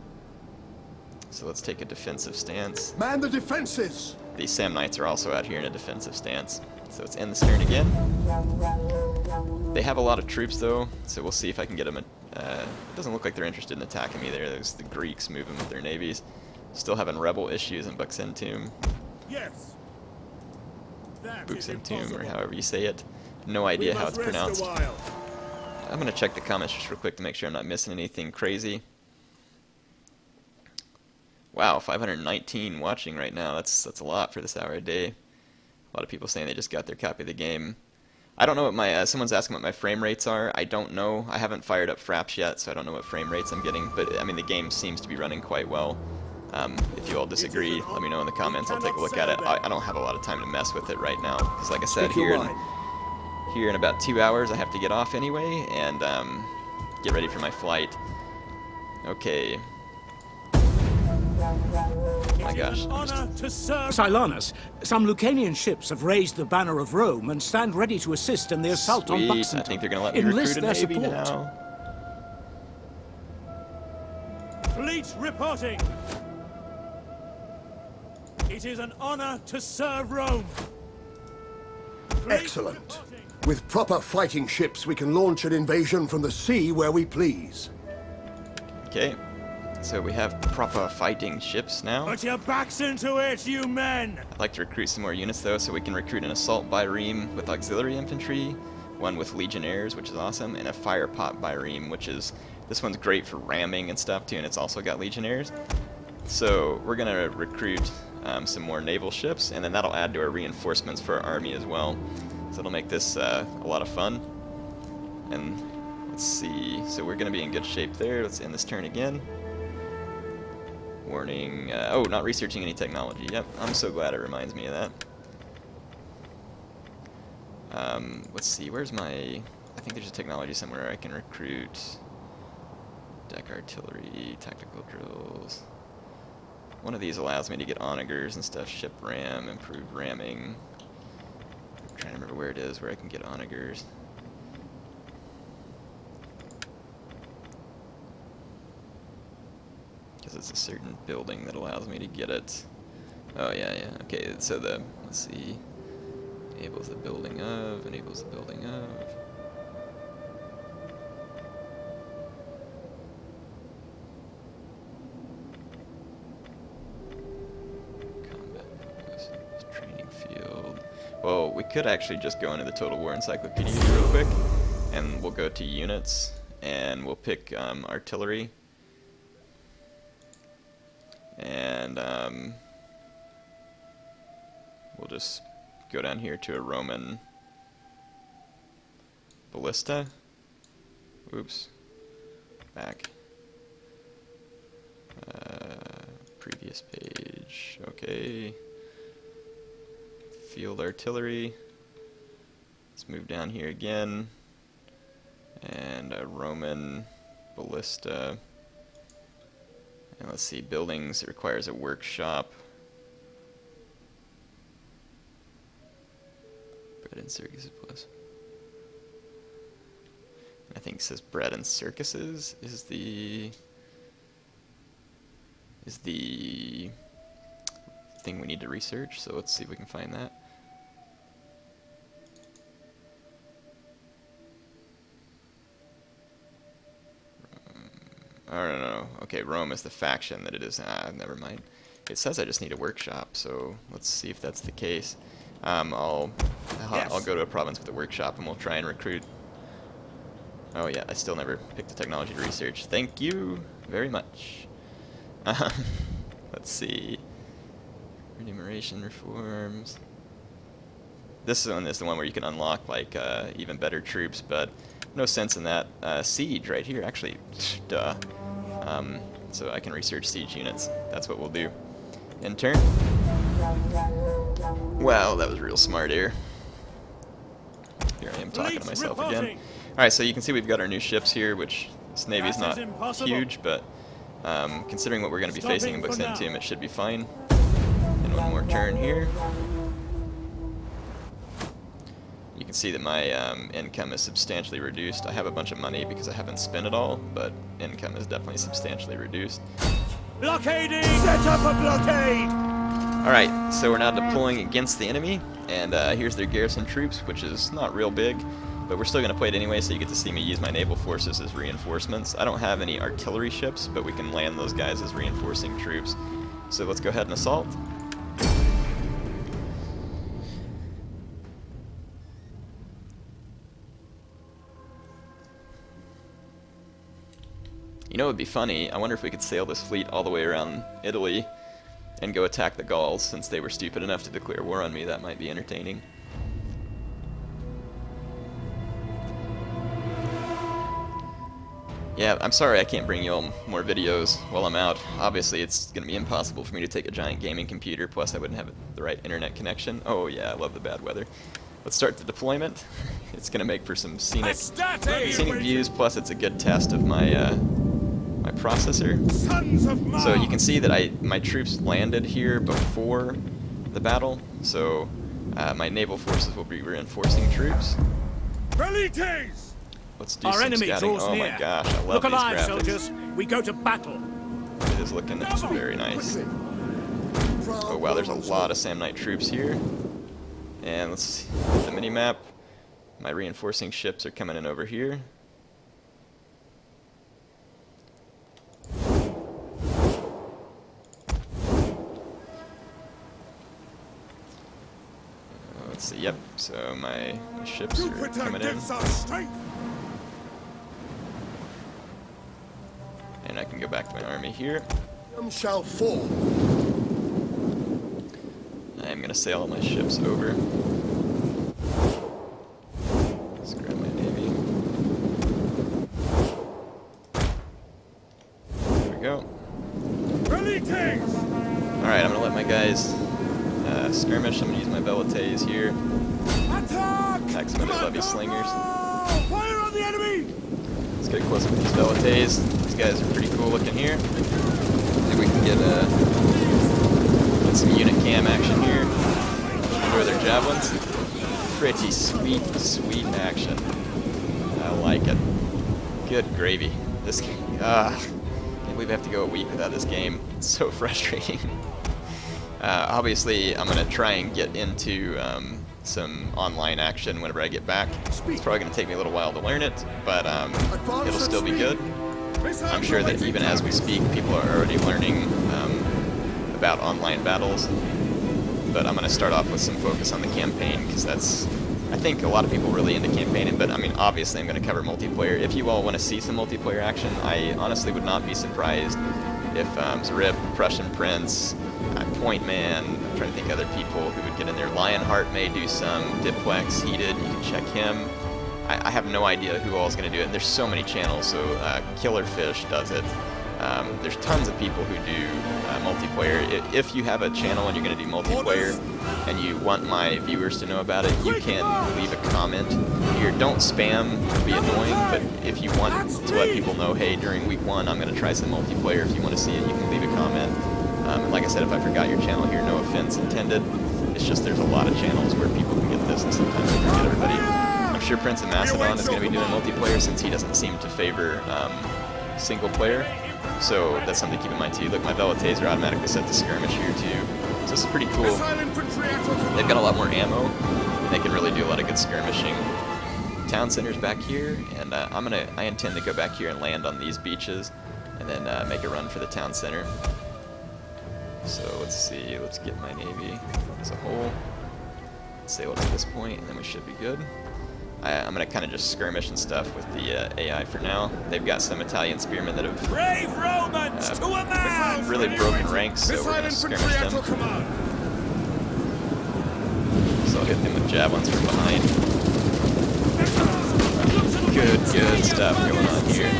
Speaker 1: So let's take a defensive stance.
Speaker 2: Man the defenses!
Speaker 1: These Samnites are also out here in a defensive stance. So it's end the turn again. They have a lot of troops though, so we'll see if I can get them. It doesn't look like they're interested in attacking me there. There's the Greeks moving with their navies. Still having rebel issues in Buxentum.
Speaker 4: Yes.
Speaker 1: Buxentum, or however you say it. No idea how it's pronounced. I'm going to check the comments just real quick to make sure I'm not missing anything crazy. Wow, 519 watching right now. That's a lot for this hour a day. A lot of people saying they just got their copy of the game. I don't know what my, someone's asking what my frame rates are. I don't know. I haven't fired up Fraps yet, so I don't know what frame rates I'm getting. But, I mean, the game seems to be running quite well. If you all disagree, let me know in the comments. I'll take a look at it. I don't have a lot of time to mess with it right now. Because, like I said, here in about 2 hours, I have to get off anyway and get ready for my flight. Okay. My gosh.
Speaker 3: Silanus, some Lucanian ships have raised the banner of Rome and stand ready to assist in the assault on Buxton.
Speaker 1: I think they're going to let me recruit a navy now.
Speaker 4: Fleet reporting. It is an honor to serve Rome.
Speaker 2: Excellent. With proper fighting ships, we can launch an invasion from the sea where we please.
Speaker 1: Okay. So we have proper fighting ships now.
Speaker 4: Put your backs into it, you men!
Speaker 1: I'd like to recruit some more units though, so we can recruit an assault bireme with auxiliary infantry, one with legionnaires, which is awesome, and a fire pot bireme, which is, this one's great for ramming and stuff too, and it's also got legionnaires. So we're gonna recruit some more naval ships, and then that'll add to our reinforcements for our army as well. So it'll make this a lot of fun. And let's see, so we're gonna be in good shape there. Let's end this turn again. Warning, oh, not researching any technology. Yep, I'm so glad it reminds me of that. Let's see, where's my... I think there's a technology somewhere I can recruit. Deck artillery, tactical drills. One of these allows me to get onagers and stuff. Ship ram, improved ramming. I'm trying to remember where it is, where I can get onagers. Because it's a certain building that allows me to get it. Oh yeah, yeah. Okay, so the, let's see. Enables the building of, enables the building of. Combat focus, training field. Well, we could actually just go into the Total War Encyclopedia real quick, and we'll go to units, and we'll pick artillery. And we'll just go down here to a Roman ballista. Oops. Back. Previous page. Okay. Field artillery. Let's move down here again. And a Roman ballista. And let's see, buildings, it requires a workshop. Bread and circuses plus. And I think it says bread and circuses is the thing we need to research, so let's see if we can find that. Oh, no. Okay, Rome is the faction that it is. Never mind. It says I just need a workshop, so let's see if that's the case. I'll go to a province with a workshop, and we'll try and recruit. Oh yeah, I still never picked the technology to research. Thank you very much. Let's see. Remuneration reforms. This one is the one where you can unlock like even better troops, but no sense in that. Siege right here, actually, duh. So I can research siege units. That's what we'll do. End turn. Wow, that was real smart here. Here I am talking to myself again. Alright, so you can see we've got our new ships here, which this navy's not huge, but considering what we're going to be facing in Books End Tomb, it should be fine. And one more turn here. You can see that my income is substantially reduced. I have a bunch of money because I haven't spent it all, but income is definitely substantially reduced.
Speaker 4: Blockading! Set up a blockade!
Speaker 1: Alright, so we're now deploying against the enemy, and here's their garrison troops, which is not real big, but we're still going to play it anyway, so you get to see me use my naval forces as reinforcements. I don't have any artillery ships, but we can land those guys as reinforcing troops. So let's go ahead and assault. You know, it would be funny. I wonder if we could sail this fleet all the way around Italy and go attack the Gauls since they were stupid enough to declare war on me. That might be entertaining. Yeah, I'm sorry I can't bring you all more videos while I'm out. Obviously, it's going to be impossible for me to take a giant gaming computer, plus I wouldn't have the right internet connection. Oh yeah, I love the bad weather. Let's start the deployment. It's going to make for some scenic views, plus it's a good test of my my processor. So you can see that my troops landed here before the battle, so my naval forces will be reinforcing troops. Let's do some scouting. Oh my gosh, I love
Speaker 3: Look
Speaker 1: these
Speaker 3: alive,
Speaker 1: graphics.
Speaker 3: soldiers. We go to battle.
Speaker 1: It is looking very nice. Oh wow, there's a lot of Samnite troops here. And let's see the mini-map. My reinforcing ships are coming in over here. Let's see, yep, so my ships are coming in. And I can go back to my army here.
Speaker 2: Shall fall.
Speaker 1: I'm going to sail all my ships over. Let's grab my navy. There we go. Alright, I'm going to let my guys skirmish. I'm going to use my Velites here. Attack some of their levy slingers.
Speaker 4: Fire on the enemy!
Speaker 1: Let's get close up with these Velites. These guys are pretty cool looking here. Maybe we can get some unit cam action here. Enjoy their javelins. Pretty sweet action. I like it. Good gravy. This game, can't believe I have to go a week without this game. It's so frustrating. Obviously, I'm going to try and get into some online action whenever I get back. It's probably going to take me a little while to learn it, but it'll still be good. I'm sure that even as we speak, people are already learning about online battles. But I'm going to start off with some focus on the campaign, because that's, I think, a lot of people really into campaigning, but I mean, obviously I'm going to cover multiplayer. If you all want to see some multiplayer action, I honestly would not be surprised if Zarip, Prussian Prince, Point Man, I'm trying to think of other people who would get in there. Lionheart may do some, Diplex, Heated, you can check him. I have no idea who all is going to do it. There's so many channels, so Killerfish does it. There's tons of people who do multiplayer. If you have a channel and you're going to do multiplayer and you want my viewers to know about it, you can leave a comment here. Don't spam or be annoying, but if you want to let people know, hey, during week 1 I'm going to try some multiplayer, if you want to see it, you can leave a comment. And like I said, if I forgot your channel here, no offense intended. It's just there's a lot of channels where people can get this, and sometimes I forget everybody. I'm sure Prince of Macedon is going to be doing multiplayer since he doesn't seem to favor single player. So that's something to keep in mind too. Look, my Velites are automatically set to skirmish here too. So this is pretty cool. They've got a lot more ammo, and they can really do a lot of good skirmishing. Town center's back here, and I intend to go back here and land on these beaches, and then make a run for the town center. So let's see, let's get my navy as a whole. Let's sail up to this point, and then we should be good. I'm going to kind of just skirmish and stuff with the AI for now. They've got some Italian spearmen that have
Speaker 4: Brave Romans, to a man!
Speaker 1: really broken ranks, so we're going to skirmish them. So I'll hit them with javelins from behind. Good stuff going on here.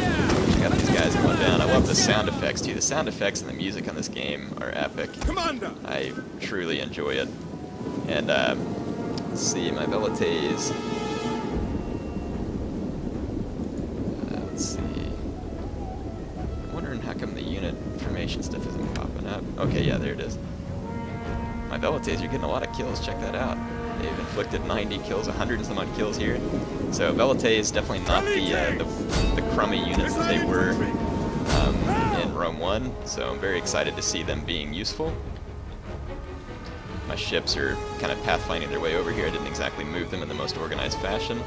Speaker 1: Got these guys going down. I love the sound effects too. The sound effects and the music on this game are epic. I truly enjoy it. And let's see, my Velites. Let's see. I'm wondering how come the unit information stuff isn't popping up. Okay, yeah, there it is. My Velites, you're getting a lot of kills. Check that out. They've inflicted 90 kills, 100 and some odd kills here. So Velites definitely not the crummy units that they were in Rome 1. So I'm very excited to see them being useful. My ships are kind of pathfinding their way over here. I didn't exactly move them in the most organized fashion.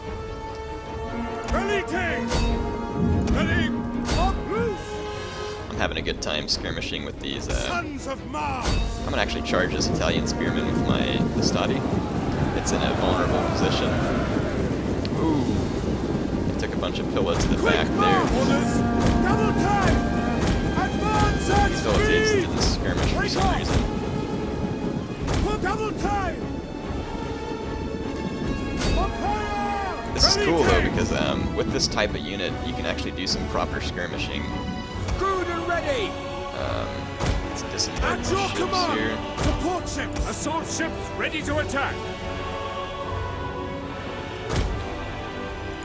Speaker 1: I'm having a good time skirmishing with these. I'm gonna actually charge this Italian spearman with my Listati. It's in a vulnerable position. Ooh, I took a bunch of pilla to the back there. These Velites didn't skirmish for some reason. with this type of unit, you can actually do some proper skirmishing.
Speaker 4: Good and ready!
Speaker 1: Let's disembark
Speaker 4: At
Speaker 1: the
Speaker 4: your
Speaker 1: ships
Speaker 4: command!
Speaker 1: here.
Speaker 4: Support ships! Assault ships ready to attack!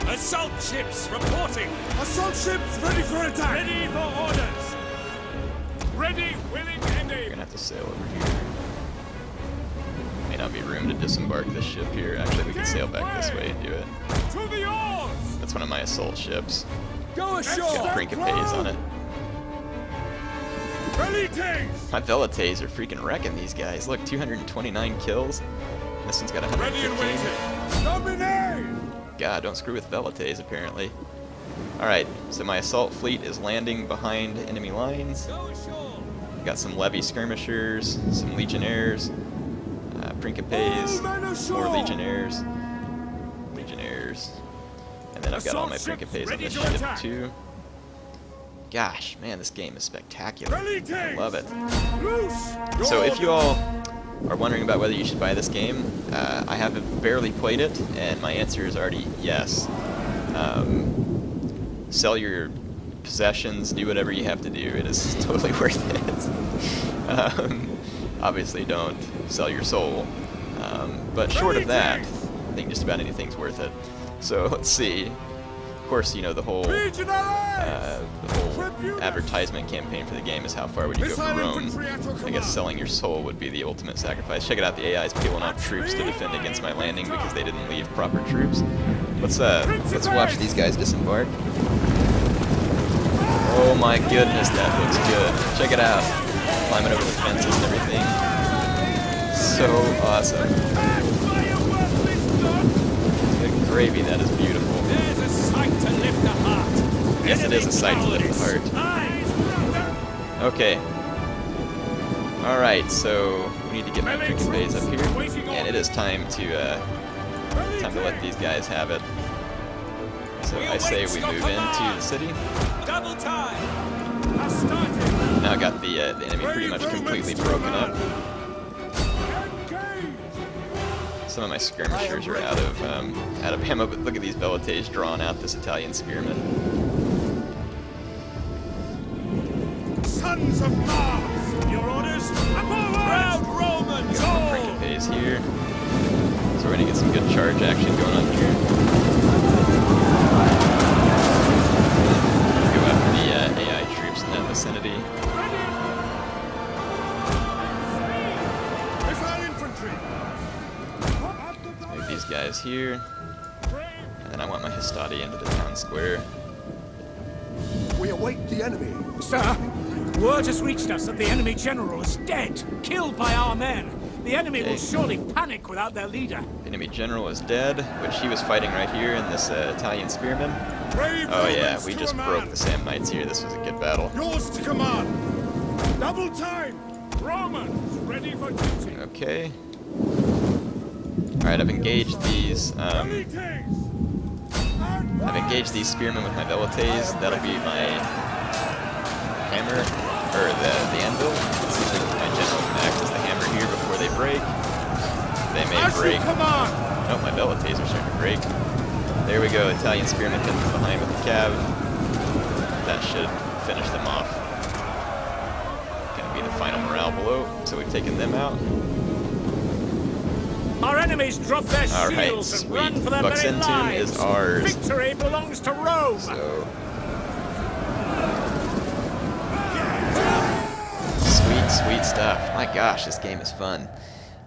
Speaker 4: Assault ships reporting!
Speaker 2: Assault ships ready for attack!
Speaker 4: Ready for orders! Ready, willing, and
Speaker 1: We're
Speaker 4: able!
Speaker 1: gonna have to sail over here. May not be room to disembark this ship here. Actually, we can sail back this way and do it.
Speaker 4: To the oars!
Speaker 1: That's one of my assault ships.
Speaker 4: Go ashore!
Speaker 1: Principes on it.
Speaker 4: Velites!
Speaker 1: My Velites are freaking wrecking these guys. Look, 229 kills. This one's got
Speaker 4: Ready and
Speaker 1: 115.
Speaker 4: waiting! Dominate!
Speaker 1: God, don't screw with Velites, apparently. Alright, so my assault fleet is landing behind enemy lines.
Speaker 4: Go ashore!
Speaker 1: Got some levy skirmishers, some legionnaires, Principes, more legionnaires, and then I've got all my Principes on this ship too. Gosh, man, this game is spectacular. I love it. So if you all are wondering about whether you should buy this game, I have barely played it, and my answer is already yes. Sell your possessions, do whatever you have to do. It is totally worth it. Obviously, don't sell your soul. But short of that, I think just about anything's worth it. So let's see. Of course, you know the whole advertisement campaign for the game is how far would you go for Rome. I guess selling your soul would be the ultimate sacrifice. Check it out, the AI is peeling off troops to defend against my landing because they didn't leave proper troops. Let's watch these guys disembark. Oh my goodness, that looks good. Check it out. Climbing over the fences and everything. So awesome. Good gravy, that is beautiful.
Speaker 4: There's a sight to lift the heart.
Speaker 1: Yes, it is a sight to lift the heart. Okay. Alright, so we need to get my Principes up here. And it is time to let these guys have it. So I say we move into the city.
Speaker 4: Double time.
Speaker 1: Now I got the enemy pretty much completely broken up. Some of my skirmishers are out of ammo, but look at these Velites drawing out this Italian spearman.
Speaker 4: Sons of Mars! Your orders? Proud Romans!
Speaker 1: Principes here. So we're gonna get some good charge action going on here. Go after the AI troops in that vicinity. Move these guys here. And then I want my Hastati into the town square.
Speaker 2: We await the enemy.
Speaker 3: Sir, word has reached us that the enemy general is dead, killed by our men. The enemy will surely panic without their leader.
Speaker 1: The enemy general is dead, which he was fighting right here in this Italian spearman. Oh yeah, we just broke the Samnites here. This was a good battle.
Speaker 4: Yours to command. Double time. Romans ready for duty.
Speaker 1: Okay. Alright, I've engaged these spearmen with my Velites. That'll be my hammer, or the anvil. Let's see if my general can act as the hammer here before they break. They may break. Oh, my Velites are starting to break. There we go, Italian spearmen hit from behind with the cav. That should finish them off. Gonna be the final morale below, so we've taken them out.
Speaker 3: Our enemies drop their shields and run for their very lives.
Speaker 1: Is ours.
Speaker 3: Victory belongs to Rome.
Speaker 1: So sweet stuff. My gosh, this game is fun.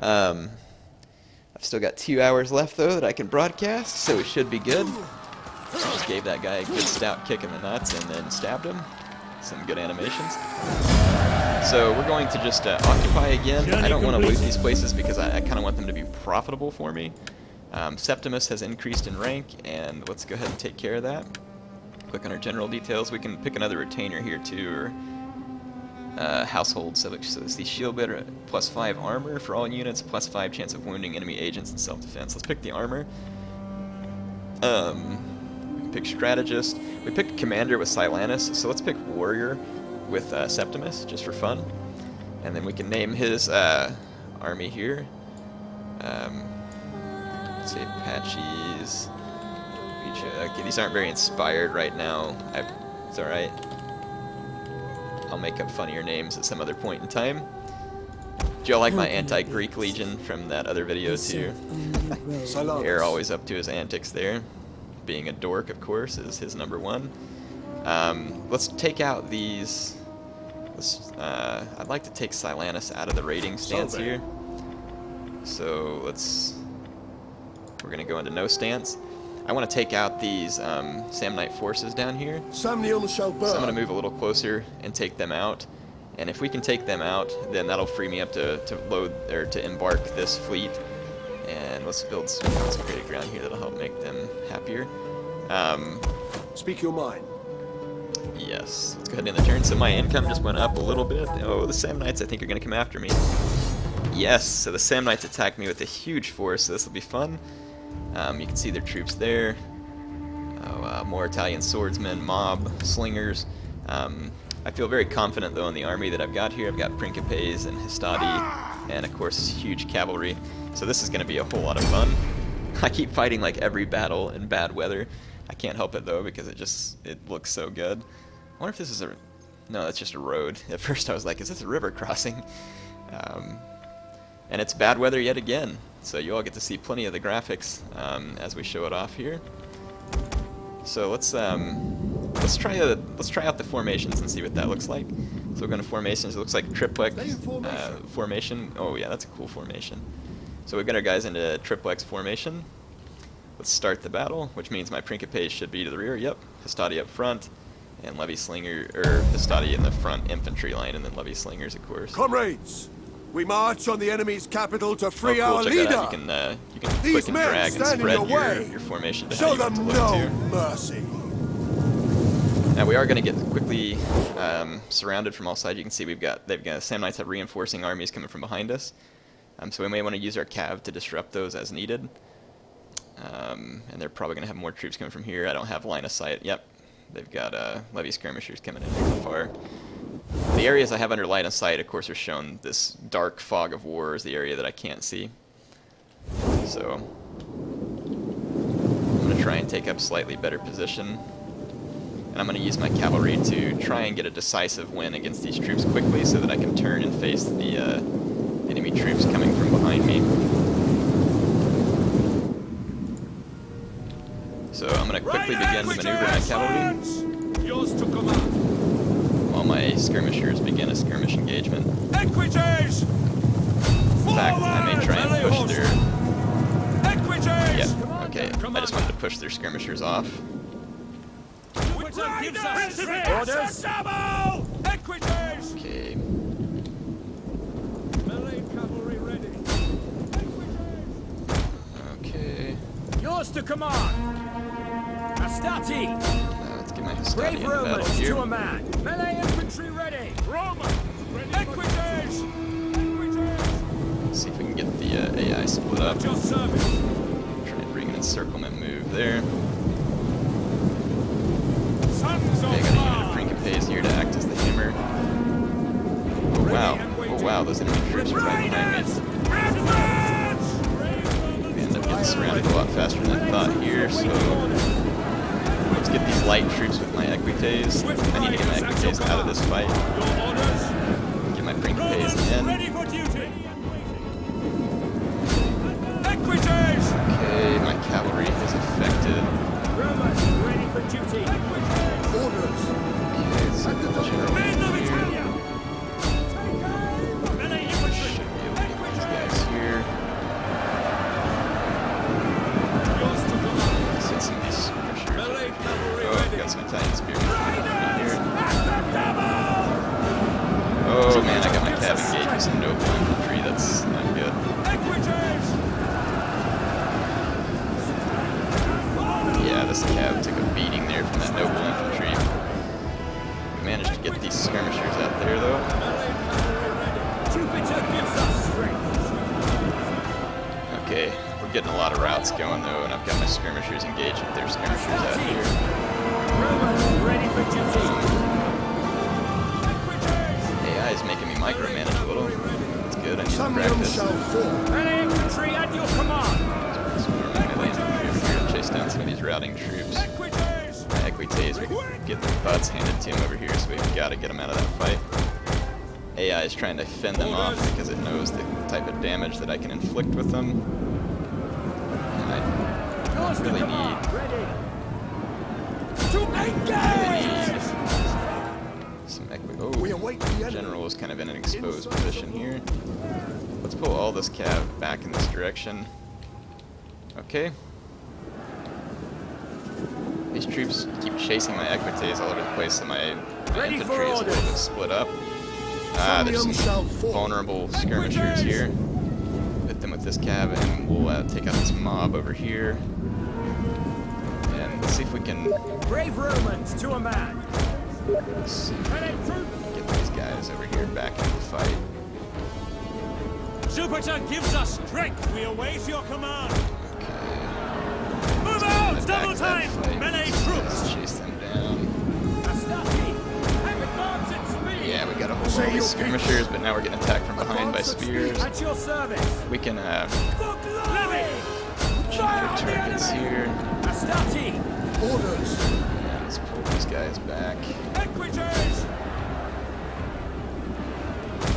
Speaker 1: I've still got 2 hours left though that I can broadcast, so it should be good. Just gave that guy a good stout kick in the nuts and then stabbed him. Some good animations. So we're going to just occupy again. I don't want to loot these places because I kind of want them to be profitable for me. Septimus has increased in rank, and let's go ahead and take care of that. Click on our general details. We can pick another retainer here too, or household. So it's the shield bearer, +5 armor for all units, +5 chance of wounding enemy agents and self-defense. Let's pick the armor. We can pick strategist. We picked commander with Silanus, so let's pick warrior with Septimus, just for fun. And then we can name his army here. Let's say Apaches. Okay, these aren't very inspired right now. It's alright. I'll make up funnier names at some other point in time. Do y'all like my anti-Greek legion from that other video too? Air always up to his antics there. Being a dork, of course, is his #1. Let's take out these. I'd like to take Silanus out of the raiding stance here. So we're gonna go into no stance. I want to take out these Samnite forces down here.
Speaker 2: Samnium shall burn.
Speaker 1: So I'm gonna move a little closer and take them out. And if we can take them out, then that'll free me up to load or to embark this fleet. And let's build some consecrated ground here that'll help make them happier.
Speaker 2: Speak your mind.
Speaker 1: Yes, let's go ahead and end the turn. So my income just went up a little bit. Oh, the Samnites I think are going to come after me. Yes, so the Samnites attacked me with a huge force, so this will be fun. You can see their troops there. Oh, more Italian swordsmen, mob, slingers. I feel very confident though in the army that I've got here. I've got Principes and Hastati, and of course huge cavalry. So this is going to be a whole lot of fun. I keep fighting like every battle in bad weather. I can't help it though because it looks so good. I wonder if this is no, that's just a road. At first I was like, is this a river crossing? And it's bad weather yet again. So you all get to see plenty of the graphics as we show it off here. So let's try out the formations and see what that looks like. So we're going to formations. It looks like triplex formation. Oh yeah, that's a cool formation. So we've got our guys into triplex formation. Let's start the battle, which means my Principes should be to the rear. Yep, Hastati up front, and Levy Slinger or Hastati in the front infantry line, and then Levy Slingers, of course.
Speaker 2: Comrades, we march on the enemy's capital to free
Speaker 1: cool.
Speaker 2: our
Speaker 1: Check
Speaker 2: leader.
Speaker 1: that out. You can click and drag and spread your formation to how
Speaker 2: Show
Speaker 1: you want
Speaker 2: them
Speaker 1: it to look
Speaker 2: no
Speaker 1: too.
Speaker 2: mercy.
Speaker 1: Now we are going to get quickly surrounded from all sides. You can see they've got Samnites have reinforcing armies coming from behind us. So we may want to use our cav to disrupt those as needed. And they're probably going to have more troops coming from here. I don't have line of sight. Yep, they've got Levy skirmishers coming in from far. The areas I have under line of sight, of course, are shown. This dark fog of war is the area that I can't see. So I'm going to try and take up slightly better position. And I'm going to use my cavalry to try and get a decisive win against these troops quickly so that I can turn and face the enemy troops coming from behind me. So I'm going to quickly begin to maneuver my cavalry.
Speaker 4: Yours to command.
Speaker 1: While my skirmishers begin a skirmish engagement.
Speaker 4: Equites!
Speaker 1: In fact, I may try and push their...
Speaker 4: Equites!
Speaker 1: Yeah, okay. I just wanted to push their skirmishers off.
Speaker 4: Orders! Equites!
Speaker 1: Okay.
Speaker 4: Melee cavalry ready.
Speaker 1: Okay.
Speaker 4: Yours to command. Hastati!
Speaker 1: Let's get my Hastati
Speaker 4: Brave
Speaker 1: in battle
Speaker 4: Romans
Speaker 1: here.
Speaker 4: to a man. Melee infantry ready. Romans ready. Equites!
Speaker 1: Let's see if we can get the AI split up.
Speaker 4: At your service.
Speaker 1: Try and bring an encirclement move there.
Speaker 4: Sons
Speaker 1: Okay,
Speaker 4: of
Speaker 1: got a unit of
Speaker 4: God.
Speaker 1: Principes here to act as the hammer. Oh wow. Oh wow, those enemy troops are right behind me. We end up getting surrounded a lot faster than I thought here, so let's get these light troops with my Equites. I need to get my Equites out of this fight. Get my Principes in.
Speaker 4: Ready for duty. Equites!
Speaker 1: Okay, my cavalry is affected.
Speaker 4: Romans ready for duty.
Speaker 2: Orders.
Speaker 1: Okay, let's see the general
Speaker 4: Men of
Speaker 1: here.
Speaker 4: Italia. Melee infantry.
Speaker 1: Should be able to get these guys here.
Speaker 4: Yours to command.
Speaker 1: Let's hit some of these skirmishers.
Speaker 4: Melee cavalry
Speaker 1: Oh, I've
Speaker 4: ready.
Speaker 1: got some Italian spearmen coming here.
Speaker 4: At the double!
Speaker 1: Oh man, I got my cav engaged with some noble infantry. That's not good.
Speaker 4: Equites!
Speaker 1: Yeah, this cav took a beating there from that noble infantry. We managed to get these skirmishers out there though.
Speaker 4: Melee cavalry ready. Jupiter gives us strength.
Speaker 1: Okay, we're getting a lot of routes going though, and I've got my skirmishers engaged with their skirmishers out here.
Speaker 4: Romans ready for duty.
Speaker 1: AI is making me micromanage a little. That's good, I need to
Speaker 2: Samnium
Speaker 1: practice.
Speaker 2: shall fall.
Speaker 4: Melee infantry at your command.
Speaker 1: Some more melee infantry over here to chase down some of these routed routing troops.
Speaker 4: Equites!
Speaker 1: My Equites get their butts handed to him over here, so we've got to get them out of that fight. AI is trying to fend them off because it knows the type of damage that I can inflict with them. And I really need... some
Speaker 2: We await the enemy.
Speaker 1: General is kind of in an exposed position here. Let's pull all this cav back in this direction. Okay. These troops keep chasing my Equites all over the place, so my infantry is a little bit split up. There's some vulnerable skirmishers here. Hit them with this cav, and we'll take out this mob over here. And let's see if we can...
Speaker 4: Brave Romans to a man!
Speaker 1: Let's see if we can get these guys over here back into the fight.
Speaker 6: Jupiter gives us strength. We await your command.
Speaker 1: Okay.
Speaker 6: Move out! Double time! Melee troops!
Speaker 1: Chase them down.
Speaker 4: Astati! Advance at speed!
Speaker 1: Yeah, we got a whole lot of these skirmishers, but now we're getting attacked from behind by spears.
Speaker 4: At your service!
Speaker 1: We can
Speaker 4: For glory! Fire on the
Speaker 1: targets
Speaker 4: enemy!
Speaker 1: here.
Speaker 4: Astati!
Speaker 2: Orders.
Speaker 1: Yeah, let's pull these guys back.
Speaker 4: Equites!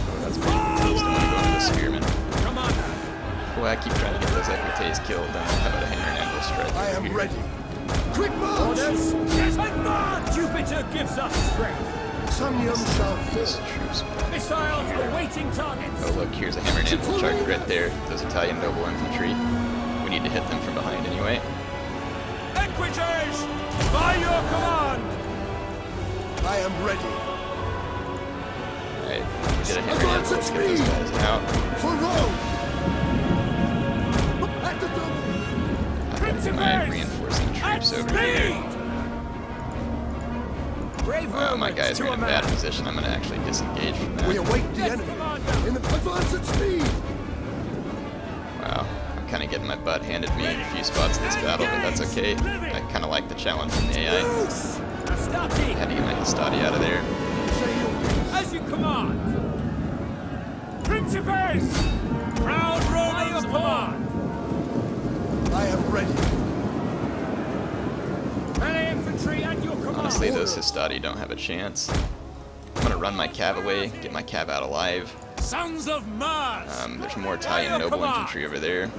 Speaker 1: Oh, that's pretty close. Don't want to go into the spearmen.
Speaker 4: Commander!
Speaker 1: Boy, I keep trying to get those Equites killed. How about a hammer and anvil strike?
Speaker 2: I am
Speaker 1: here?
Speaker 2: ready. Quick march!
Speaker 4: Orders! Get advance! Jupiter gives us strength!
Speaker 2: Somnium shall
Speaker 1: Those
Speaker 2: fall.
Speaker 1: troops.
Speaker 4: Missiles awaiting targets!
Speaker 1: Oh look, here's a hammer and anvil target right there. Those Italian noble infantry. We need to hit them from behind anyway.
Speaker 4: Equites! By your command!
Speaker 2: I am ready.
Speaker 1: Alright, we did a hammer and
Speaker 2: Advance
Speaker 1: anvil.
Speaker 2: at
Speaker 1: Let's get those
Speaker 2: speed.
Speaker 1: guys out.
Speaker 2: For Rome! At the double!
Speaker 1: I'm gonna get my reinforcing troops over here.
Speaker 4: Brave
Speaker 1: Wow, my
Speaker 4: Romans
Speaker 1: guys
Speaker 4: to
Speaker 1: are
Speaker 4: a
Speaker 1: in a bad
Speaker 4: man!
Speaker 1: position. I'm gonna actually disengage from
Speaker 2: We
Speaker 1: that.
Speaker 2: await the
Speaker 4: Yes,
Speaker 2: enemy.
Speaker 4: Commander!
Speaker 2: In the advance at speed!
Speaker 1: Wow, I'm kind of getting my butt handed me in a few spots in this battle, but that's okay. I kind of like the challenge from the AI.
Speaker 4: Astati!
Speaker 1: Had to get my Hastati out of there.
Speaker 4: As you command! Principes! Proud Romans command!
Speaker 2: I am ready.
Speaker 4: Melee infantry at your command!
Speaker 1: Honestly, those Hastati don't have a chance. I'm gonna run my cav away, get my cav out alive.
Speaker 6: Sons of Mars!
Speaker 1: There's more Italian noble infantry over there.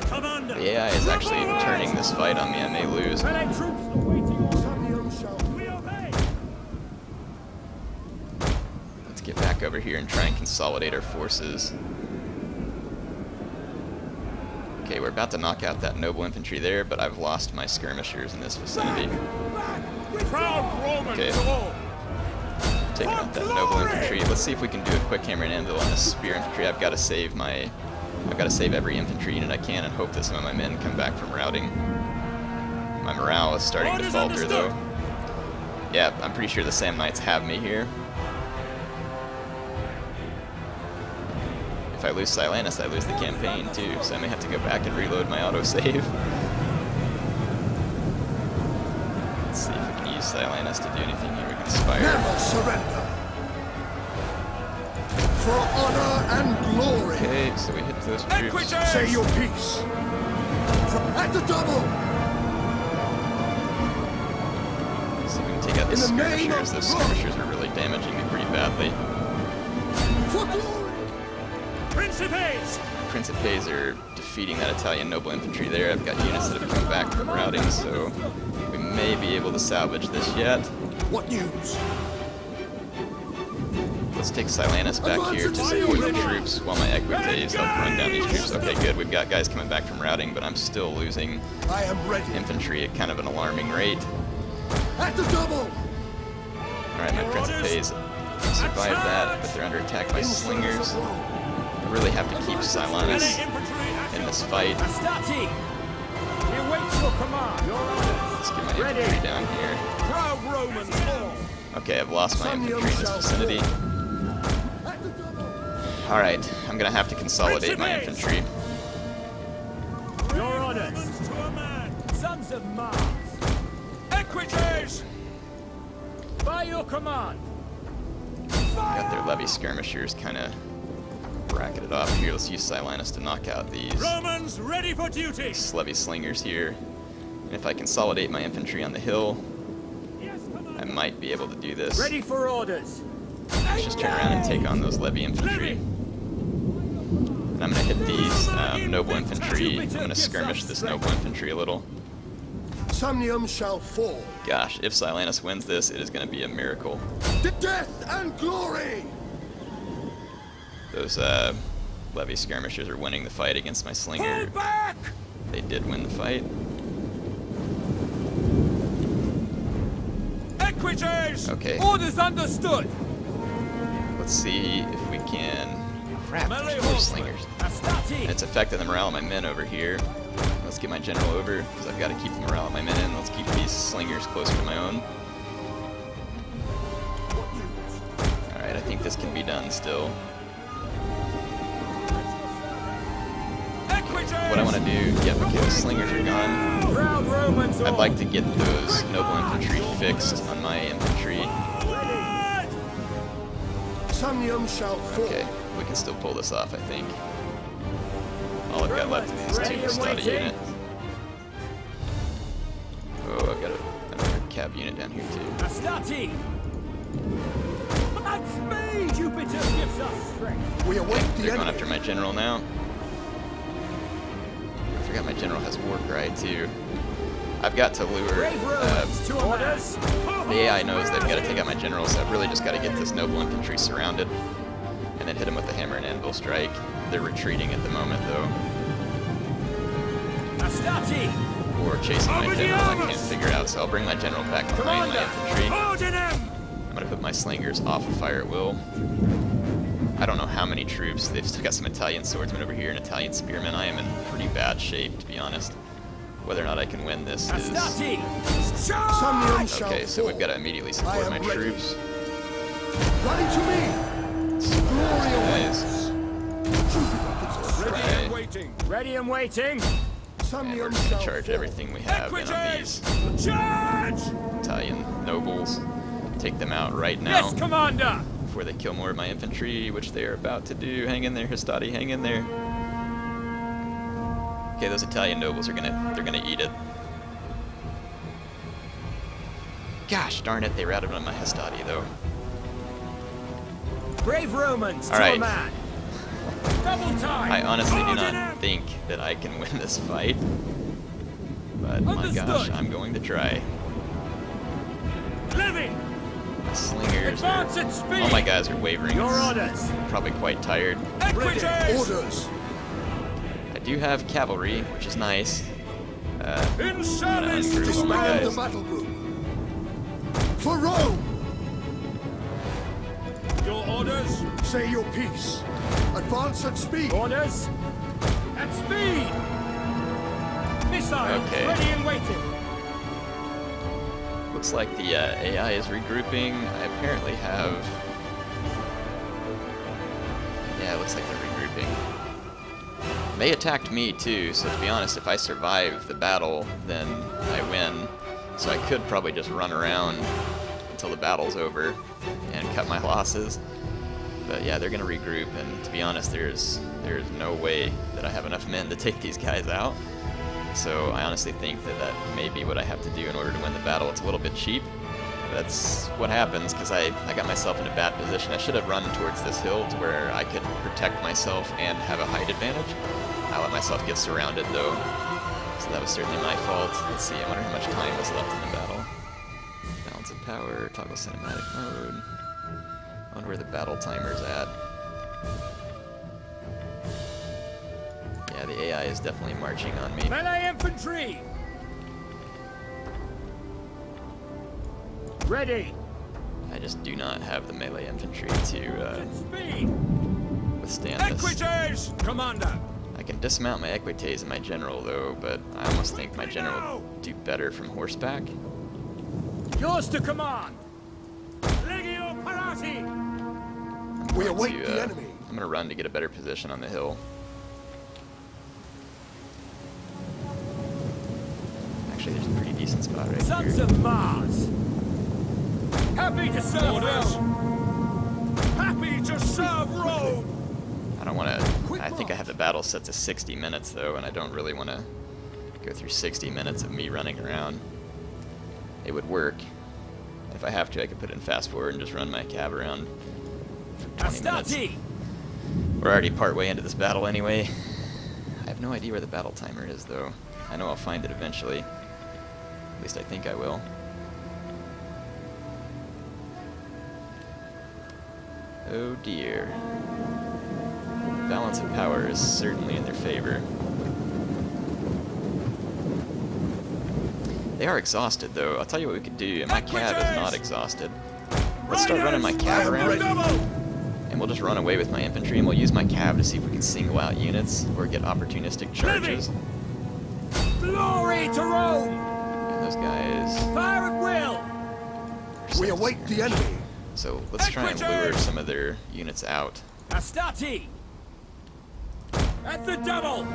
Speaker 6: Commander!
Speaker 1: The AI is actually turning this fight on me. I may lose.
Speaker 4: Melee troops awaiting orders!
Speaker 2: Somnium shall
Speaker 4: We obey!
Speaker 1: Let's get back over here and try and consolidate our forces. Okay, we're about to knock out that noble infantry there, but I've lost my skirmishers in this vicinity.
Speaker 6: Proud Romans
Speaker 1: Okay.
Speaker 6: to all!
Speaker 1: Taking out that noble infantry. Let's see if we can do a quick hammer and anvil on this spear infantry. I've got to save every infantry unit I can and hope that some of my men come back from routing. My morale is starting to
Speaker 6: Orders
Speaker 1: falter
Speaker 6: understood.
Speaker 1: though. Yeah, I'm pretty sure the Samnites have me here. If I lose Silanus, I lose the campaign too, so I may have to go back and reload my autosave. Let's see if we can use Silanus to do anything here. We can inspire.
Speaker 2: never surrender. For honor and glory.
Speaker 1: Okay, so we hit those troops.
Speaker 6: Equites!
Speaker 2: Say your piece. At the double.
Speaker 1: See if we can take out the
Speaker 2: In the name
Speaker 1: skirmishers.
Speaker 2: of
Speaker 1: Those
Speaker 2: Rome.
Speaker 1: skirmishers are really damaging me pretty badly.
Speaker 2: For glory.
Speaker 6: Principes!
Speaker 1: Principes are defeating that Italian noble infantry there. I've got units that have come back from routing, so we may be able to salvage this yet.
Speaker 2: What news?
Speaker 1: Let's take Silanus back here to support the troops while my Equites help run down these troops. Okay, good. We've got guys coming back from routing, but I'm still losing
Speaker 2: I am ready.
Speaker 1: infantry at kind of an alarming rate.
Speaker 2: At the double.
Speaker 1: Alright, my Principes survived that, but they're under attack by slingers. I really have to keep Silanus
Speaker 6: Melee infantry at
Speaker 1: in
Speaker 6: your
Speaker 1: this fight.
Speaker 4: Astati! We await your command! Your orders!
Speaker 1: Let's get my infantry down here.
Speaker 4: Proud Romans all!
Speaker 1: Okay, I've lost my infantry in this vicinity.
Speaker 2: At the double.
Speaker 1: Alright, I'm gonna have to consolidate my infantry.
Speaker 4: Your orders!
Speaker 6: Romans to a man!
Speaker 4: Sons of Mars!
Speaker 6: Equites!
Speaker 4: By your command!
Speaker 1: Got their levy skirmishers kind of bracketed off here. Let's use Silanus to knock out these
Speaker 6: Romans ready for duty!
Speaker 1: levy slingers here. And if I consolidate my infantry on the hill, I might be able to do this.
Speaker 4: Ready for orders.
Speaker 1: Let's just turn around and take on those levy infantry. And I'm going to hit these noble infantry. I'm going to skirmish this noble infantry a little.
Speaker 2: Samnium shall fall.
Speaker 1: Gosh, if Silanus wins this, it is going to be a miracle.
Speaker 2: To death and glory!
Speaker 1: Those levy skirmishers are winning the fight against my slinger.
Speaker 4: Pull back!
Speaker 1: They did win the fight.
Speaker 4: Equities!
Speaker 1: Okay.
Speaker 4: Orders understood!
Speaker 1: Let's see if we can... Crap,
Speaker 4: Melee
Speaker 1: there's more
Speaker 4: horsemen.
Speaker 1: slingers.
Speaker 4: Astati!
Speaker 1: And it's affected the morale of my men over here. Let's get my general over, because I've got to keep the morale of my men in. Let's keep these slingers closer to my own. Alright, I think this can be done still. What I want to do... Yep, okay, those slingers are gone.
Speaker 4: Proud Romans
Speaker 1: I'd like to get those noble infantry fixed on my infantry.
Speaker 2: Samnium shall fall.
Speaker 1: Okay, we can still pull this off, I think. All I've got left is these two Custodian units. Oh, I've got another cab unit down here too.
Speaker 4: Astati! At speed! Jupiter gives us strength.
Speaker 2: We await the
Speaker 1: They're going
Speaker 2: enemy.
Speaker 1: after my general now. I forgot my general has war cry too. I've got to lure.
Speaker 4: Brave Romans to orders!
Speaker 1: The AI knows they've got to take out my general, so I've really just got to get this noble infantry surrounded, and then hit them with the hammer and anvil strike. They're retreating at the moment though,
Speaker 4: Astati!
Speaker 1: or chasing my
Speaker 4: Over the
Speaker 1: general. I
Speaker 4: armors!
Speaker 1: can't figure out, so I'll bring my general back behind my infantry.
Speaker 4: Order them!
Speaker 1: I'm gonna put my slingers off of fire at will. I don't know how many troops. They've still got some Italian swordsmen over here and Italian spearmen. I am in pretty bad shape, to be honest. Whether or not I can win this is...
Speaker 4: Astati!
Speaker 2: Samnium shall
Speaker 1: Okay, so
Speaker 2: fall.
Speaker 1: we've got to immediately
Speaker 2: I
Speaker 1: support
Speaker 2: am
Speaker 1: my
Speaker 2: ready.
Speaker 1: troops.
Speaker 2: Rally to me! Glory
Speaker 1: Guys,
Speaker 2: awaits. Jupiter gives us
Speaker 4: Ready
Speaker 1: Right.
Speaker 4: and waiting! Ready and waiting!
Speaker 1: and we're
Speaker 2: Samnium
Speaker 1: just
Speaker 2: shall
Speaker 1: gonna charge
Speaker 2: fall.
Speaker 1: everything we have in on these
Speaker 4: Charge!
Speaker 1: Italian nobles. Take them out right now
Speaker 4: Yes, Commander!
Speaker 1: before they kill more of my infantry, which they are about to do. Hang in there, Hastati, hang in there. Okay, those Italian nobles are gonna eat it. Gosh darn it, they routed on my Hastati though.
Speaker 4: Brave Romans
Speaker 1: All
Speaker 4: to
Speaker 1: right.
Speaker 4: a man! Double time!
Speaker 1: I honestly do
Speaker 4: Order them!
Speaker 1: not think that I can win this fight, but my gosh,
Speaker 4: Understood.
Speaker 1: I'm going to try.
Speaker 4: Living!
Speaker 1: My slingers are,
Speaker 4: Advance at speed!
Speaker 1: all my guys are wavering.
Speaker 4: Your
Speaker 1: It's
Speaker 4: orders!
Speaker 1: probably quite tired.
Speaker 4: Equities!
Speaker 2: Orders.
Speaker 1: I do have cavalry, which is nice.
Speaker 4: In
Speaker 1: I'm gonna
Speaker 4: service!
Speaker 1: ungroup all my
Speaker 2: Disband the
Speaker 1: guys.
Speaker 2: battle group. For Rome!
Speaker 4: Your orders!
Speaker 2: Say your piece. Advance at speed.
Speaker 4: Orders! At speed! Missiles
Speaker 1: Okay.
Speaker 4: ready and waiting!
Speaker 1: Looks like the AI is regrouping. I apparently have... Yeah, it looks like they're regrouping. They attacked me too, so to be honest, if I survive the battle, then I win. So I could probably just run around until the battle's over and cut my losses. But yeah, they're gonna regroup, and to be honest, there's no way that I have enough men to take these guys out. So I honestly think that that may be what I have to do in order to win the battle. It's a little bit cheap. That's what happens, because I got myself in a bad position. I should have run towards this hill to where I could protect myself and have a height advantage. I let myself get surrounded though, so that was certainly my fault. Let's see, I wonder how much time was left in the battle. Balance of power, toggle cinematic mode. I wonder where the battle timer's at. Yeah, the AI is definitely marching on me.
Speaker 4: Melee infantry! Ready!
Speaker 1: I just do not have the melee infantry to
Speaker 4: At speed!
Speaker 1: withstand this.
Speaker 4: Equities! Commander!
Speaker 1: I can dismount my equites and my general though, but I almost think my general would do better from horseback.
Speaker 4: Yours to command! Legio Parati!
Speaker 2: We
Speaker 1: Going
Speaker 2: await
Speaker 1: to,
Speaker 2: the enemy.
Speaker 1: I'm gonna run to get a better position on the hill. Actually, there's a pretty decent spot right
Speaker 4: Sons
Speaker 1: here.
Speaker 4: of Mars! Happy to serve Rome! Happy to serve Rome!
Speaker 1: I don't want to. I think I have the battle set to 60 minutes though, and I don't really want to go through 60 minutes of me running around. It would work. If I have to, I could put it in fast forward and just run my cab around for 20 minutes. We're already partway into this battle anyway. I have no idea where the battle timer is, though. I know I'll find it eventually. At least I think I will. Oh dear. The balance of power is certainly in their favor. They are exhausted, though. I'll tell you what we could do. My cab is not exhausted. Let's start running my cab around, and we'll just run away with my infantry, and we'll use my cab to see if we can single out units or get opportunistic charges.
Speaker 4: Glory to Rome!
Speaker 1: And those guys...
Speaker 4: Fire at will!
Speaker 2: We await the enemy.
Speaker 1: So let's try and lure some of their units out.
Speaker 4: Astati! At the double!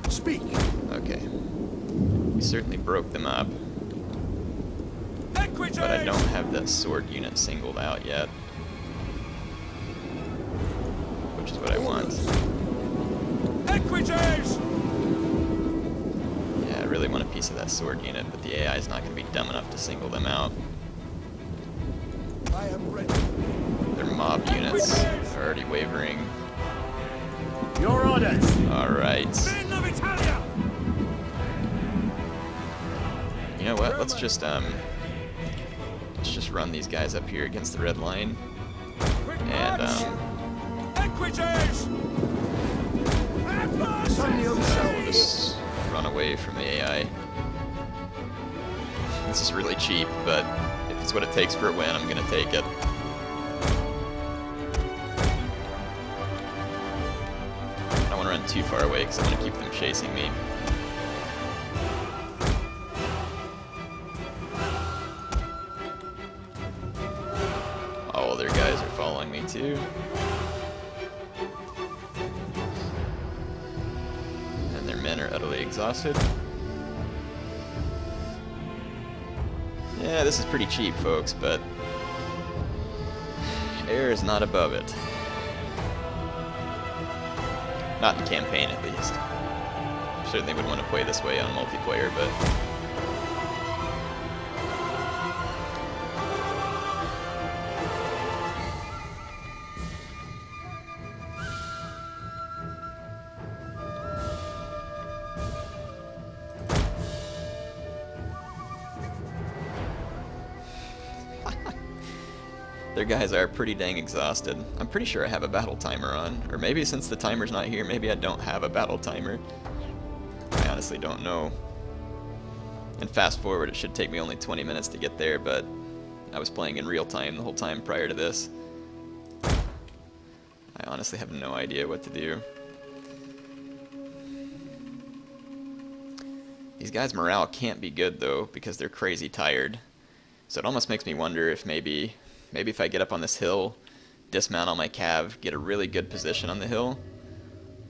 Speaker 2: Speak.
Speaker 1: Okay. We certainly broke them up, but I don't have that sword unit singled out yet, which is what I want.
Speaker 4: Equities!
Speaker 1: Yeah, I really want a piece of that sword unit, but the AI is not going to be dumb enough to single them out.
Speaker 2: I am ready.
Speaker 1: Their mob units are already wavering.
Speaker 4: Your orders!
Speaker 1: Alright.
Speaker 4: Men of Italia!
Speaker 1: You know what? Let's just run these guys up here against the red line, and
Speaker 4: Equities!
Speaker 1: we'll just run away from the AI. This is really cheap, but if it's what it takes for a win, I'm gonna take it. I don't want to run too far away because I want to keep them chasing me. All their guys are following me too. And their men are utterly exhausted. Yeah, this is pretty cheap, folks, but air is not above it. Not in campaign, at least. Certainly would want to play this way on multiplayer, but... Their guys are pretty dang exhausted. I'm pretty sure I have a battle timer on. Or maybe since the timer's not here, maybe I don't have a battle timer. I honestly don't know. And fast forward, it should take me only 20 minutes to get there, but I was playing in real time the whole time prior to this. I honestly have no idea what to do. These guys' morale can't be good, though, because they're crazy tired. So it almost makes me wonder if maybe if I get up on this hill, dismount on my cav, get a really good position on the hill,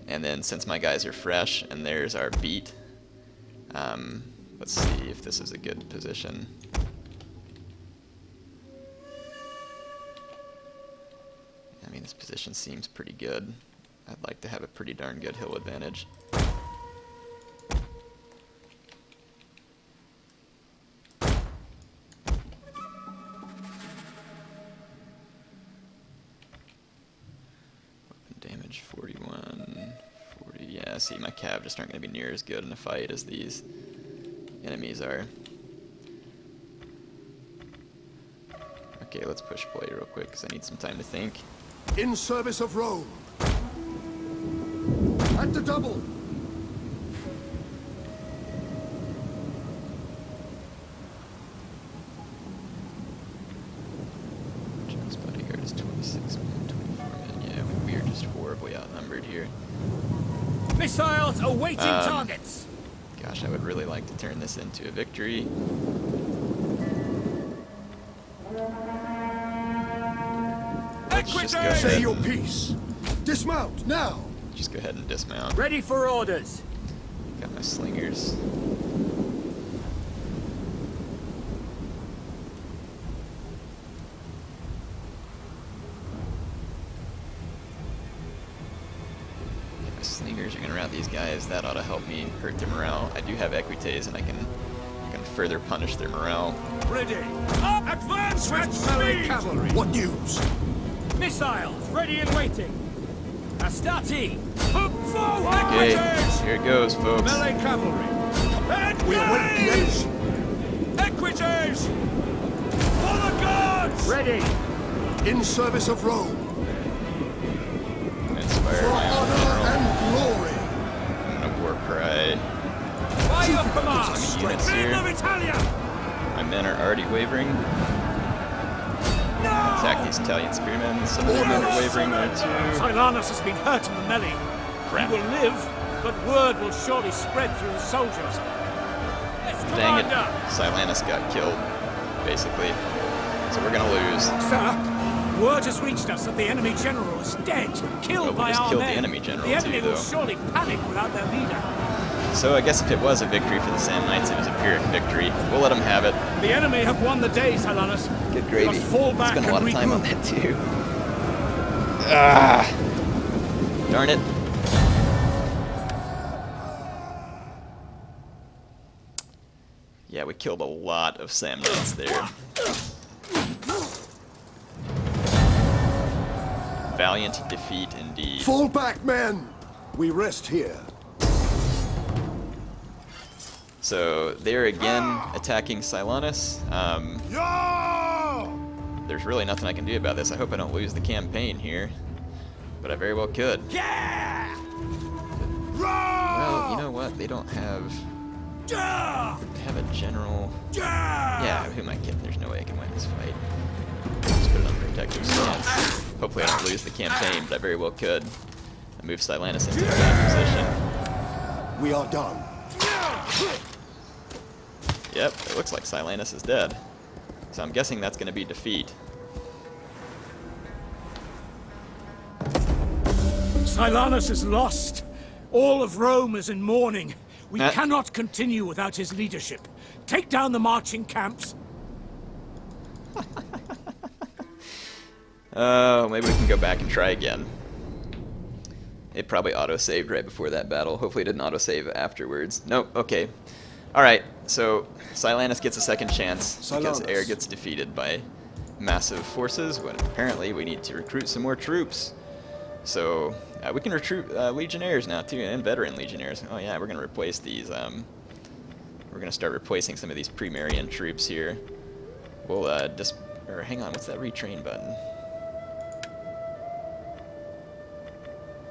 Speaker 1: and then since my guys are fresh and theirs are beat, let's see if this is a good position. I mean, this position seems pretty good. I'd like to have a pretty darn good hill advantage. Damage 41, 40, yeah, see, my cav just aren't going to be near as good in a fight as these enemies are. Okay, let's push play real quick, because I need some time to think.
Speaker 2: In service of Rome. At the double.
Speaker 1: Joe's bodyguard is 26 men, 24 men, yeah, we are just horribly outnumbered here.
Speaker 4: Missiles awaiting targets!
Speaker 1: Gosh, I would really like to turn this into a victory. Let's just go
Speaker 2: Say
Speaker 1: ahead
Speaker 2: your
Speaker 1: and,
Speaker 2: piece. Dismount now.
Speaker 1: just go ahead and dismount.
Speaker 4: Ready for orders!
Speaker 1: Got my slingers. Slingers are going to rout these guys. That ought to help me hurt their morale. I do have Equites, and I can further punish their morale.
Speaker 4: Ready! Up! Advance with
Speaker 2: Melee
Speaker 4: speed!
Speaker 2: cavalry. What news?
Speaker 4: Missiles ready and waiting! Astati! Up forward!
Speaker 1: Okay,
Speaker 4: Equites!
Speaker 1: here it goes, folks.
Speaker 2: Melee cavalry.
Speaker 4: Engage!
Speaker 2: We await the edge.
Speaker 4: Equites! For the gods! Ready!
Speaker 2: In service of Rome.
Speaker 1: Inspire
Speaker 2: For
Speaker 1: my own
Speaker 2: honor
Speaker 1: general.
Speaker 2: and glory.
Speaker 1: I'm going to war cry.
Speaker 4: By your command!
Speaker 1: Some units
Speaker 4: Men
Speaker 1: here.
Speaker 4: of Italia!
Speaker 1: My men are already wavering. Attack these Italian spearmen. Some of their men are wavering there too.
Speaker 3: Silanus has been hurt in the melee.
Speaker 1: Crap.
Speaker 3: He will live, but word will surely spread through the soldiers.
Speaker 4: Yes,
Speaker 1: Dang it.
Speaker 4: Commander!
Speaker 1: Silanus got killed, basically. So we're going to lose.
Speaker 3: Sir, word has reached us that the enemy general is dead, killed
Speaker 1: Well, we
Speaker 3: by
Speaker 1: just
Speaker 3: our
Speaker 1: killed the
Speaker 3: men.
Speaker 1: enemy general
Speaker 3: The enemy
Speaker 1: too,
Speaker 3: will
Speaker 1: though.
Speaker 3: surely panic without their leader.
Speaker 1: So I guess if it was a victory for the Sam Knights, it was a Pyrrhic victory. We'll let them have it.
Speaker 3: The enemy have won the day, Silanus.
Speaker 1: Good
Speaker 3: We
Speaker 1: gravy.
Speaker 3: must fall back
Speaker 1: Spent a lot
Speaker 3: and
Speaker 1: of time on
Speaker 3: regroup.
Speaker 1: that too. Ah! Darn it. Yeah, we killed a lot of Sam Knights there. Valiant defeat indeed.
Speaker 2: Fall back, men. We rest here.
Speaker 1: So they're again attacking Silanus. There's really nothing I can do about this. I hope I don't lose the campaign here, but I very well could.
Speaker 4: Yeah!
Speaker 1: Well, you know what? They don't have. They have a general. Yeah, who am I kidding? There's no way I can win this fight. Just put it on protective stance. Hopefully I don't lose the campaign, but I very well could. I move Silanus into a bad position.
Speaker 2: We are done.
Speaker 1: Yep, it looks like Silanus is dead. So I'm guessing that's going to be defeat.
Speaker 3: Silanus is lost. All of Rome is in mourning. We
Speaker 1: Huh?
Speaker 3: cannot continue without his leadership. Take down the marching camps.
Speaker 1: Oh, maybe we can go back and try again. It probably auto-saved right before that battle. Hopefully it didn't auto-save afterwards. Nope, okay. Alright, so Silanus gets a second chance because
Speaker 2: Silanus.
Speaker 1: Heir gets defeated by massive forces when apparently we need to recruit some more troops. So we can recruit legionnaires now too, and veteran legionnaires. Oh yeah, we're going to replace these. We're going to start replacing some of these pre-Marian troops here. We'll or hang on, what's that retrain button?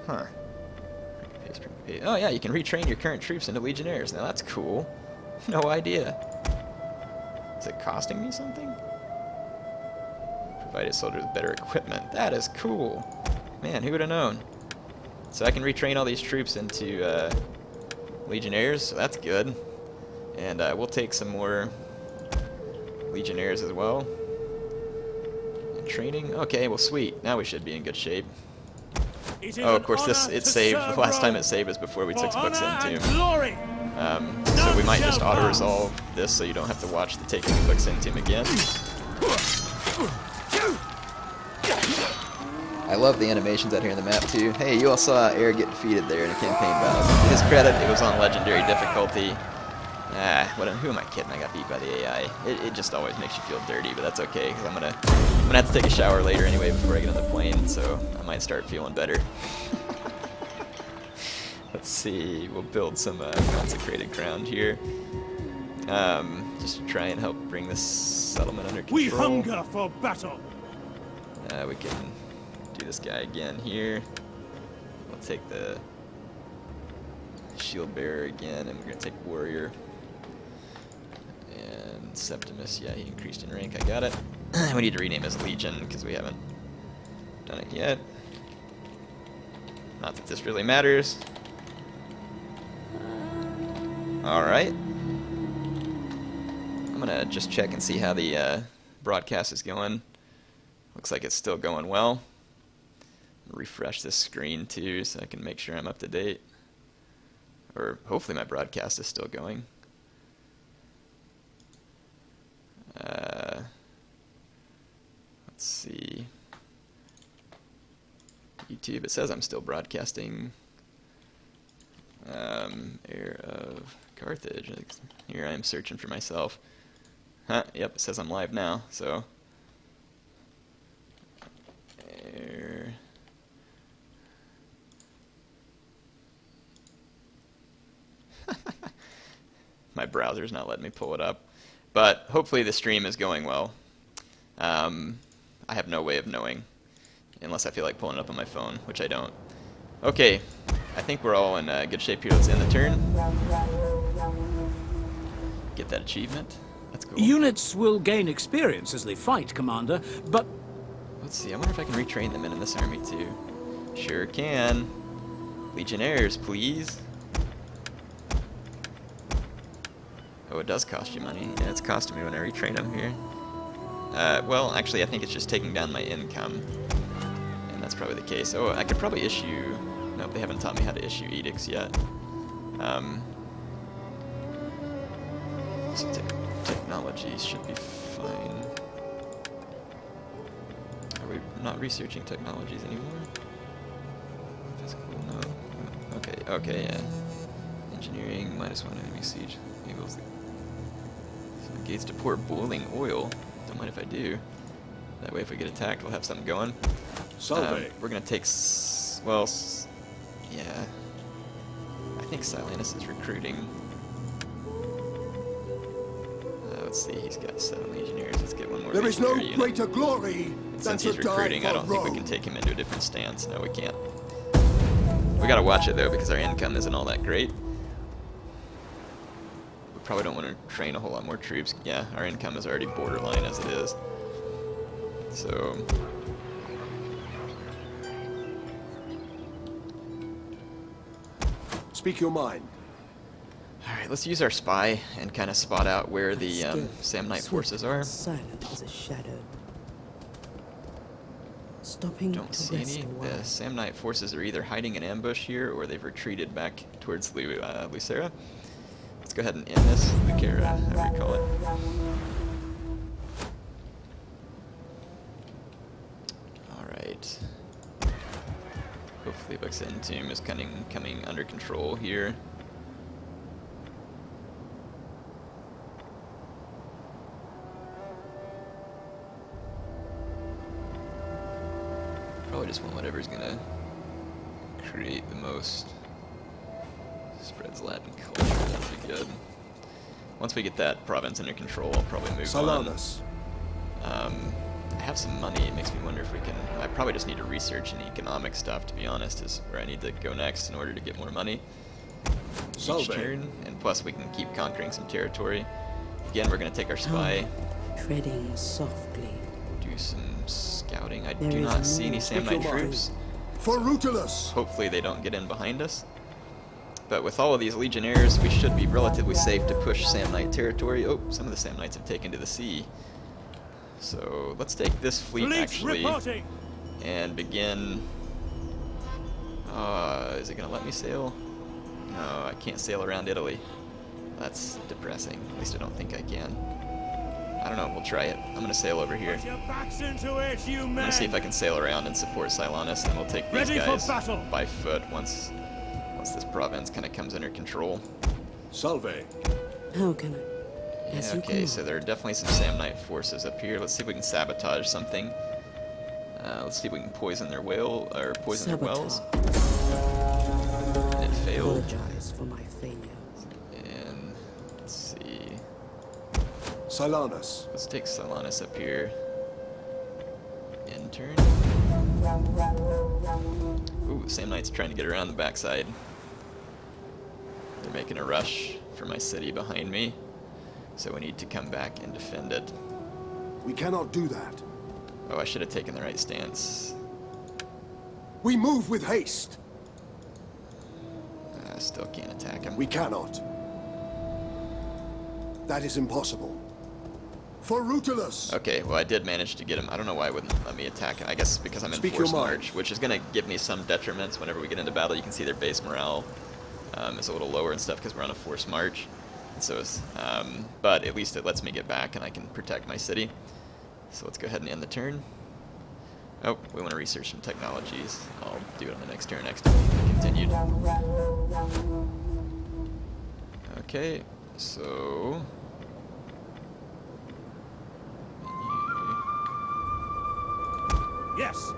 Speaker 1: Huh. Oh yeah, you can retrain your current troops into legionnaires. Now that's cool. No idea. Is it costing me something? Provided soldiers with better equipment. That is cool. Man, who would have known? So I can retrain all these troops into legionnaires, so that's good. And we'll take some more legionnaires as well. And training? Okay, well sweet. Now we should be in good shape. Oh, of course, it saved. The last time it saved was before we took books in, too.
Speaker 3: Glory.
Speaker 1: So we might just auto-resolve this so you don't have to watch the taking the books in tomb again. I love the animations out here in the map, too. Hey, you all saw Heir get defeated there in a campaign battle. To his credit, it was on legendary difficulty. Who am I kidding? I got beat by the AI. It just always makes you feel dirty, but that's okay, because I'm gonna have to take a shower later anyway before I get on the plane, so I might start feeling better. Let's see, we'll build some consecrated ground here. Just to try and help bring this settlement under control.
Speaker 3: We hunger for battle.
Speaker 1: We can do this guy again here. We'll take the shield bearer again, and we're gonna take warrior. And Septimus, yeah, he increased in rank. I got it. We need to rename his legion because we haven't done it yet. Not that this really matters. Alright. I'm gonna just check and see how the broadcast is going. Looks like it's still going well. Refresh this screen too so I can make sure I'm up to date. Or hopefully my broadcast is still going. Let's see. YouTube, it says I'm still broadcasting. Heir of Carthage. Here I am searching for myself. Huh, yep, it says I'm live now, so... Heir... My browser's not letting me pull it up. But hopefully the stream is going well. I have no way of knowing, unless I feel like pulling it up on my phone, which I don't. Okay, I think we're all in good shape here. Let's end the turn. Get that achievement. That's cool.
Speaker 3: Units will gain experience as they fight, Commander, but...
Speaker 1: Let's see, I wonder if I can retrain them in this army too. Sure can. Legionnaires, please. Oh, it does cost you money. Yeah, it's costing me when I retrain them here. Well, actually, I think it's just taking down my income. And that's probably the case. Oh, I could probably issue... Nope, they haven't taught me how to issue edicts yet. So technology should be fine. Are we not researching technologies anymore? Physical, no. Okay, yeah. Engineering, -1 enemy siege. Equals the gates to pour boiling oil. Don't mind if I do. That way, if we get attacked, we'll have something going. We're gonna take. Well, yeah. I think Silanus is recruiting. Let's see, he's got 7 legionnaires. Let's get one more.
Speaker 2: There is no
Speaker 1: unit.
Speaker 2: greater glory
Speaker 1: And
Speaker 2: than
Speaker 1: since he's
Speaker 2: to die
Speaker 1: recruiting, I
Speaker 2: for
Speaker 1: don't think we
Speaker 2: Rome.
Speaker 1: can take him into a different stance. No, we can't. We gotta watch it though, because our income isn't all that great. We probably don't want to train a whole lot more troops. Yeah, our income is already borderline as it is. So...
Speaker 2: Speak your mind.
Speaker 1: Alright, let's use our spy and kind of spot out where the
Speaker 5: Still,
Speaker 1: Samnite
Speaker 5: swift,
Speaker 1: forces are.
Speaker 5: Silent as a shadow. Stopping
Speaker 1: Don't
Speaker 5: to
Speaker 1: see
Speaker 5: rest
Speaker 1: any.
Speaker 5: a
Speaker 1: The
Speaker 5: while.
Speaker 1: Samnite forces are either hiding in ambush here or they've retreated back towards Lucera. Let's go ahead and end this. Lucera, however you call it. Alright. Hopefully Buxentum is coming under control here. Probably just want whatever's gonna create the most spreads Latin culture. That'd be good. Once we get that province under control, I'll probably move
Speaker 2: Silanus.
Speaker 1: on. I have some money. It makes me wonder if we can. I probably just need to research any economic stuff. To be honest, is where I need to go next in order to get more money each
Speaker 2: Salve.
Speaker 1: turn. And plus, we can keep conquering some territory. Again, we're gonna take our spy.
Speaker 5: Treading softly.
Speaker 1: Do some scouting. I
Speaker 5: There
Speaker 1: do
Speaker 5: is
Speaker 1: not see any
Speaker 5: more.
Speaker 2: Speak your
Speaker 1: Samnite
Speaker 2: mind.
Speaker 1: troops.
Speaker 2: For Rutulus.
Speaker 1: Hopefully they don't get in behind us. But with all of these legionnaires, we should be relatively safe to push Samnite territory. Oh, some of the Samnites have taken to the sea. So let's take this fleet actually
Speaker 6: reporting.
Speaker 1: and begin. Is it gonna let me sail? No, I can't sail around Italy. That's depressing. At least I don't think I can. I don't know, we'll try it. I'm gonna sail over here.
Speaker 4: Put your backs into it, you men!
Speaker 1: I'm gonna see if I can sail around and support Silanus, and we'll take these
Speaker 4: Ready for
Speaker 1: guys
Speaker 4: battle.
Speaker 1: by foot once this province kind of comes under control.
Speaker 2: Salve.
Speaker 5: How can I? As
Speaker 1: Yeah,
Speaker 5: you
Speaker 1: okay,
Speaker 5: command.
Speaker 1: so there are definitely some Samnite forces up here. Let's see if we can sabotage something. Let's see if we can poison their whale or poison their wells. And it failed.
Speaker 5: Apologize for my failure.
Speaker 1: And let's see.
Speaker 2: Silanus.
Speaker 1: Let's take Silanus up here. End turn. Ooh, Samnite's trying to get around the backside. They're making a rush for my city behind me. So we need to come back and defend it.
Speaker 2: We cannot do that.
Speaker 1: Oh, I should have taken the right stance.
Speaker 2: We move with haste.
Speaker 1: I still can't attack him.
Speaker 2: We cannot. That is impossible. For Rutulus.
Speaker 1: Okay, well I did manage to get him. I don't know why it wouldn't let me attack him. I guess because I'm in
Speaker 2: Speak your
Speaker 1: forced
Speaker 2: mind.
Speaker 1: march, which is going to give me some detriments whenever we get into battle. You can see their base morale is a little lower and stuff because we're on a forced march. And so it's, but at least it lets me get back and I can protect my city. So let's go ahead and end the turn. Oh, we want to research some technologies. I'll do it on the next turn. Next turn, continued. Okay, so
Speaker 4: Yes.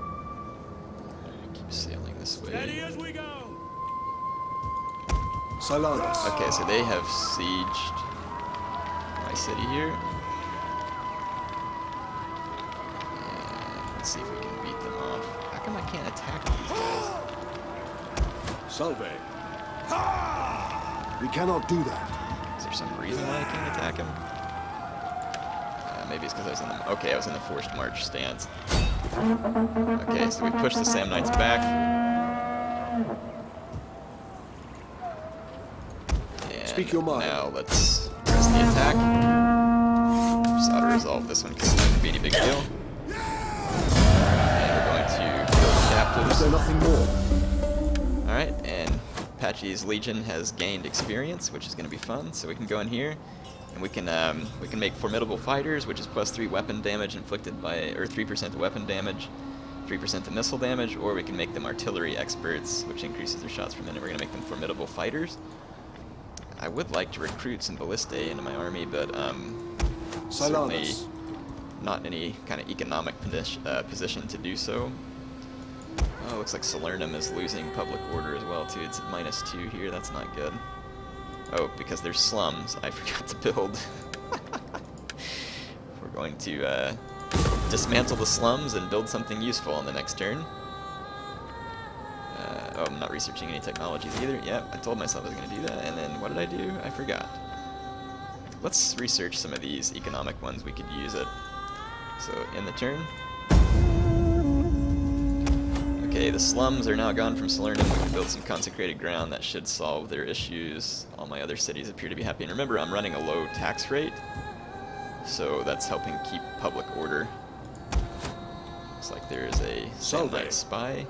Speaker 1: keep sailing this
Speaker 4: Steady
Speaker 1: way.
Speaker 4: as we go.
Speaker 2: Silanus.
Speaker 1: Okay, so they have sieged my city here. And let's see if we can beat them off. How come I can't attack these guys?
Speaker 2: Salve. We cannot do that.
Speaker 1: Is there some reason why I can't attack him? Maybe it's because I was in the... Okay, I was in the forced march stance. Okay, so we push the Samnites back. And
Speaker 2: Speak your mind.
Speaker 1: now let's press the attack. Just auto-resolve this one because it's not going to be any big deal. And we're going to kill the
Speaker 2: Is
Speaker 1: captives.
Speaker 2: there nothing more?
Speaker 1: Alright, and Apache's Legion has gained experience, which is going to be fun. So we can go in here, and we can make formidable fighters, which is +3 weapon damage inflicted by, or 3% to weapon damage, 3% to missile damage, or we can make them artillery experts, which increases their shots per minute. We're going to make them formidable fighters. I would like to recruit some ballistae into my army, but certainly
Speaker 2: Silanus.
Speaker 1: not in any kind of economic position to do so. Oh, looks like Salernum is losing public order as well, too. It's at -2 here. That's not good. Oh, because there's slums. I forgot to build. We're going to dismantle the slums and build something useful on the next turn. Oh, I'm not researching any technologies either. Yeah, I told myself I was going to do that, and then what did I do? I forgot. Let's research some of these economic ones we could use it. So, in the turn. Okay, the slums are now gone from Salernum. We can build some consecrated ground that should solve their issues. All my other cities appear to be happy. And remember, I'm running a low tax rate, so that's helping keep public order. Looks like there is a Samnite spy.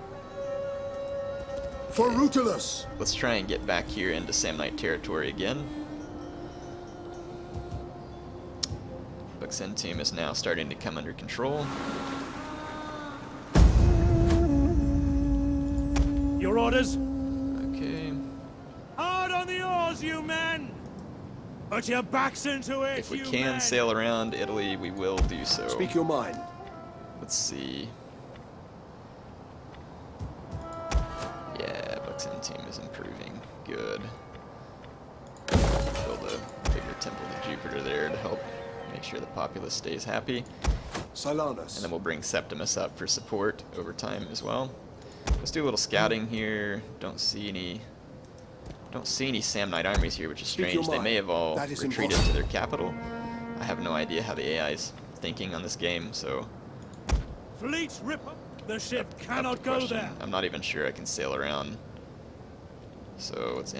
Speaker 2: For Rutilus.
Speaker 1: Let's try and get back here into Samnite territory again. Buxentum is now starting to come under control.
Speaker 4: Your orders?
Speaker 1: Okay.
Speaker 4: Hard on the oars, you men! Put your backs into it,
Speaker 1: If we
Speaker 4: you
Speaker 1: can
Speaker 4: men!
Speaker 1: sail around Italy, we will do so.
Speaker 2: Speak your mind.
Speaker 1: Let's see. Yeah, Buxentum is improving. Good. Build a bigger temple to Jupiter there to help make sure the populace stays happy.
Speaker 2: Silanus.
Speaker 1: And then we'll bring Septimus up for support over time as well. Let's do a little scouting here. Don't see any Samnite armies here, which is
Speaker 2: Speak your
Speaker 1: strange. They may have all
Speaker 2: That is
Speaker 1: retreated
Speaker 2: impossible.
Speaker 1: to their capital. I have no idea how the AI is thinking on this game, so
Speaker 4: Fleets rip up! The ship
Speaker 1: up
Speaker 4: cannot
Speaker 1: to
Speaker 4: go
Speaker 1: question.
Speaker 4: there!
Speaker 1: I'm not even sure I can sail around. So let's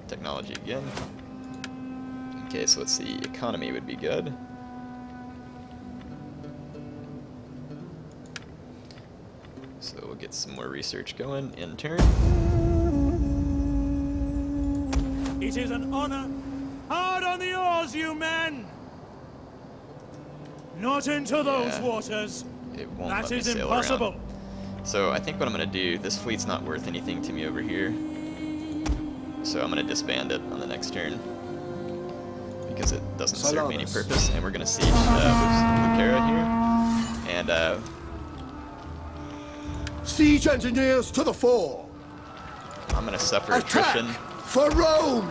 Speaker 1: technology again. Okay, so let's see. Economy would be good. So we'll get some more research going in turn.
Speaker 4: It is an honor. Hard on the oars, you men! Not into those
Speaker 1: Yeah.
Speaker 4: waters.
Speaker 1: It won't
Speaker 4: That
Speaker 1: let me
Speaker 4: is
Speaker 1: sail
Speaker 4: impossible.
Speaker 1: around. So I think what I'm going to do, this fleet's not worth anything to me over here. So I'm going to disband it on the next turn. Because it doesn't serve me any
Speaker 2: Silanus.
Speaker 1: purpose. And we're going to siege Lucara here. And
Speaker 2: Siege engineers to the fore.
Speaker 1: I'm going to suffer
Speaker 2: Attack
Speaker 1: attrition.
Speaker 2: for Rome.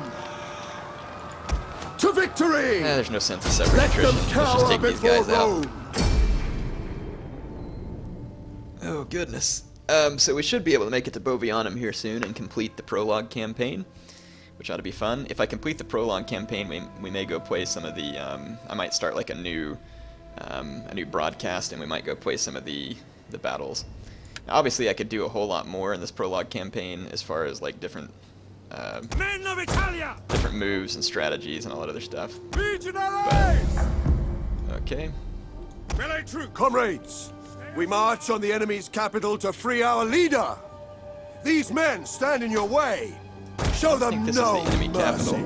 Speaker 2: To victory.
Speaker 1: There's no sense in suffering
Speaker 2: Let
Speaker 1: attrition.
Speaker 2: them
Speaker 1: Let's just
Speaker 2: cower
Speaker 1: take these
Speaker 2: before
Speaker 1: guys out.
Speaker 2: Rome.
Speaker 1: Oh, goodness. So we should be able to make it to Bovianum here soon and complete the Prologue campaign, which ought to be fun. If I complete the Prologue campaign, we may go play some of the... I might start like a new broadcast, and we might go play some of the battles. Now, obviously, I could do a whole lot more in this Prologue campaign as far as like different
Speaker 4: Men of Italia!
Speaker 1: different moves and strategies and all that other stuff.
Speaker 4: Legionaries!
Speaker 1: Okay.
Speaker 4: Melee troops!
Speaker 2: Comrades, we march on the enemy's capital to free our leader. These men stand in your way. Show
Speaker 1: I think
Speaker 2: them
Speaker 1: this
Speaker 2: no
Speaker 1: is the enemy
Speaker 2: mercy.
Speaker 1: capital.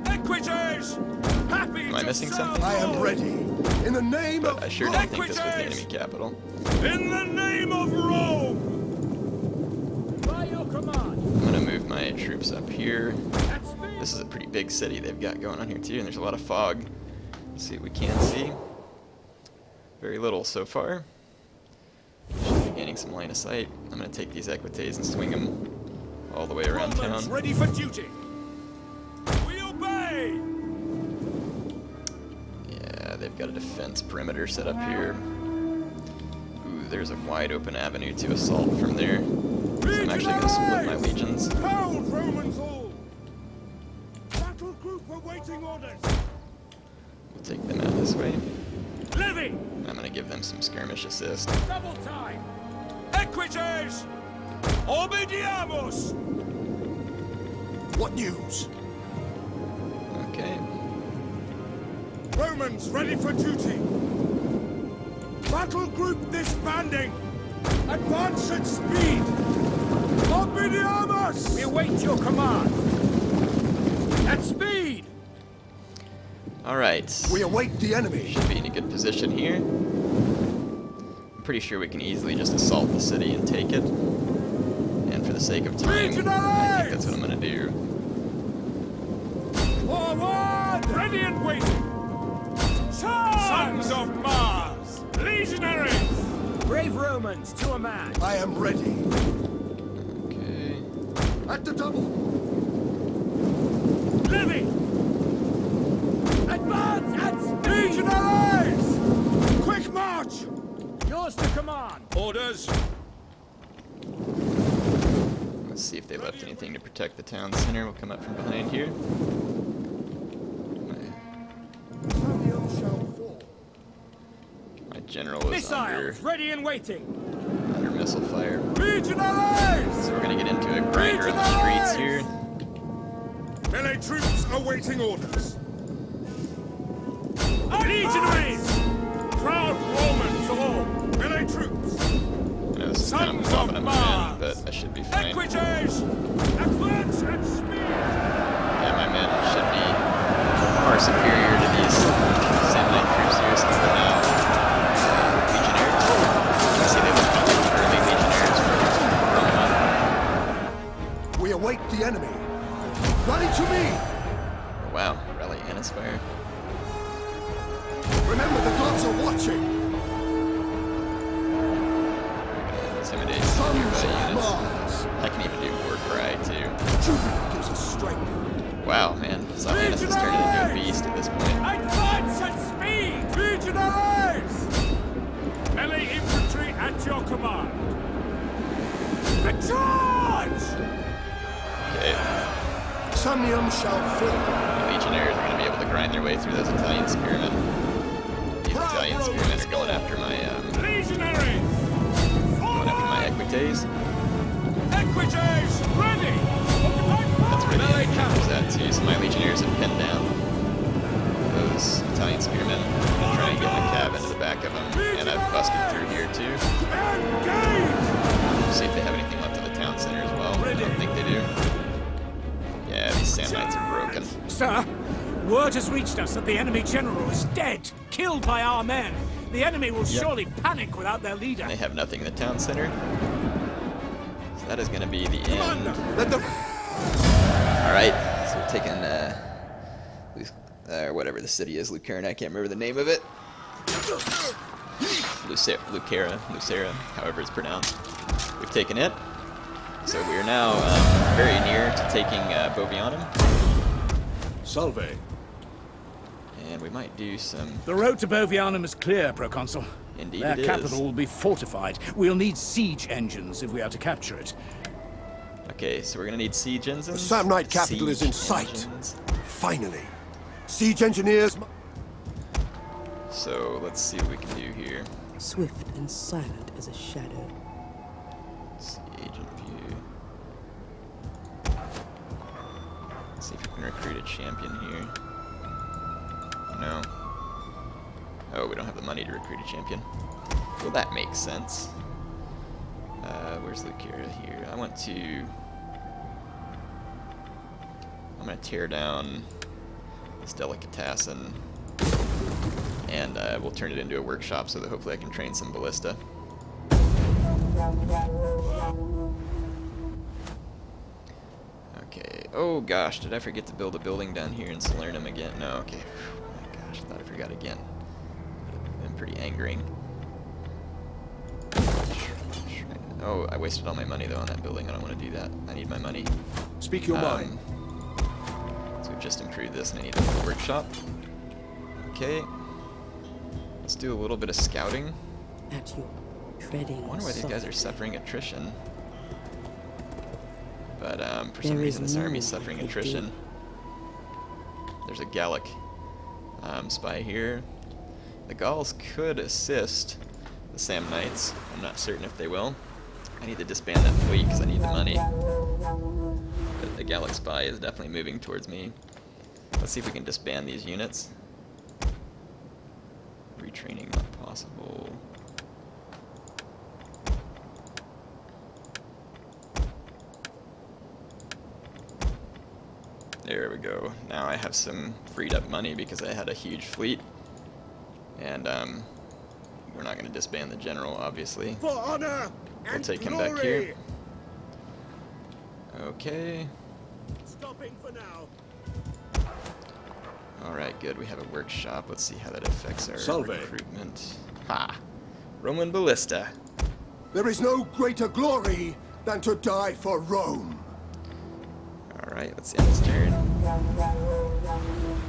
Speaker 4: Equities! Happy
Speaker 1: Am I missing something?
Speaker 2: I am ready. In the name
Speaker 1: But
Speaker 2: of
Speaker 1: I sure don't think this was the enemy capital.
Speaker 4: In the name of Rome! By your command!
Speaker 1: I'm gonna move my troops up here.
Speaker 4: At speed!
Speaker 1: This is a pretty big city they've got going on here too, and there's a lot of fog. Let's see what we can see. Very little so far. Should be gaining some line of sight. I'm gonna take these equites and swing them all the way around
Speaker 4: Romans
Speaker 1: town.
Speaker 4: ready for duty! We obey!
Speaker 1: Yeah, they've got a defense perimeter set up here. Ooh, there's a wide open avenue to assault from there. So I'm actually gonna split my legions.
Speaker 4: Hold, Romans all! Battle group awaiting orders!
Speaker 1: We'll take them out this way.
Speaker 4: Levy!
Speaker 1: I'm gonna give them some skirmish assist.
Speaker 4: Double time! Equites! Obediamos!
Speaker 2: what news?
Speaker 1: Okay.
Speaker 4: Romans ready for duty! Battle group disbanding! Advance at speed! Obediamos! We await your command! At speed!
Speaker 1: Alright.
Speaker 2: We await the enemy.
Speaker 1: Should be in a good position here. I'm pretty sure we can easily just assault the city and take it. And for the sake of time, I think that's what I'm gonna do.
Speaker 4: Forward! Ready and waiting! Charge! Sons of Mars! Legionaries! Brave Romans to a man!
Speaker 2: I am ready.
Speaker 1: Okay.
Speaker 2: At the double.
Speaker 4: Levy! Advance at speed! Legionaries! Quick march! Yours to command! Orders!
Speaker 1: Let's see if they left anything to protect the town center. We'll come up from behind here. My general is
Speaker 4: Missiles ready and waiting!
Speaker 1: under missile fire.
Speaker 4: Legionaries!
Speaker 1: So we're gonna get into a grinder on the streets here.
Speaker 4: Melee troops awaiting orders. Legionaries! Proud Romans all! Melee troops!
Speaker 1: I know this is kind of bobbing on my men, but I should be fine.
Speaker 4: Equites! Advance at speed!
Speaker 1: Yeah, my men should be far superior to these Samnite troops here since they're now legionnaires. You can see they look like early legionnaires from Roma.
Speaker 2: We await the enemy. Rally to me.
Speaker 1: Oh, wow, Rally and Aspire.
Speaker 2: Remember, the gods are watching.
Speaker 1: Intimidate
Speaker 2: Sons
Speaker 1: nearby
Speaker 2: of
Speaker 1: units.
Speaker 2: Mars.
Speaker 1: I can even do War Cry too.
Speaker 2: Jupiter gives us strength.
Speaker 1: Wow, man, Salinas has turned into a beast at this point.
Speaker 4: Advance at speed! Legionaries! Melee infantry at your command! The charge!
Speaker 1: Okay,
Speaker 2: Samnium shall fall.
Speaker 1: the Legionnaires are going to be able to grind their way through those Italian spearmen. These Italian spearmen are going after my
Speaker 4: Legionaries!
Speaker 1: Equites.
Speaker 4: Equites! Ready!
Speaker 1: That's where the enemy comes at too. So my Legionnaires have pinned down those Italian spearmen. I'm gonna try and get my cab into the back of them, and I've busted through here too.
Speaker 4: Engage!
Speaker 1: See if they have anything left in the town center as well. I don't think they do. Yeah, these Samnites are broken.
Speaker 3: Sir, word has reached us that the enemy general is dead, killed by our men. The enemy will surely panic without their leader.
Speaker 1: They have nothing in the town center. So that is going to be the end.
Speaker 2: Let them.
Speaker 1: Alright, so we're taking, whatever the city is, Lucaria, I can't remember the name of it. Lucera, however it's pronounced. We've taken it. So we are now very near to taking Bovianum.
Speaker 2: Salve.
Speaker 1: And we might do some...
Speaker 3: The road to Bovianum is clear, Proconsul.
Speaker 1: Indeed
Speaker 3: Their
Speaker 1: it is.
Speaker 3: capital will be fortified. We'll need siege engines if we are to capture it.
Speaker 1: Okay, so we're going to need siege engines.
Speaker 2: The Samnite capital is in
Speaker 1: Siege
Speaker 2: sight.
Speaker 1: engines.
Speaker 2: Finally. Siege engineers.
Speaker 1: So let's see what we can do here.
Speaker 5: Swift and silent as a shadow.
Speaker 1: Let's see, agent view. Let's see if we can recruit a champion here. No. Oh, we don't have the money to recruit a champion. Well, that makes sense. Where's Lucaria here? I'm gonna tear down this Delicatessen and we'll turn it into a workshop so that hopefully I can train some ballista. Okay. Oh gosh, did I forget to build a building down here in Salernum again? No, okay. Oh my gosh, I thought I forgot again. Would have been pretty angering. Oh, I wasted all my money though on that building. I don't want to do that. I need my money.
Speaker 2: Speak your mind.
Speaker 1: So we've just improved this and I need a workshop. Okay. Let's do a little bit of scouting.
Speaker 5: At your treading.
Speaker 1: I wonder why these guys are
Speaker 5: softly.
Speaker 1: suffering attrition. But for some
Speaker 5: There is
Speaker 1: reason this
Speaker 5: more
Speaker 1: army's suffering
Speaker 5: they
Speaker 1: attrition. There's a Gallic spy here. The Gauls could assist the Samnites. I'm not certain if they will. I need to disband that fleet because I need the money. But the Gallic spy is definitely moving towards me. Let's see if we can disband these units. Retraining not possible. There we go. Now I have some freed up money because I had a huge fleet. And we're not going to disband the general, obviously.
Speaker 4: For honor
Speaker 1: We'll
Speaker 4: and
Speaker 1: take him
Speaker 4: glory.
Speaker 1: back here. Okay.
Speaker 4: Stopping for now.
Speaker 1: Alright, good. We have a workshop. Let's see how that affects our
Speaker 2: Salve.
Speaker 1: recruitment. Ha! Roman ballista.
Speaker 2: There is no greater glory than to die for Rome.
Speaker 1: Alright, let's end this turn.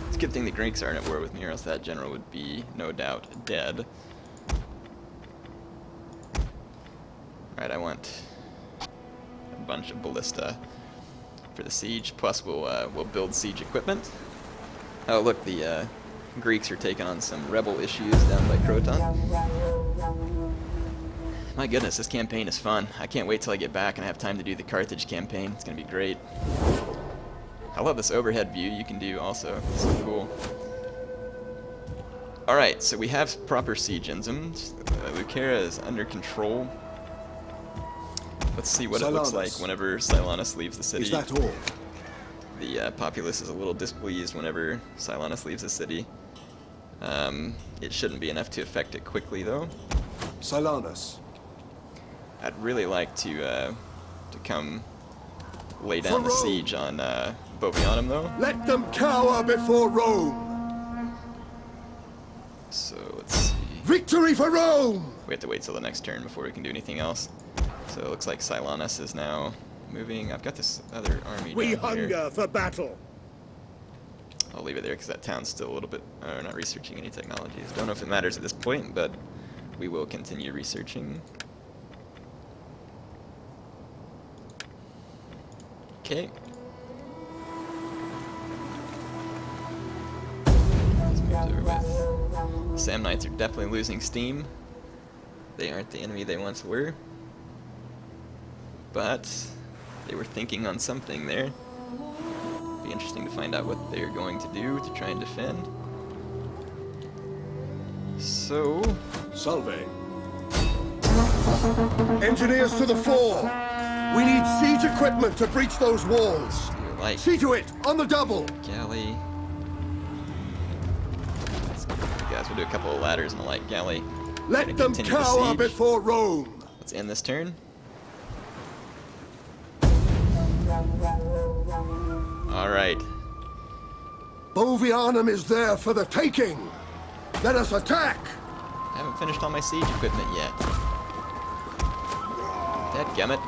Speaker 1: It's a good thing the Greeks aren't at war with me, or else that general would be, no doubt, dead. Alright, I want a bunch of ballista for the siege, plus we'll build siege equipment. Oh look, the Greeks are taking on some rebel issues down by Croton. My goodness, this campaign is fun. I can't wait till I get back and I have time to do the Carthage campaign. It's going to be great. I love this overhead view you can do also. It's so cool. Alright, so we have proper siege enzymes. Lucera is under control. Let's see what it looks like
Speaker 2: Silanus.
Speaker 1: whenever Silanus leaves the city.
Speaker 2: Is that all?
Speaker 1: The populace is a little displeased whenever Silanus leaves the city. It shouldn't be enough to affect it quickly, though.
Speaker 2: Silanus.
Speaker 1: I'd really like to come lay down the
Speaker 2: For Rome.
Speaker 1: siege on Bovianum, though.
Speaker 2: Let them cower before Rome.
Speaker 1: So let's see.
Speaker 2: Victory for Rome!
Speaker 1: We have to wait till the next turn before we can do anything else. So it looks like Silanus is now moving. I've got this other army
Speaker 4: We
Speaker 1: down here.
Speaker 4: hunger for battle.
Speaker 1: I'll leave it there because that town's still a little bit... not researching any technologies. Don't know if it matters at this point, but we will continue researching. Okay. Let's move over with... Samnites are definitely losing steam. They aren't the enemy they once were. But they were thinking on something there. Be interesting to find out what they're going to do to try and defend. So,
Speaker 2: Salve. Engineers to the fore! We need siege equipment to breach those walls!
Speaker 1: do like
Speaker 2: See to it, on the double!
Speaker 1: galley. Guys, we'll do a couple of ladders and a light galley.
Speaker 2: Let
Speaker 1: Gonna
Speaker 2: them
Speaker 1: continue the
Speaker 2: cower
Speaker 1: siege.
Speaker 2: before Rome!
Speaker 1: Let's end this turn. Alright.
Speaker 2: Bovianum is there for the taking! Let us attack!
Speaker 1: I haven't finished all my siege equipment yet. Dadgummit.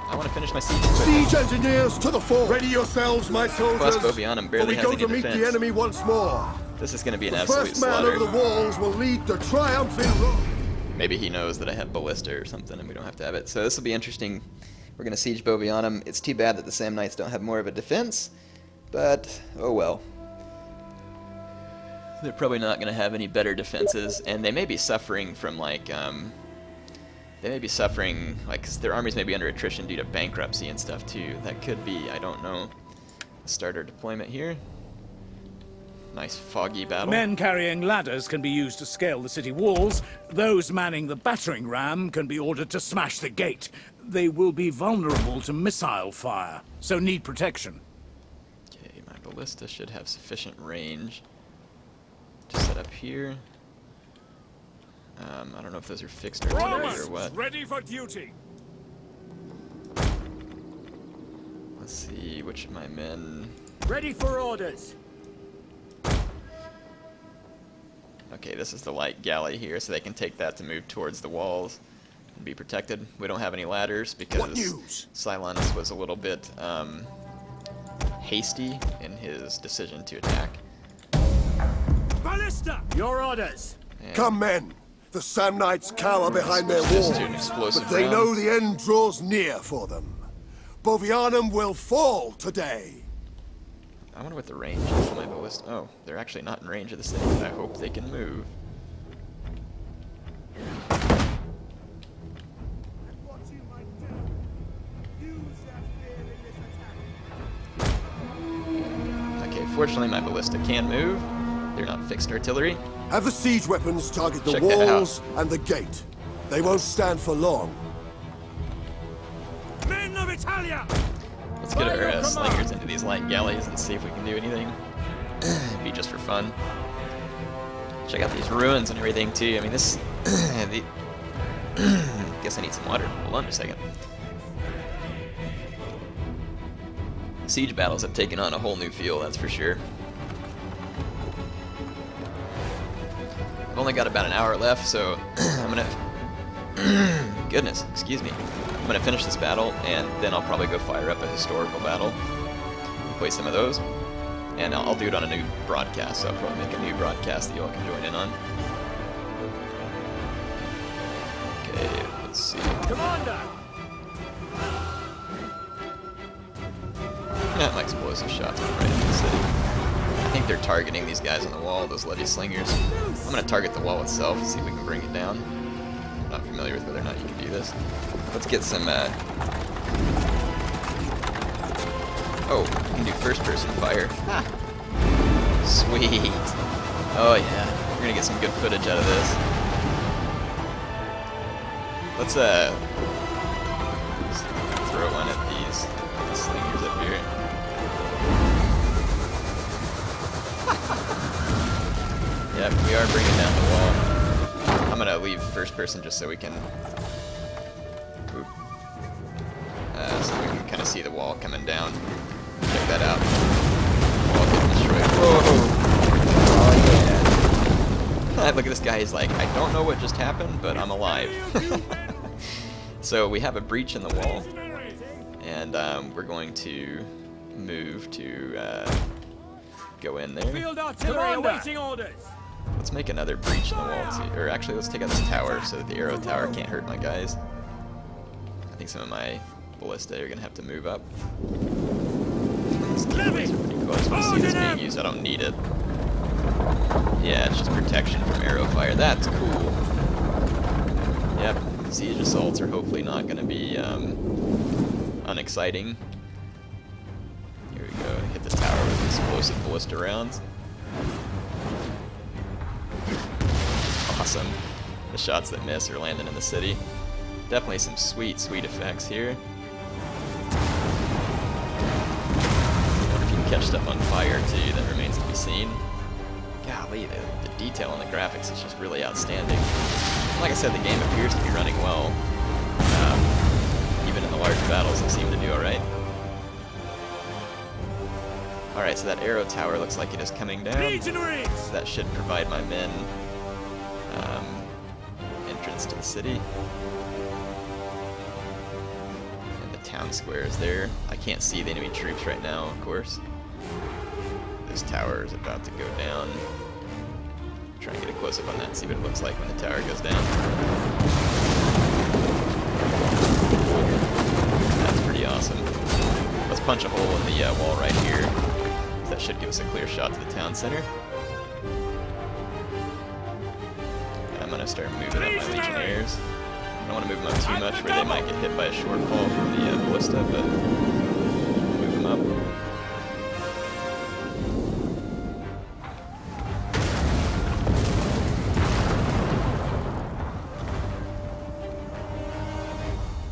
Speaker 1: I want to finish my siege equipment.
Speaker 2: Siege engineers to the fore! Ready yourselves, my soldiers!
Speaker 1: Plus Bovianum
Speaker 2: for
Speaker 1: barely
Speaker 2: we
Speaker 1: has
Speaker 2: go
Speaker 1: any
Speaker 2: to meet
Speaker 1: defense.
Speaker 2: the enemy once more!
Speaker 1: This is going to be an
Speaker 2: The
Speaker 1: absolute
Speaker 2: first man
Speaker 1: slaughter.
Speaker 2: over the walls will lead the triumph in Rome!
Speaker 1: Maybe he knows that I have ballista or something and we don't have to have it. So this will be interesting. We're going to siege Bovianum. It's too bad that the Samnites don't have more of a defense, but oh well. They're probably not going to have any better defenses, and they may be suffering from like, they may be suffering, like, 'cause their armies may be under attrition due to bankruptcy and stuff too. That could be, I don't know. Let's start our deployment here. Nice foggy battle.
Speaker 3: Men carrying ladders can be used to scale the city walls. Those manning the battering ram can be ordered to smash the gate. They will be vulnerable to missile fire, so need protection.
Speaker 1: Okay, my ballista should have sufficient range to set up here. I don't know if those are fixed artillery or what.
Speaker 4: Ready for duty.
Speaker 1: Let's see, which of my men...
Speaker 4: Ready for orders.
Speaker 1: Okay, this is the light galley here, so they can take that to move towards the walls and be protected. We don't have any ladders because Silenus was a little bit hasty in his decision to attack.
Speaker 4: Ballista! Your orders.
Speaker 1: And
Speaker 2: Come, men! The Samnites cower behind their
Speaker 1: switch this
Speaker 2: walls,
Speaker 1: to an explosive
Speaker 2: but they
Speaker 1: round.
Speaker 2: know the end draws near for them. Bovianum will fall today.
Speaker 1: I wonder what the range is on my ballista. Oh, they're actually not in range of the city. I hope they can move. Okay, fortunately my ballista can move. They're not fixed artillery.
Speaker 2: Have the siege weapons target the
Speaker 1: Check that
Speaker 2: walls and the gate. They won't stand for long.
Speaker 4: Men of Italia!
Speaker 1: Let's get
Speaker 4: By
Speaker 1: our
Speaker 4: your command.
Speaker 1: slingers into these light galleys and see if we can do anything. It'd be just for fun. Check out these ruins and everything too. I mean, this... Guess I need some water. Hold on just a second. Siege battles have taken on a whole new feel, that's for sure. I've only got about an hour left, so I'm gonna... Goodness, excuse me. I'm gonna finish this battle, and then I'll probably go fire up a historical battle and play some of those. And I'll do it on a new broadcast, so I'll probably make a new broadcast that you all can join in on. Okay, let's see.
Speaker 4: Commander!
Speaker 1: Yeah, my explosive shots went right into the city. I think they're targeting these guys on the wall, those Levy Slingers. I'm gonna target the wall itself, see if we can bring it down. I'm not familiar with whether or not you can do this. Let's get some, Oh, you can do first-person fire. Ah. Sweet. Oh yeah, we're gonna get some good footage out of this. Let's throw one at these slingers up here. Yep, we are bringing down the wall. I'm gonna leave first-person just so we can. Oop. So we can kind of see the wall coming down. Check that out. Wall getting destroyed. Whoa! Oh yeah. Look at this guy. He's like, I don't know what just happened, but I'm alive. So we have a breach in the wall, and we're going to move to go in there.
Speaker 4: Field artillery awaiting orders.
Speaker 1: Let's make another breach in the wall too. Or actually, let's take out this tower so that the arrow tower can't hurt my guys. I think some of my ballista are gonna have to move up. These galleys are pretty close. We'll see this being used. I don't need it. Yeah, it's just protection from arrow fire. That's cool. Yep, siege assaults are hopefully not gonna be unexciting. Here we go. Hit the tower with explosive ballista rounds. Awesome. The shots that miss are landing in the city. Definitely some sweet, sweet effects here. I wonder if you can catch stuff on fire too. That remains to be seen. Golly, the detail on the graphics is just really outstanding. Like I said, the game appears to be running well. Even in the large battles, it seemed to do alright. Alright, so that arrow tower looks like it is coming down.
Speaker 4: Legionaries!
Speaker 1: So that should provide my men entrance to the city. And the town square is there. I can't see the enemy troops right now, of course. This tower is about to go down. Try and get a close-up on that and see what it looks like when the tower goes down. That's pretty awesome. Let's punch a hole in the wall right here. That should give us a clear shot to the town center. And I'm going to start moving up my legionnaires. I don't want to move them up too much where they might get hit by a shortfall from the ballista, but move them up.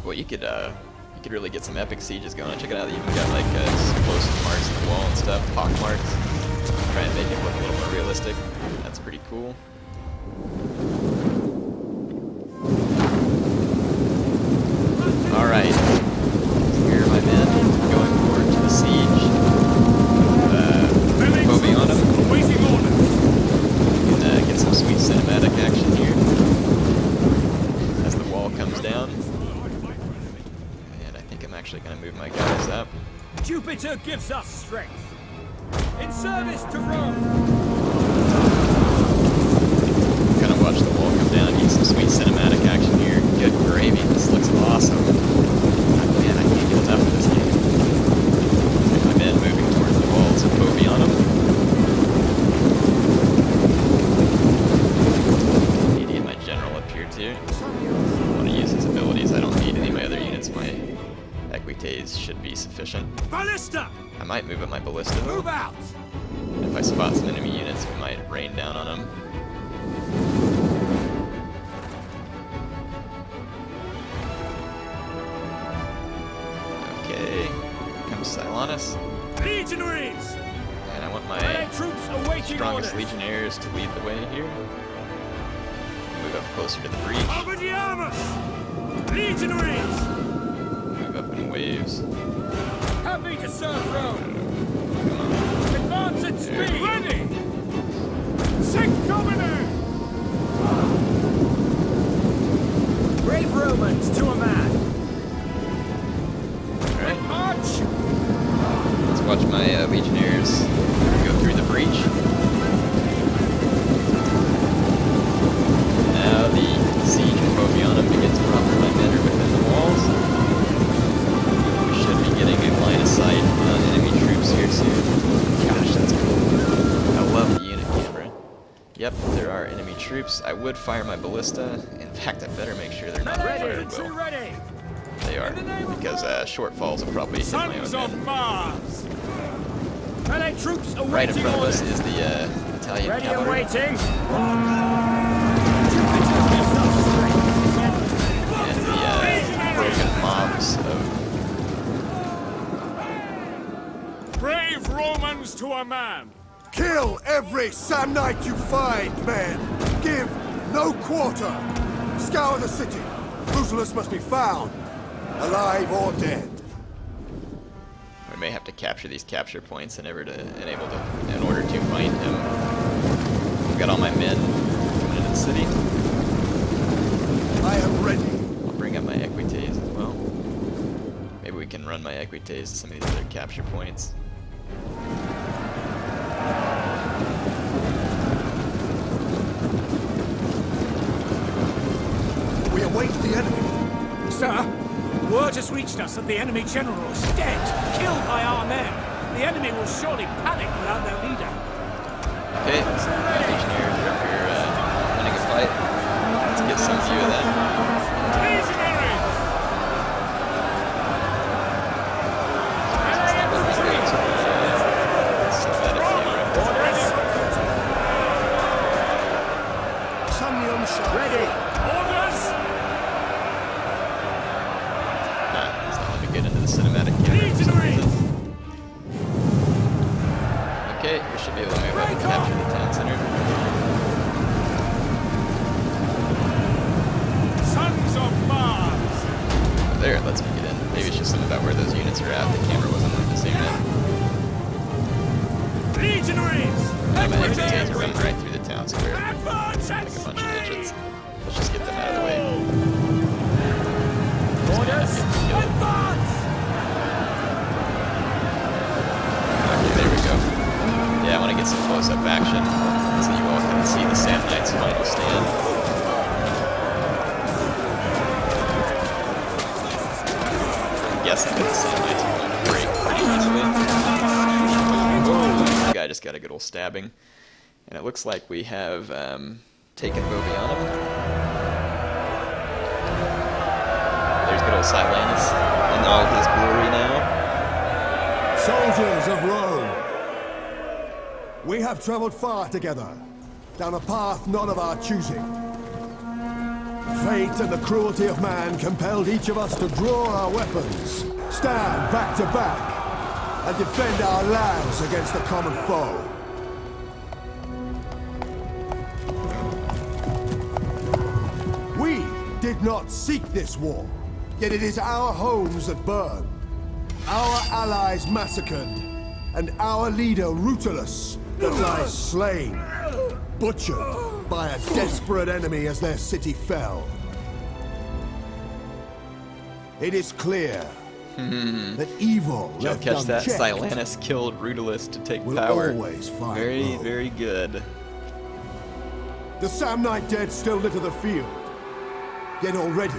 Speaker 1: Well, you could really get some epic sieges going. Check it out, they even got like explosive marks in the wall and stuff, pock marks. Try and make it look a little more realistic. That's pretty cool. actually going to move my guys up.
Speaker 4: Jupiter gives us strength. In service to Rome.
Speaker 1: Kind of watch the wall come down. Need some sweet cinematic action here. Good gravy. This looks awesome. Oh, man, I can't get enough of this game. Like my men moving towards the walls and Bobby on them. Need to get my general up here too. I want to use his abilities. I don't need any of my other units. My Equites should be sufficient.
Speaker 4: Ballista!
Speaker 1: I might move up my ballista though.
Speaker 4: Move out!
Speaker 1: If I spot some enemy units, we might rain down on them. Okay, here comes Silanus.
Speaker 4: Legionaries!
Speaker 1: And I want my
Speaker 4: Allied troops awaiting
Speaker 1: strongest
Speaker 4: orders.
Speaker 1: legionnaires to lead the way here. Move up closer to the breach.
Speaker 4: Over the armors! Legionaries!
Speaker 1: Move up in waves.
Speaker 4: Happy to serve Rome!
Speaker 1: Come on.
Speaker 4: Advance at speed! Ready! Sic Domine! Brave Romans to a man!
Speaker 1: Alright,
Speaker 4: March!
Speaker 1: let's watch my legionnaires go through the breach. Now the siege of Bovianum begins proper. My men are within the walls. We should be getting a line of sight on enemy troops here soon. Gosh, that's cool. I love the unit camera. Yep, there are enemy troops. I would fire my ballista. In fact, I better make sure they're not on fire
Speaker 4: Ready!
Speaker 1: at
Speaker 4: True
Speaker 1: will.
Speaker 4: ready!
Speaker 1: They are, because shortfalls will probably hit my
Speaker 4: Sons
Speaker 1: own
Speaker 4: of
Speaker 1: men.
Speaker 4: Mars! Allied troops awaiting
Speaker 1: Right in front of us
Speaker 4: orders.
Speaker 1: is the Italian
Speaker 4: Ready and
Speaker 1: cavalry.
Speaker 4: waiting! Jupiter gives us strength.
Speaker 1: And the broken mobs of...
Speaker 4: Brave Romans to a man!
Speaker 2: Kill every Samnite you find, men! Give no quarter! Scour the city! Brutulus must be found, alive or dead.
Speaker 1: We may have to capture these capture points in order to find him. I've got all my men coming into the city.
Speaker 2: I am ready.
Speaker 1: I'll bring up my Equites as well. Maybe we can run my Equites to some of these other capture points.
Speaker 2: We await the enemy.
Speaker 3: Sir, word has reached us that the enemy general is dead, killed by our men. The enemy will surely panic without their leader.
Speaker 1: Okay, my legionnaires are up here winning a fight. Let's get some view of that.
Speaker 4: Legionaries!
Speaker 2: Samnium shall
Speaker 4: Ready! Orders!
Speaker 1: It's not letting me get into the cinematic camera for some reason. Okay, we should be able to move up and capture the town center.
Speaker 4: Sons of Mars!
Speaker 1: There, it lets me get in. Maybe it's just something about where those units are at. The camera wasn't letting me zoom in.
Speaker 4: Legionaries!
Speaker 1: Now my Equites are running right through the town square.
Speaker 4: Advance at
Speaker 1: Like a bunch of
Speaker 4: speed!
Speaker 1: engines. Let's just get them out of the way.
Speaker 4: Orders! Advance!
Speaker 1: Okay, there we go. Yeah, I want to get some close-up action so you all can see the Samnite's final stand. I'm guessing that the Samnites are going to break pretty easily. Oh, the guy just got a good old stabbing. And it looks like we have taken Bovianum. There's good old Silanus in all his glory now.
Speaker 2: Soldiers of Rome, we have traveled far together, down a path not of our choosing. Fate and the cruelty of man compelled each of us to draw our weapons, stand back to back, and defend our lands against the common foe. We did not seek this war, yet it is our homes that burn, our allies massacred, and our leader Rutulus that lies slain, butchered by a desperate enemy as their city fell. It is clear that evil
Speaker 1: Y'all
Speaker 2: left
Speaker 1: catch that?
Speaker 2: unchecked
Speaker 1: Silanus killed Rutulus to take
Speaker 2: will
Speaker 1: power.
Speaker 2: always find
Speaker 1: Very,
Speaker 2: Rome.
Speaker 1: very good.
Speaker 2: The Samnite dead still litter the field. Yet already,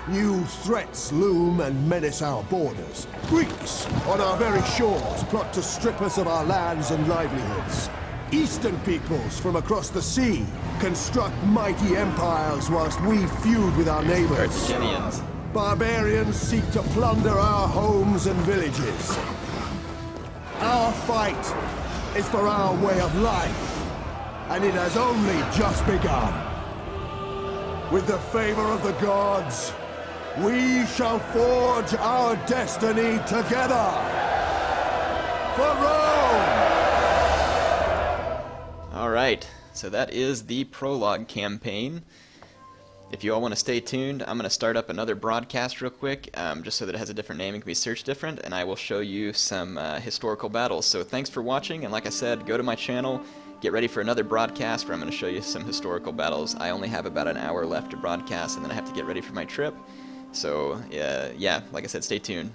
Speaker 2: new threats loom and menace our borders. Greeks on our very shores plot to strip us of our lands and livelihoods. Eastern peoples from across the sea construct mighty empires whilst we feud with our neighbors.
Speaker 1: Carthaginians.
Speaker 2: Barbarians seek to plunder our homes and villages. Our fight is for our way of life, and it has only just begun. With the favor of the gods, we shall forge our destiny together. For Rome!
Speaker 1: Alright, so that is the Prologue campaign. If you all want to stay tuned, I'm going to start up another broadcast real quick, just so that it has a different name and can be searched different, and I will show you some historical battles. So thanks for watching, and like I said, go to my channel, get ready for another broadcast where I'm going to show you some historical battles. I only have about an hour left to broadcast, and then I have to get ready for my trip. So, yeah, like I said, stay tuned.